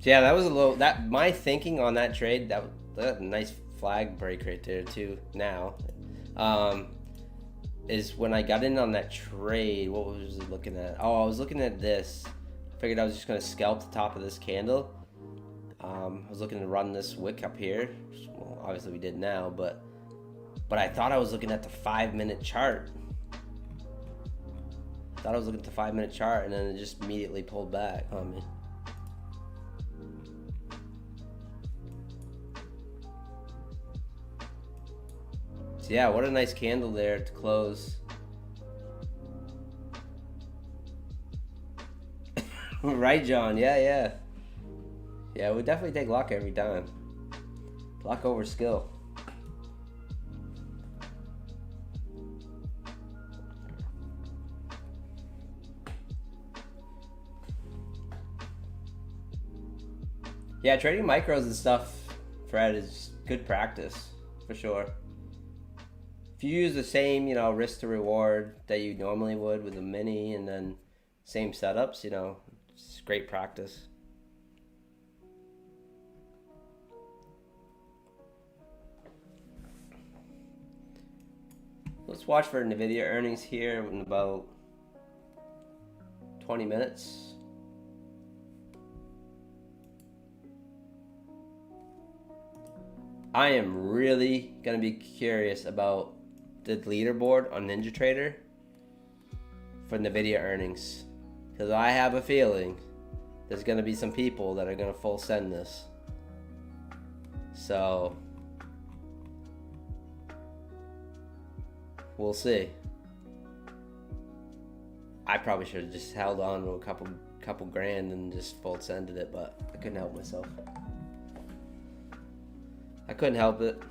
Yeah, that was a little, that my thinking on that trade, that a nice flag break right there too now, is when I got in on that trade. What was I looking at? Oh, I was looking at this. Figured I was just gonna scalp the top of this candle. I was looking to run this wick up here. Well, obviously we did now, but I thought I was looking at the 5-minute chart. And then it just immediately pulled back on me. So yeah, what a nice candle there to close. Right, John? Yeah. Yeah, we definitely take luck every time. Luck over skill. Yeah, trading micros and stuff, Fred, is good practice, for sure. If you use the same, risk to reward that you normally would with a mini and then same setups, it's great practice. Let's watch for NVIDIA earnings here in about 20 minutes. I am really going to be curious about the leaderboard on NinjaTrader for NVIDIA earnings, because I have a feeling there's going to be some people that are going to full send this. So we'll see. I probably should have just held on to a couple grand and just full sended it, but I couldn't help myself. I couldn't help it.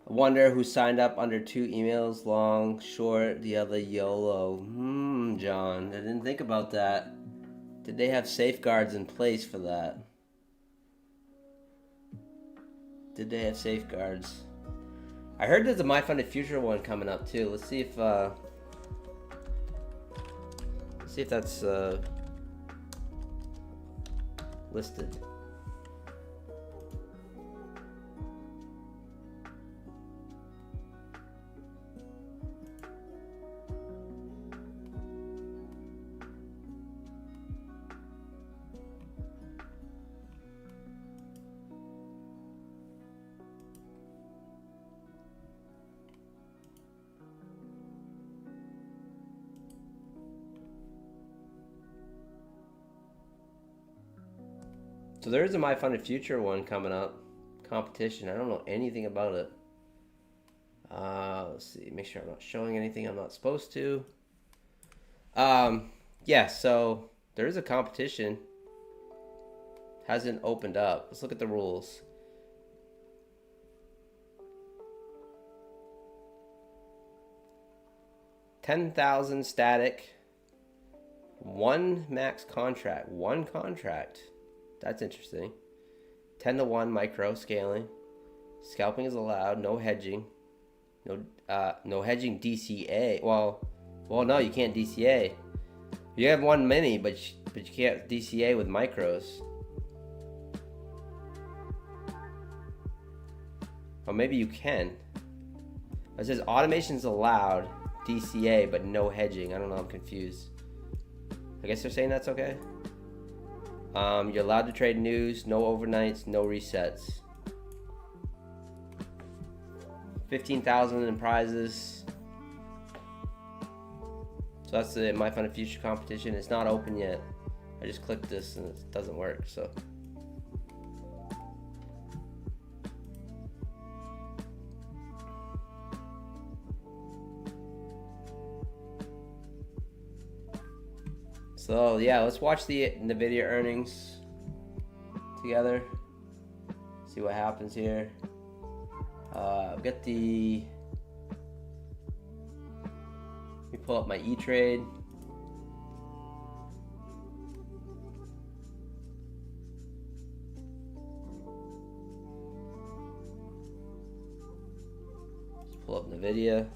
I wonder who signed up under 2 emails, long, short, the other YOLO. John, I didn't think about that. Did they have safeguards in place for that? Did they have safeguards? I heard there's a My Funded Future one coming up too. Let's see if that's listed. So there is a My Funded Future one coming up. Competition. I don't know anything about it. Let's see. Make sure I'm not showing anything I'm not supposed to. Yeah, so there is a competition. Hasn't opened up. Let's look at the rules. $10,000 static. 1 max contract. 1 contract. That's interesting. 10-to-1 micro scaling. Scalping is allowed. No hedging. No hedging DCA. Well, no, you can't DCA. You have 1 mini, but you can't DCA with micros. Or maybe you can. It says automation's allowed, DCA, but no hedging. I don't know. I'm confused. I guess they're saying that's okay. You're allowed to trade news, no overnights, no resets. 15,000 in prizes. So that's the My Funded Future competition. It's not open yet. I just clicked this and it doesn't work. So yeah, let's watch the NVIDIA earnings together. See what happens here. I've got the. Let me pull up my E-Trade. Let's pull up NVIDIA.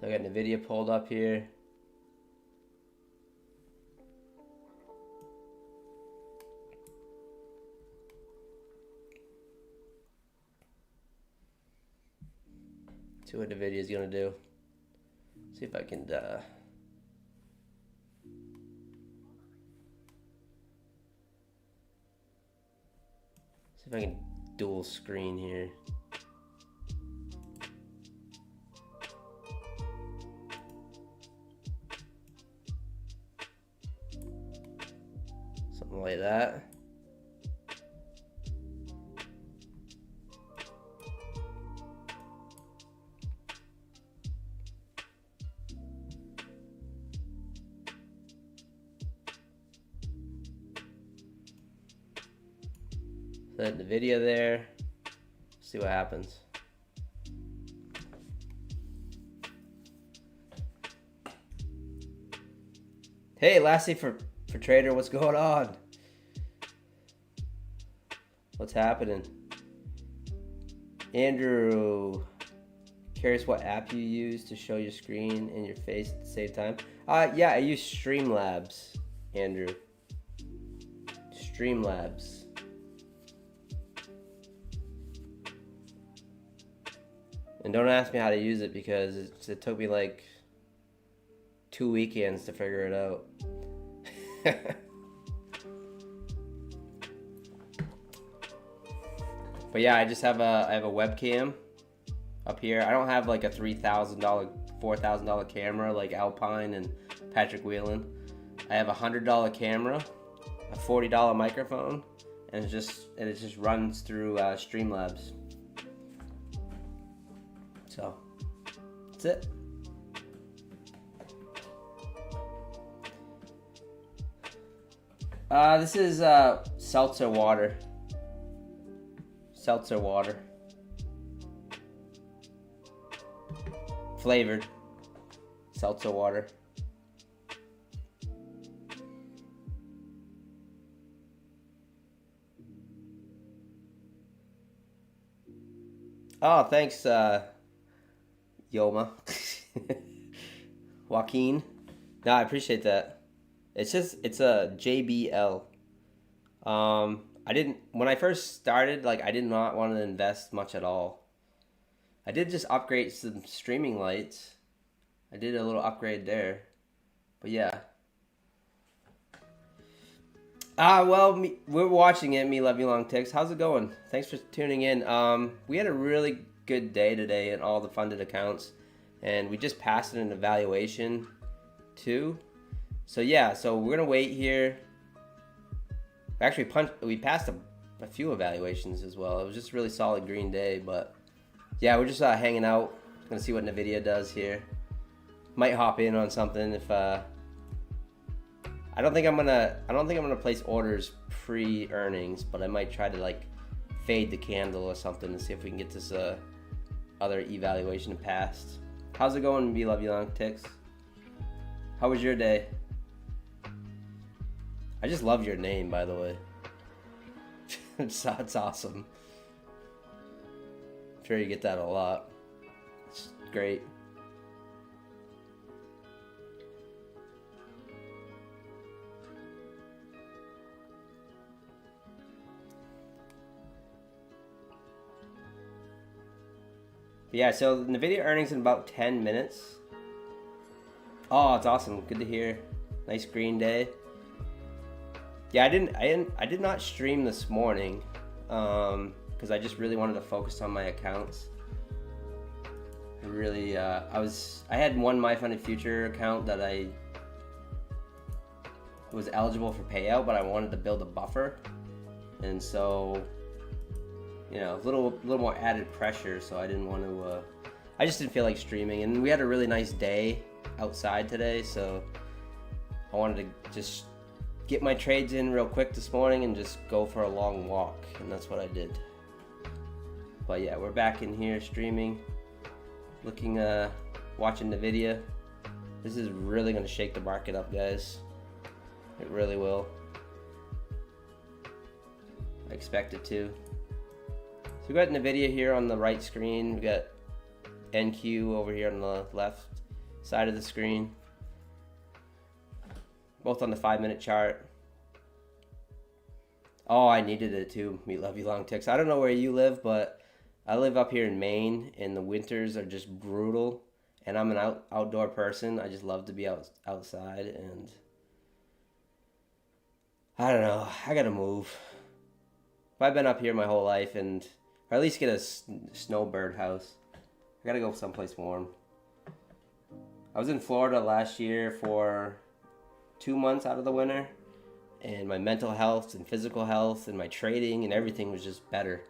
I got NVIDIA pulled up here. See what NVIDIA is gonna do. See if I can see if I can dual screen here. Something like that. Set the video there. See what happens. Hey, Lassie for Trader, what's going on? What's happening? Andrew, curious what app you use to show your screen and your face at the same time? Yeah, I use Streamlabs, Andrew. Streamlabs. And don't ask me how to use it because it took me like 2 weekends to figure it out. But yeah, I have a webcam up here. I don't have like a $3,000, $4,000 camera like Alpine and Patrick Whelan. I have a $100 camera, a $40 microphone, and it just runs through Streamlabs. So That's it. This is seltzer water. Seltzer water. Flavored seltzer water. Oh, thanks, Yoma. Joaquin. No, I appreciate that. It's a JBL. When I first started, like, I did not want to invest much at all. I did just upgrade some streaming lights. I did a little upgrade there. But yeah. Well, we're watching it, Me Love You Long Ticks. How's it going? Thanks for tuning in. We had a really good day today in all the funded accounts. And we just passed an evaluation too. So yeah, so we're going to wait here. Actually, we passed a few evaluations as well. It was just a really solid green day, but yeah, we're just hanging out. Gonna see what Nvidia does here. Might hop in on something if I don't think I'm gonna place orders pre-earnings, but I might try to like fade the candle or something and see if we can get this other evaluation passed. How's it going, Me Love You Long Ticks? How was your day? I just love your name, by the way. It's awesome. I'm sure you get that a lot. It's great. But yeah, so Nvidia earnings in about 10 minutes. Oh, it's awesome. Good to hear. Nice green day. Yeah, I did not stream this morning because I just really wanted to focus on my accounts. I had one My Funded Future account that I was eligible for payout, but I wanted to build a buffer, and so a little more added pressure. So I didn't want to. I just didn't feel like streaming, and we had a really nice day outside today, so I wanted to just get my trades in real quick this morning and just go for a long walk, and that's what I did. But yeah, we're back in here streaming, watching Nvidia. This is really gonna shake the market up, guys. It really will. I expect it to. So we got Nvidia here on the right screen. We got NQ over here on the left side of the screen. Both on the 5-minute chart. Oh, I needed it too. Me Love You Long Ticks. I don't know where you live, but I live up here in Maine, and the winters are just brutal. And I'm an outdoor person. I just love to be outside, and I don't know. I gotta move. I've been up here my whole life, or at least get a snowbird house. I gotta go someplace warm. I was in Florida last year for 2 months out of the winter, and my mental health and physical health and my trading and everything was just better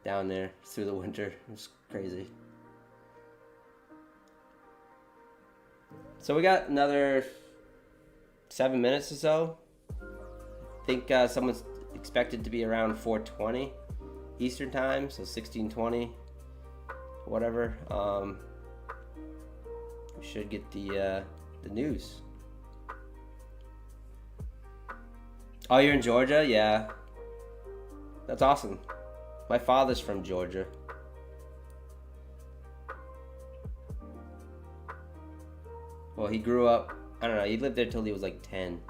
down there through the winter. It was crazy. So we got another 7 minutes or so. I think someone's expected to be around 4:20 Eastern time, so 16:20, whatever. We should get the news. Oh, you're in Georgia? Yeah. That's awesome. My father's from Georgia. Well, he grew up, I don't know, he lived there till he was like 10.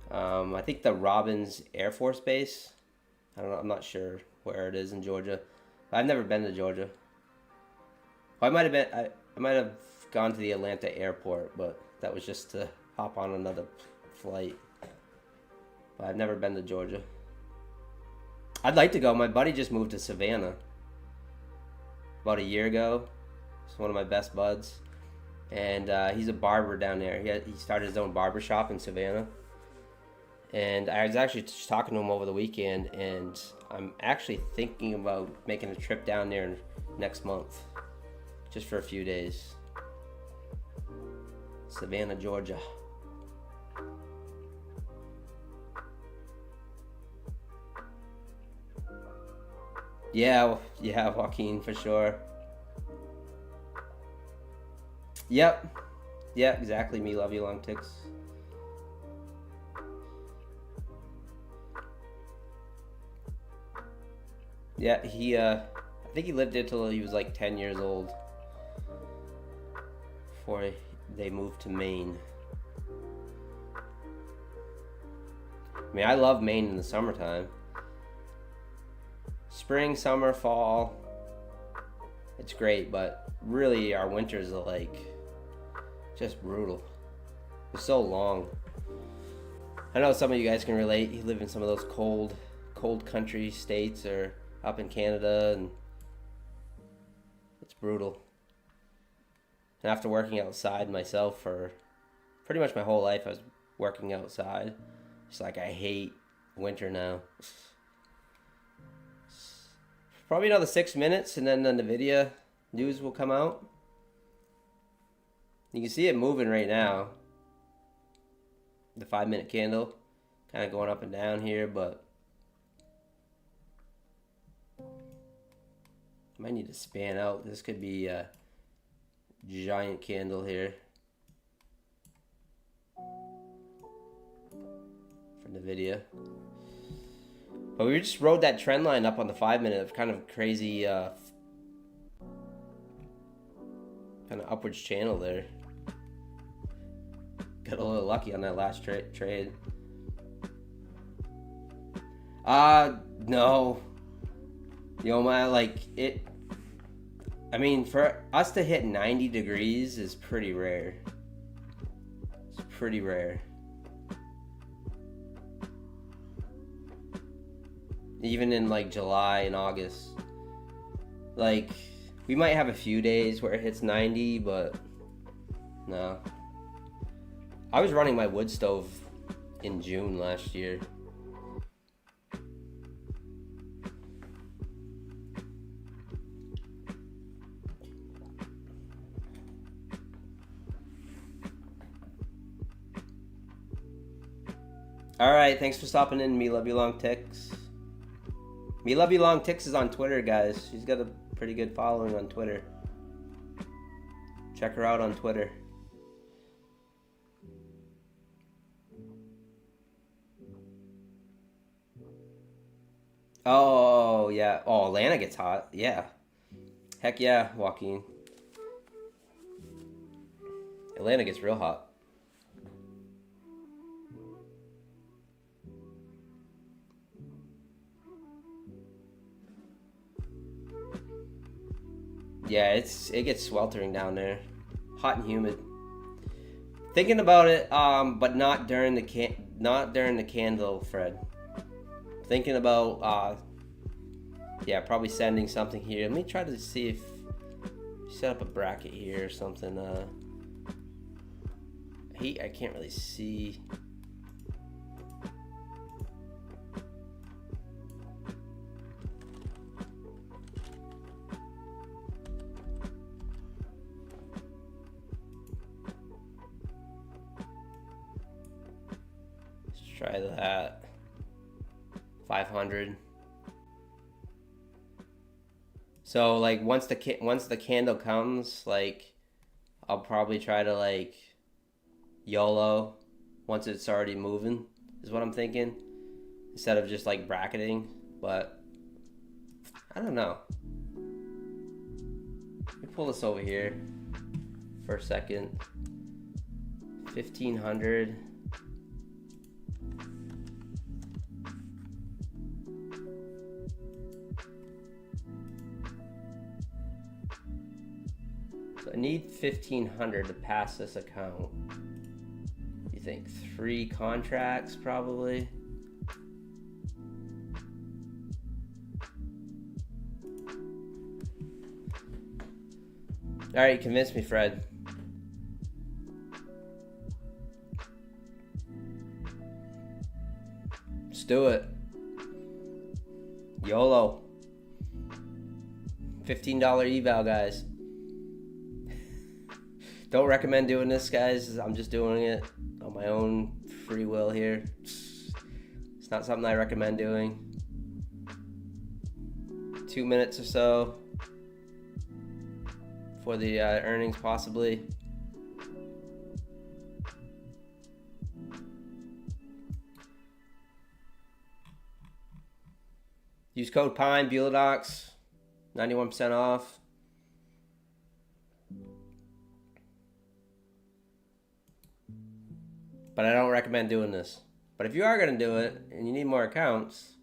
I think the Robbins Air Force Base. I don't know, I'm not sure where it is in Georgia. I've never been to Georgia. Well, I might have gone to the Atlanta airport, but that was just to hop on another flight. But I've never been to Georgia. I'd like to go. My buddy just moved to Savannah about a year ago. He's one of my best buds, and he's a barber down there. He started his own barber shop in Savannah, and I was actually just talking to him over the weekend, and I'm actually thinking about making a trip down there next month. just for a few days. Savannah, Georgia. Yeah, Joaquin, for sure. Yep. Yeah, exactly. Me love you, long ticks. Yeah, I think he lived there till he was like 10 years old before they moved to Maine. I mean, I love Maine in the summertime. Spring, summer, fall, it's great, but really our winters are like just brutal. They're so long. I know some of you guys can relate. You live in some of those cold country states or up in Canada, and it's brutal. And after working outside myself for pretty much my whole life, I was working outside. It's like I hate winter now. Probably another 6 minutes, and then the NVIDIA news will come out. You can see it moving right now. The 5-minute candle kind of going up and down here, but I might need to span out. This could be a giant candle here for NVIDIA. But we just rode that trend line up on the 5-minute of kind of crazy kind of upwards channel there. Got a little lucky on that last trade. No. You know, I mean, for us to hit 90 degrees is pretty rare. It's pretty rare. Even in like July and August. Like, we might have a few days where it hits 90, but no. I was running my wood stove in June last year. Alright, thanks for stopping in. Me love you, long ticks. Me love you, long ticks is on Twitter, guys. She's got a pretty good following on Twitter. Check her out on Twitter. Oh, yeah. Oh, Atlanta gets hot. Yeah. Heck yeah, Joaquin. Atlanta gets real hot. Yeah, it gets sweltering down there. Hot and humid. Thinking about it, but not during the candle, Fred. Thinking about yeah, probably sending something here. Let me try to see if set up a bracket here or something. I can't really see. Let's try that. 500. So like once the candle comes, like I'll probably try to like YOLO once it's already moving is what I'm thinking, instead of just like bracketing. But I don't know. Let me pull this over here for a second. 1500. So I need 1500 to pass this account. You think 3 contracts probably? All right, convince me, Fred. Let's do it. YOLO. $15 eval, guys. Don't recommend doing this, guys. I'm just doing it on my own free will here. It's not something I recommend doing. 2 minutes or so for the earnings, possibly. Use code PINE, Bulodox, 91% off. But I don't recommend doing this. But if you are going to do it and you need more accounts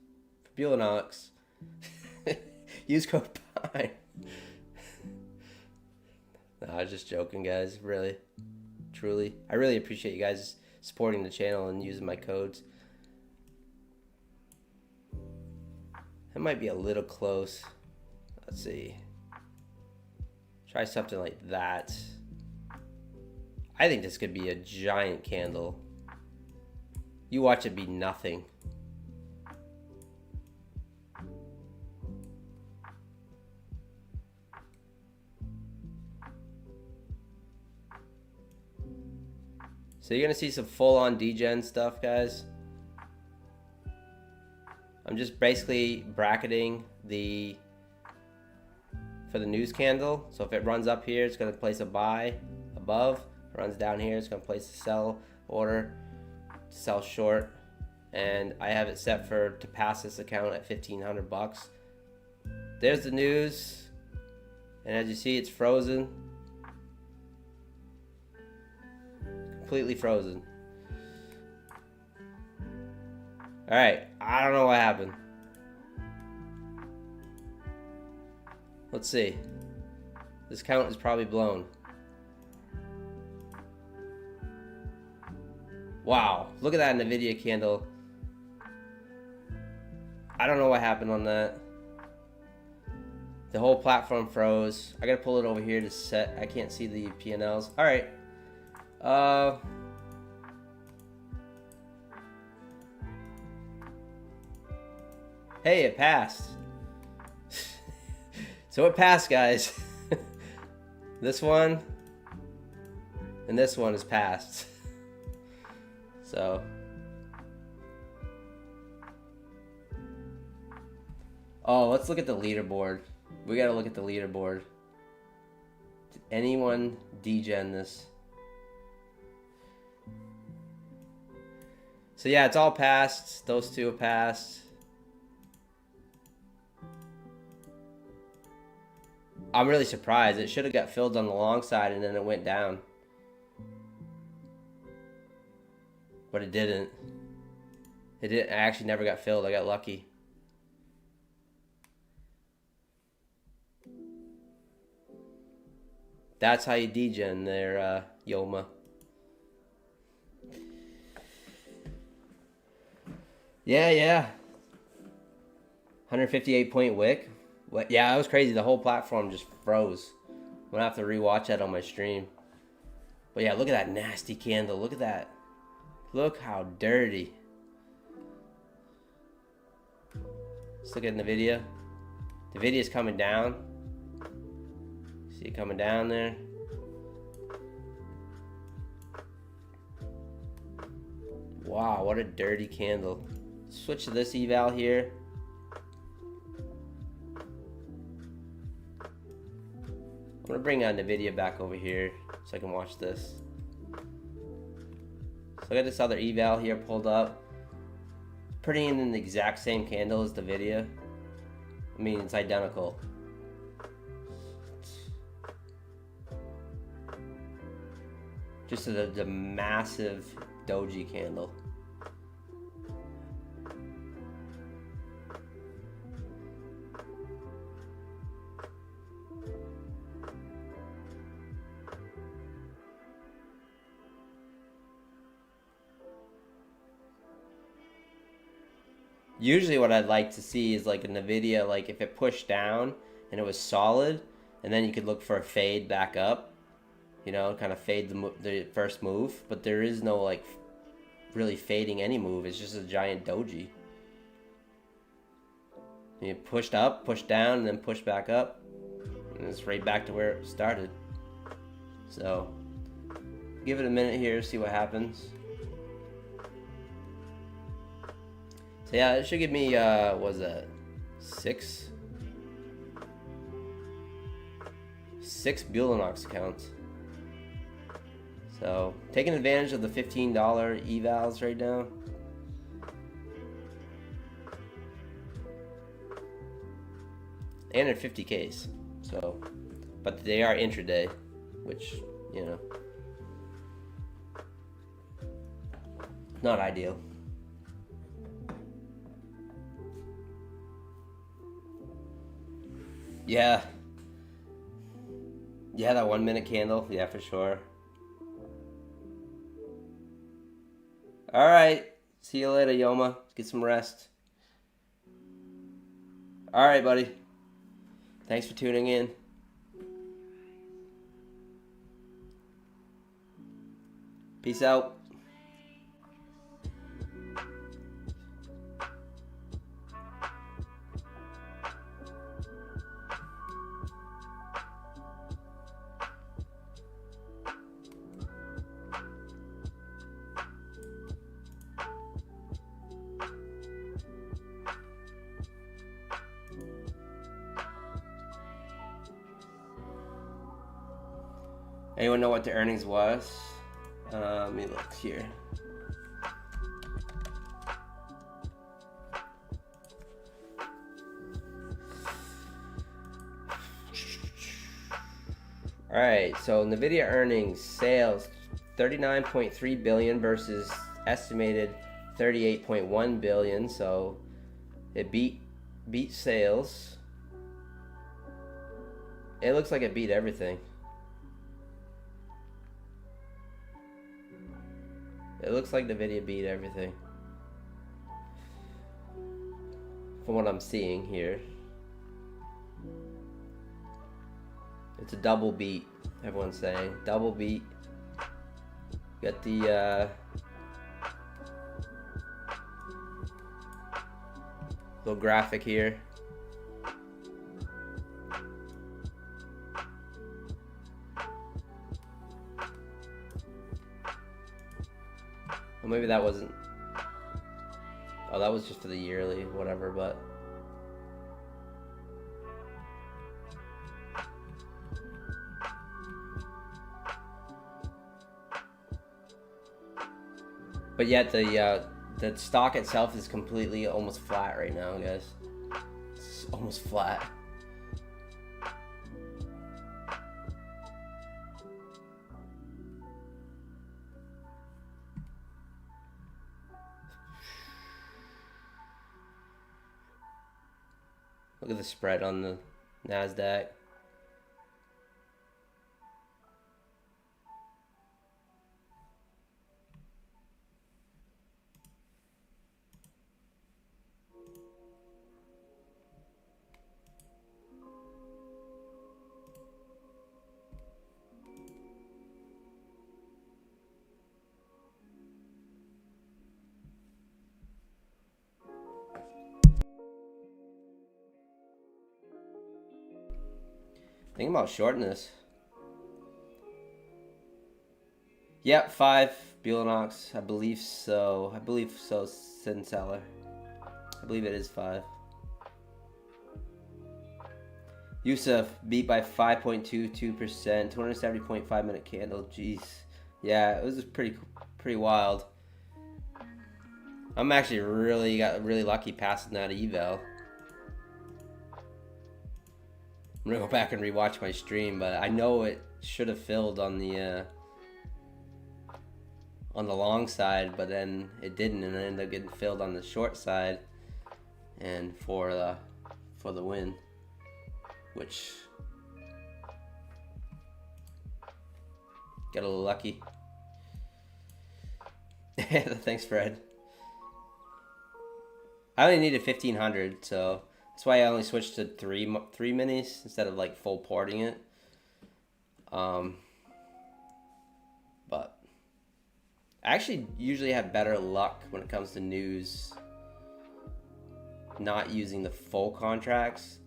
for Bulodox, use code PINE. No, I was just joking, guys. Really, truly. I really appreciate you guys supporting the channel and using my codes. That might be a little close. Let's see. Try something like that. I think this could be a giant candle. You watch it be nothing. So you're gonna see some full-on degen stuff, guys. I'm just basically bracketing for the news candle. So if it runs up here, it's gonna place a buy above. If it runs down here, it's gonna place a sell order, sell short. And I have it set to pass this account at 1,500 bucks. There's the news. And as you see, it's frozen. Completely frozen. Alright, I don't know what happened. Let's see. This count is probably blown. Wow, look at that NVIDIA candle. I don't know what happened on that. The whole platform froze. I gotta pull it over here to set. I can't see the P&Ls. Alright. Hey, it passed. So it passed, guys. This one and this one is passed. So let's look at the leaderboard. We gotta look at the leaderboard. Did anyone degen this? So yeah, it's all passed. Those two have passed. I'm really surprised. It should have got filled on the long side and then it went down. But it didn't. It didn't. I actually never got filled. I got lucky. That's how you degen there, Yoma. Yeah. 158 point wick. What? Yeah, that was crazy. The whole platform just froze. I'm gonna have to rewatch that on my stream. But yeah, look at that nasty candle. Look at that. Look how dirty. Let's look at the video. The video is coming down. See it coming down there. Wow, what a dirty candle. Switch to this eval here. I'm gonna bring the video back over here so I can watch this. So I got this other eval here pulled up. Pretty in the exact same candle as the video. I mean, it's identical. Just the massive doji candle. Usually what I'd like to see is like in the video, like if it pushed down and it was solid, and then you could look for a fade back up, you know, kind of fade the first move. But there is no like really fading any move. It's just a giant doji. You pushed up, pushed down, and then pushed back up, and it's right back to where it started. So give it a minute here, see what happens. So yeah, it should give me what was that, six Bulanox accounts. So taking advantage of the $15 evals right now. And at 50Ks. So, but they are intraday, which, you know, not ideal. Yeah. Yeah, that 1 minute candle. Yeah, for sure. All right. See you later, Yoma. Get some rest. All right, buddy. Thanks for tuning in. Peace out. Anyone know what the earnings was? Let me look here. All right, so NVIDIA earnings, sales, 39.3 billion versus estimated 38.1 billion. So it beat sales. It looks like it beat everything. It looks like NVIDIA beat everything from what I'm seeing here. It's a double beat, everyone's saying. Double beat. Got the little graphic here. Well, maybe that wasn't. Oh, that was just for the yearly, whatever, but. But yet the stock itself is completely almost flat right now, guys. It's almost flat. Look at the spread on the NASDAQ. Think about shorting this. Yep, 5 Bulanox. I believe so. Finincial. I believe it is 5. Yusuf beat by 5.22%. 270.5 minute candle. Jeez. Yeah, it was pretty wild. I'm actually got really lucky passing that eval. I'm gonna go back and rewatch my stream, but I know it should have filled on the long side, but then it didn't, and I ended up getting filled on the short side, and for the win, which got a little lucky. Thanks, Fred. I only needed 1,500, so. That's why I only switched to three minis instead of like full porting it. But I actually usually have better luck when it comes to news not using the full contracts.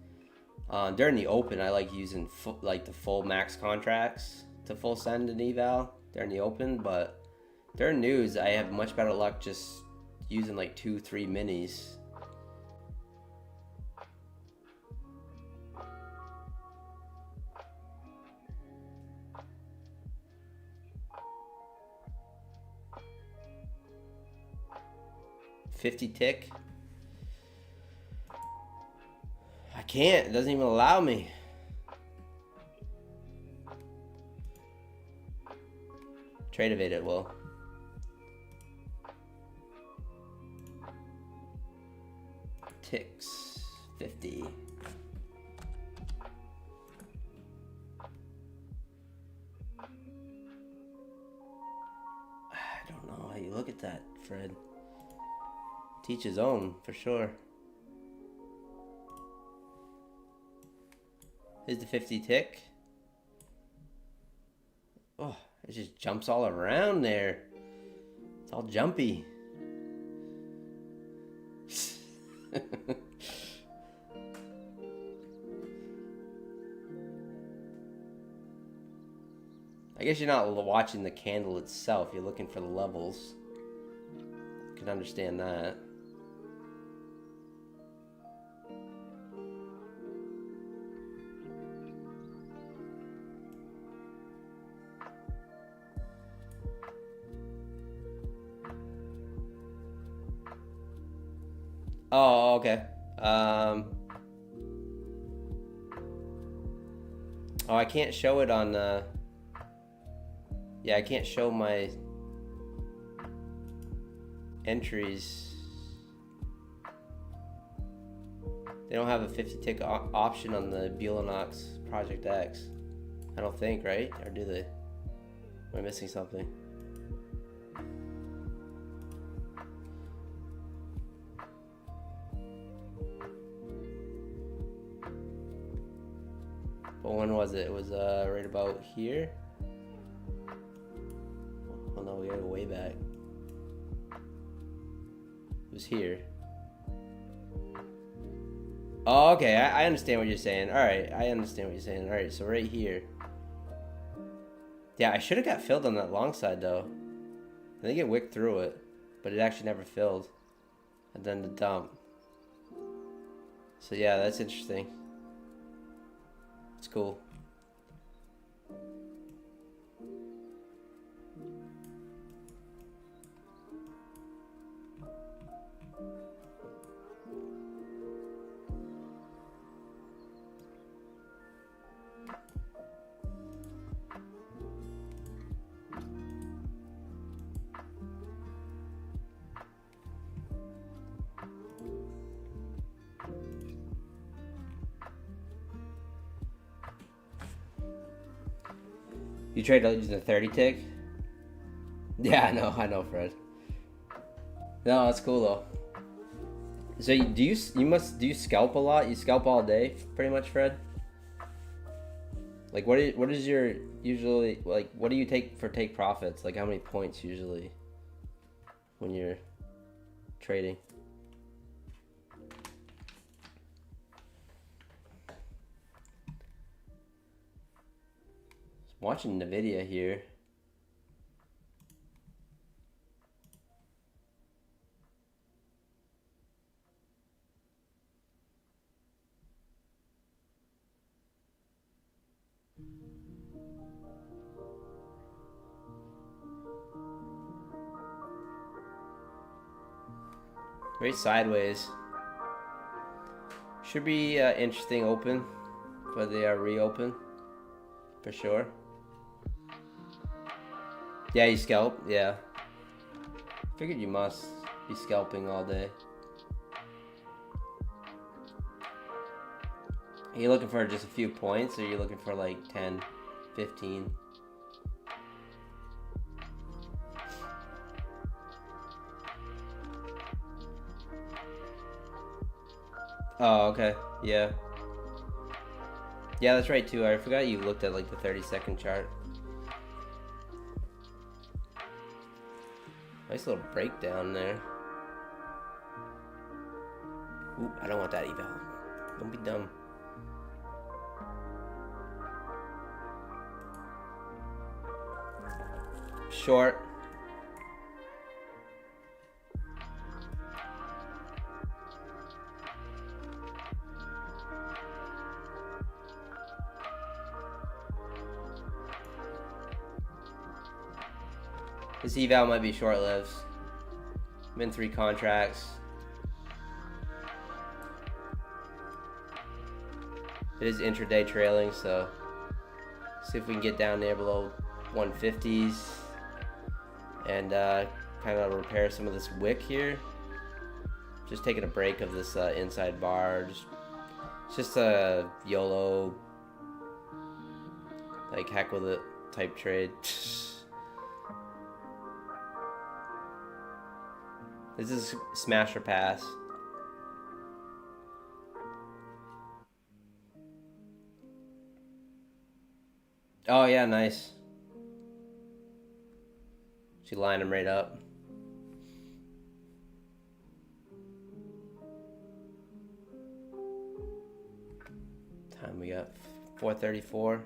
During the open, I like using the full max contracts to full send an eval. they're in the open, but they're news. I have much better luck just using like 2-3 minis. $50 tick. I can't. It doesn't even allow me. Trade evade it will. Ticks 50. I don't know how you look at that, Fred. Teach his own, for sure. Here's the 50 tick. Oh, it just jumps all around there. It's all jumpy. I guess you're not watching the candle itself. You're looking for the levels. I can understand that. Oh, okay. Oh, I can't show it on, yeah, I can't show my entries. They don't have a 50 tick option on the Bulanox Project X. I don't think, right? Or do they? Am I missing something? But when was it? It was right about here. Oh no, we gotta go way back. It was here. Oh, okay, I understand what you're saying. Alright, I understand what you're saying. Alright, so right here. Yeah, I should have got filled on that long side though. I think it wicked through it, but it actually never filled. And then the dump. So yeah, that's interesting. It's cool. You tried to use the 30 tick? Yeah, I know, Fred. No, that's cool though. So do you scalp a lot? You scalp all day, pretty much, Fred? Like, what is your usually, like, what do you take for take profits? Like, how many points usually when you're trading? Watching the video here. Right sideways. Should be interesting open, but they are reopen for sure. Yeah, you scalp. Yeah. Figured you must be scalping all day. Are you looking for just a few points, or are you looking for like 10, 15? Oh, okay. Yeah. Yeah, that's right too. I forgot you looked at like the 30-second chart. Nice little breakdown there. Ooh, I don't want that eval. Don't be dumb. Short. This eval might be short-lived. I'm in 3 contracts. It is intraday trailing, so see if we can get down there below 150s and kind of repair some of this wick here. Just taking a break of this inside bar. It's just a YOLO, like heck with it type trade. This is smash or pass. Oh yeah, nice. She lined him right up. Time we got 4:34.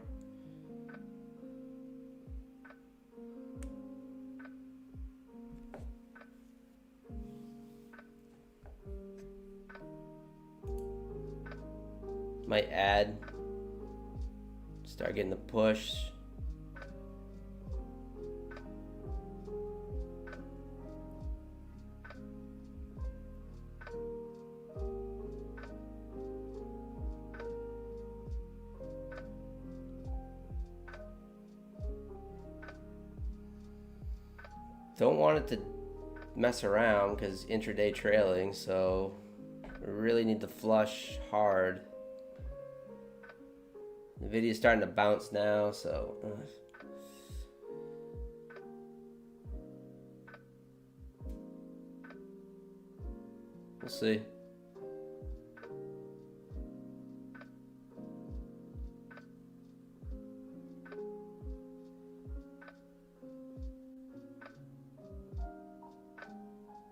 Might add. Start getting the push. Don't want it to mess around because intraday trailing, so we really need to flush hard. The video's starting to bounce now, so we'll see.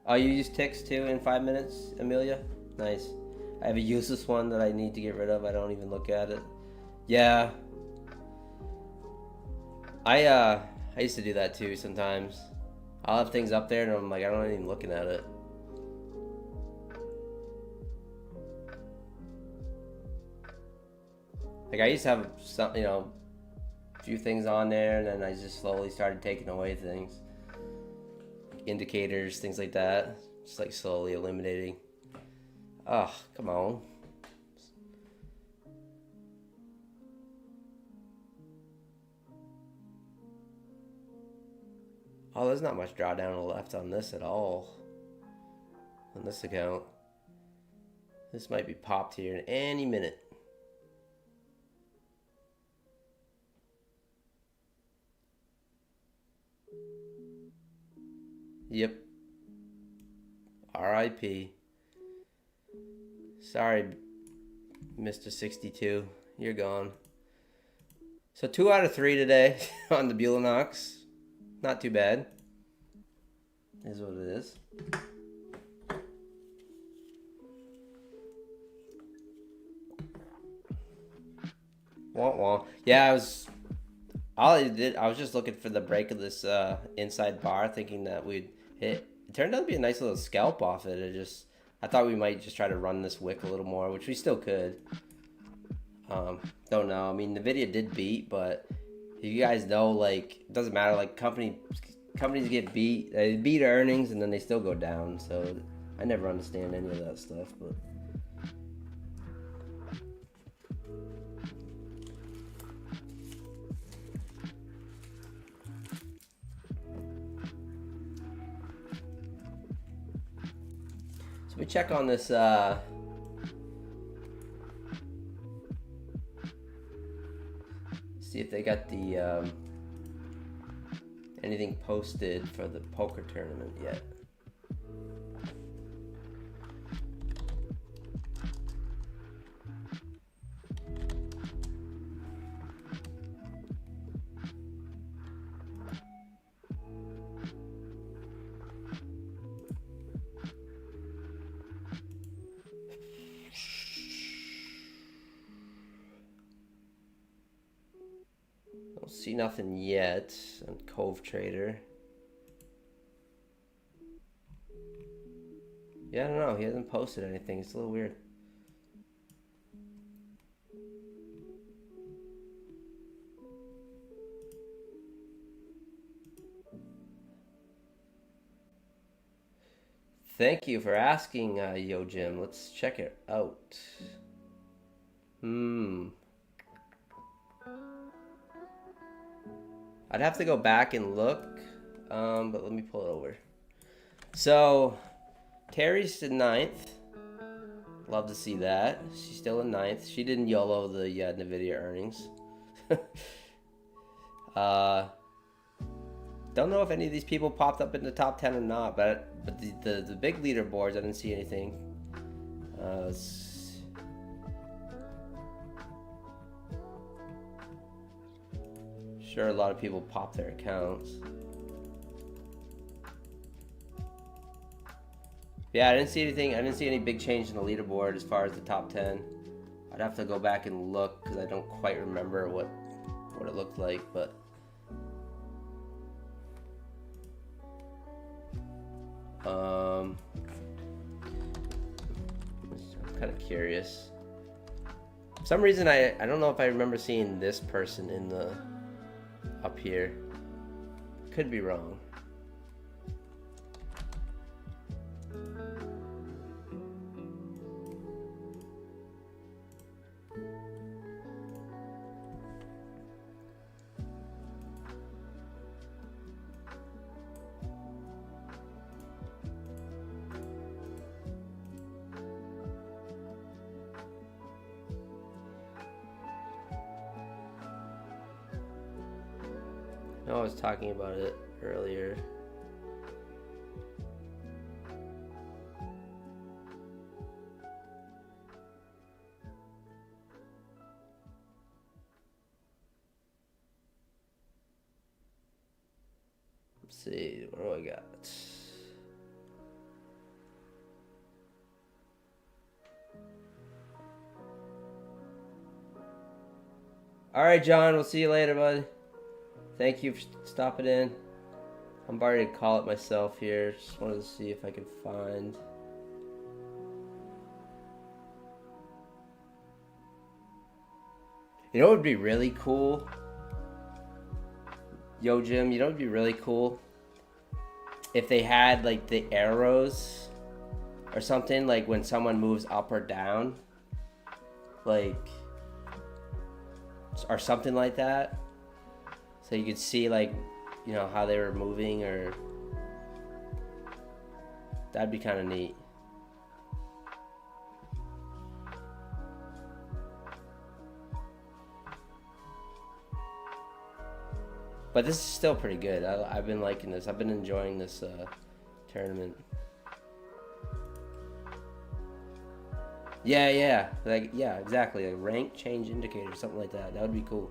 Oh, you use ticks too in 5 minutes, Amelia? Nice. I have a useless one that I need to get rid of. I don't even look at it. Yeah. I used to do that too sometimes. I'll have things up there and I'm like, I'm not even looking at it. Like I used to have some, you know, a few things on there and then I just slowly started taking away things. Indicators, things like that. Just like slowly eliminating. Oh, come on. Oh, there's not much drawdown left on this at all. On this account. This might be popped here in any minute. Yep. RIP. Sorry, Mr. 62. You're gone. So 2 out of 3 today on the Bulenox. Not too bad. Is what it is. Wah wah. Yeah, I was just looking for the break of this inside bar, thinking that we'd hit. It turned out to be a nice little scalp off it. I thought we might just try to run this wick a little more, which we still could. Don't know. I mean, the video did beat, but you guys know, like, it doesn't matter. Like, companies get beat. They beat earnings, and then they still go down. So I never understand any of that stuff, but. We check on this see if they got the anything posted for the poker tournament yet. see nothing yet on Cove Trader. Yeah, I don't know. He hasn't posted anything. It's a little weird. Thank you for asking, Yo Jim. Let's check it out. I'd have to go back and look, but let me pull it over. So, Terry's the 9th. Love to see that. She's still in 9th. She didn't YOLO the NVIDIA earnings. Don't know if any of these people popped up in the top 10 or not, but the big leaderboards, I didn't see anything. Sure, a lot of people pop their accounts. Yeah, I didn't see anything. I didn't see any big change in the leaderboard as far as the top 10. I'd have to go back and look because I don't quite remember what it looked like, but I'm kind of curious. For some reason, I don't know if I remember seeing this person in the up here. Could be wrong. I was talking about it earlier. Let's see, what do I got? All right, John, we'll see you later, bud. Thank you for stopping in. I'm about to call it myself here. Just wanted to see if I could find. You know what would be really cool? Yo, Jim, you know what would be really cool? If they had like the arrows or something, like when someone moves up or down. Like, or something like that. So you could see, like, you know, how they were moving, or that'd be kind of neat. But this is still pretty good. I've been liking this. I've been enjoying this tournament. Yeah, like, yeah, exactly. A rank change indicator, something like that. That would be cool.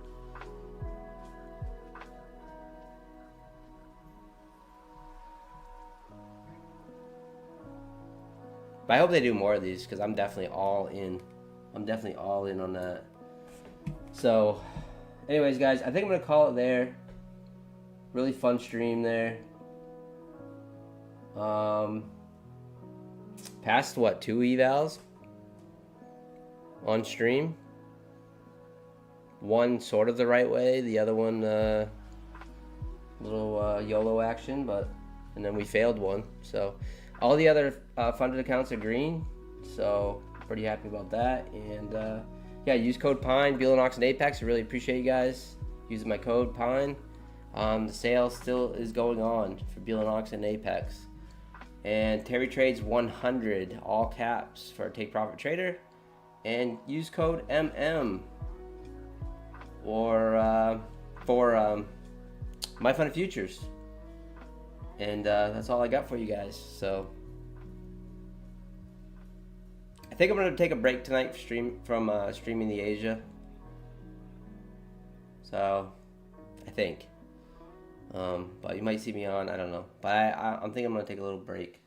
But I hope they do more of these because I'm definitely all in. I'm definitely all in on that. So, anyways, guys, I think I'm going to call it there. Really fun stream there. Passed, what, 2 evals on stream? One sort of the right way. The other one, little YOLO action, and then we failed one. So, all the other funded accounts are green, so pretty happy about that. And yeah, use code PINE, Beeline and Apex. I really appreciate you guys using my code PINE. The sale still is going on for Beeline and Apex. And Terry Trades 100, all caps, for Take Profit Trader. And use code MM or for My Fun Futures. And that's all I got for you guys. So I think I'm gonna take a break tonight from streaming the Asia. So I think, but you might see me on. I don't know. But I'm thinking I'm gonna take a little break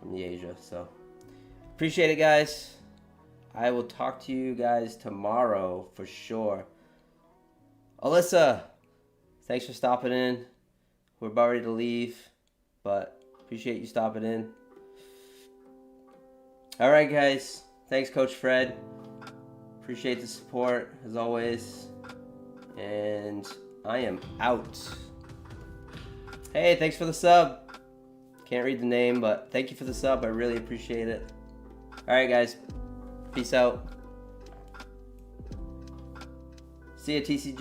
from the Asia. So appreciate it, guys. I will talk to you guys tomorrow for sure. Alyssa, thanks for stopping in. We're about ready to leave, but appreciate you stopping in. All right, guys. Thanks, Coach Fred. Appreciate the support, as always. And I am out. Hey, thanks for the sub. Can't read the name, but thank you for the sub. I really appreciate it. All right, guys. Peace out. See ya, TCG.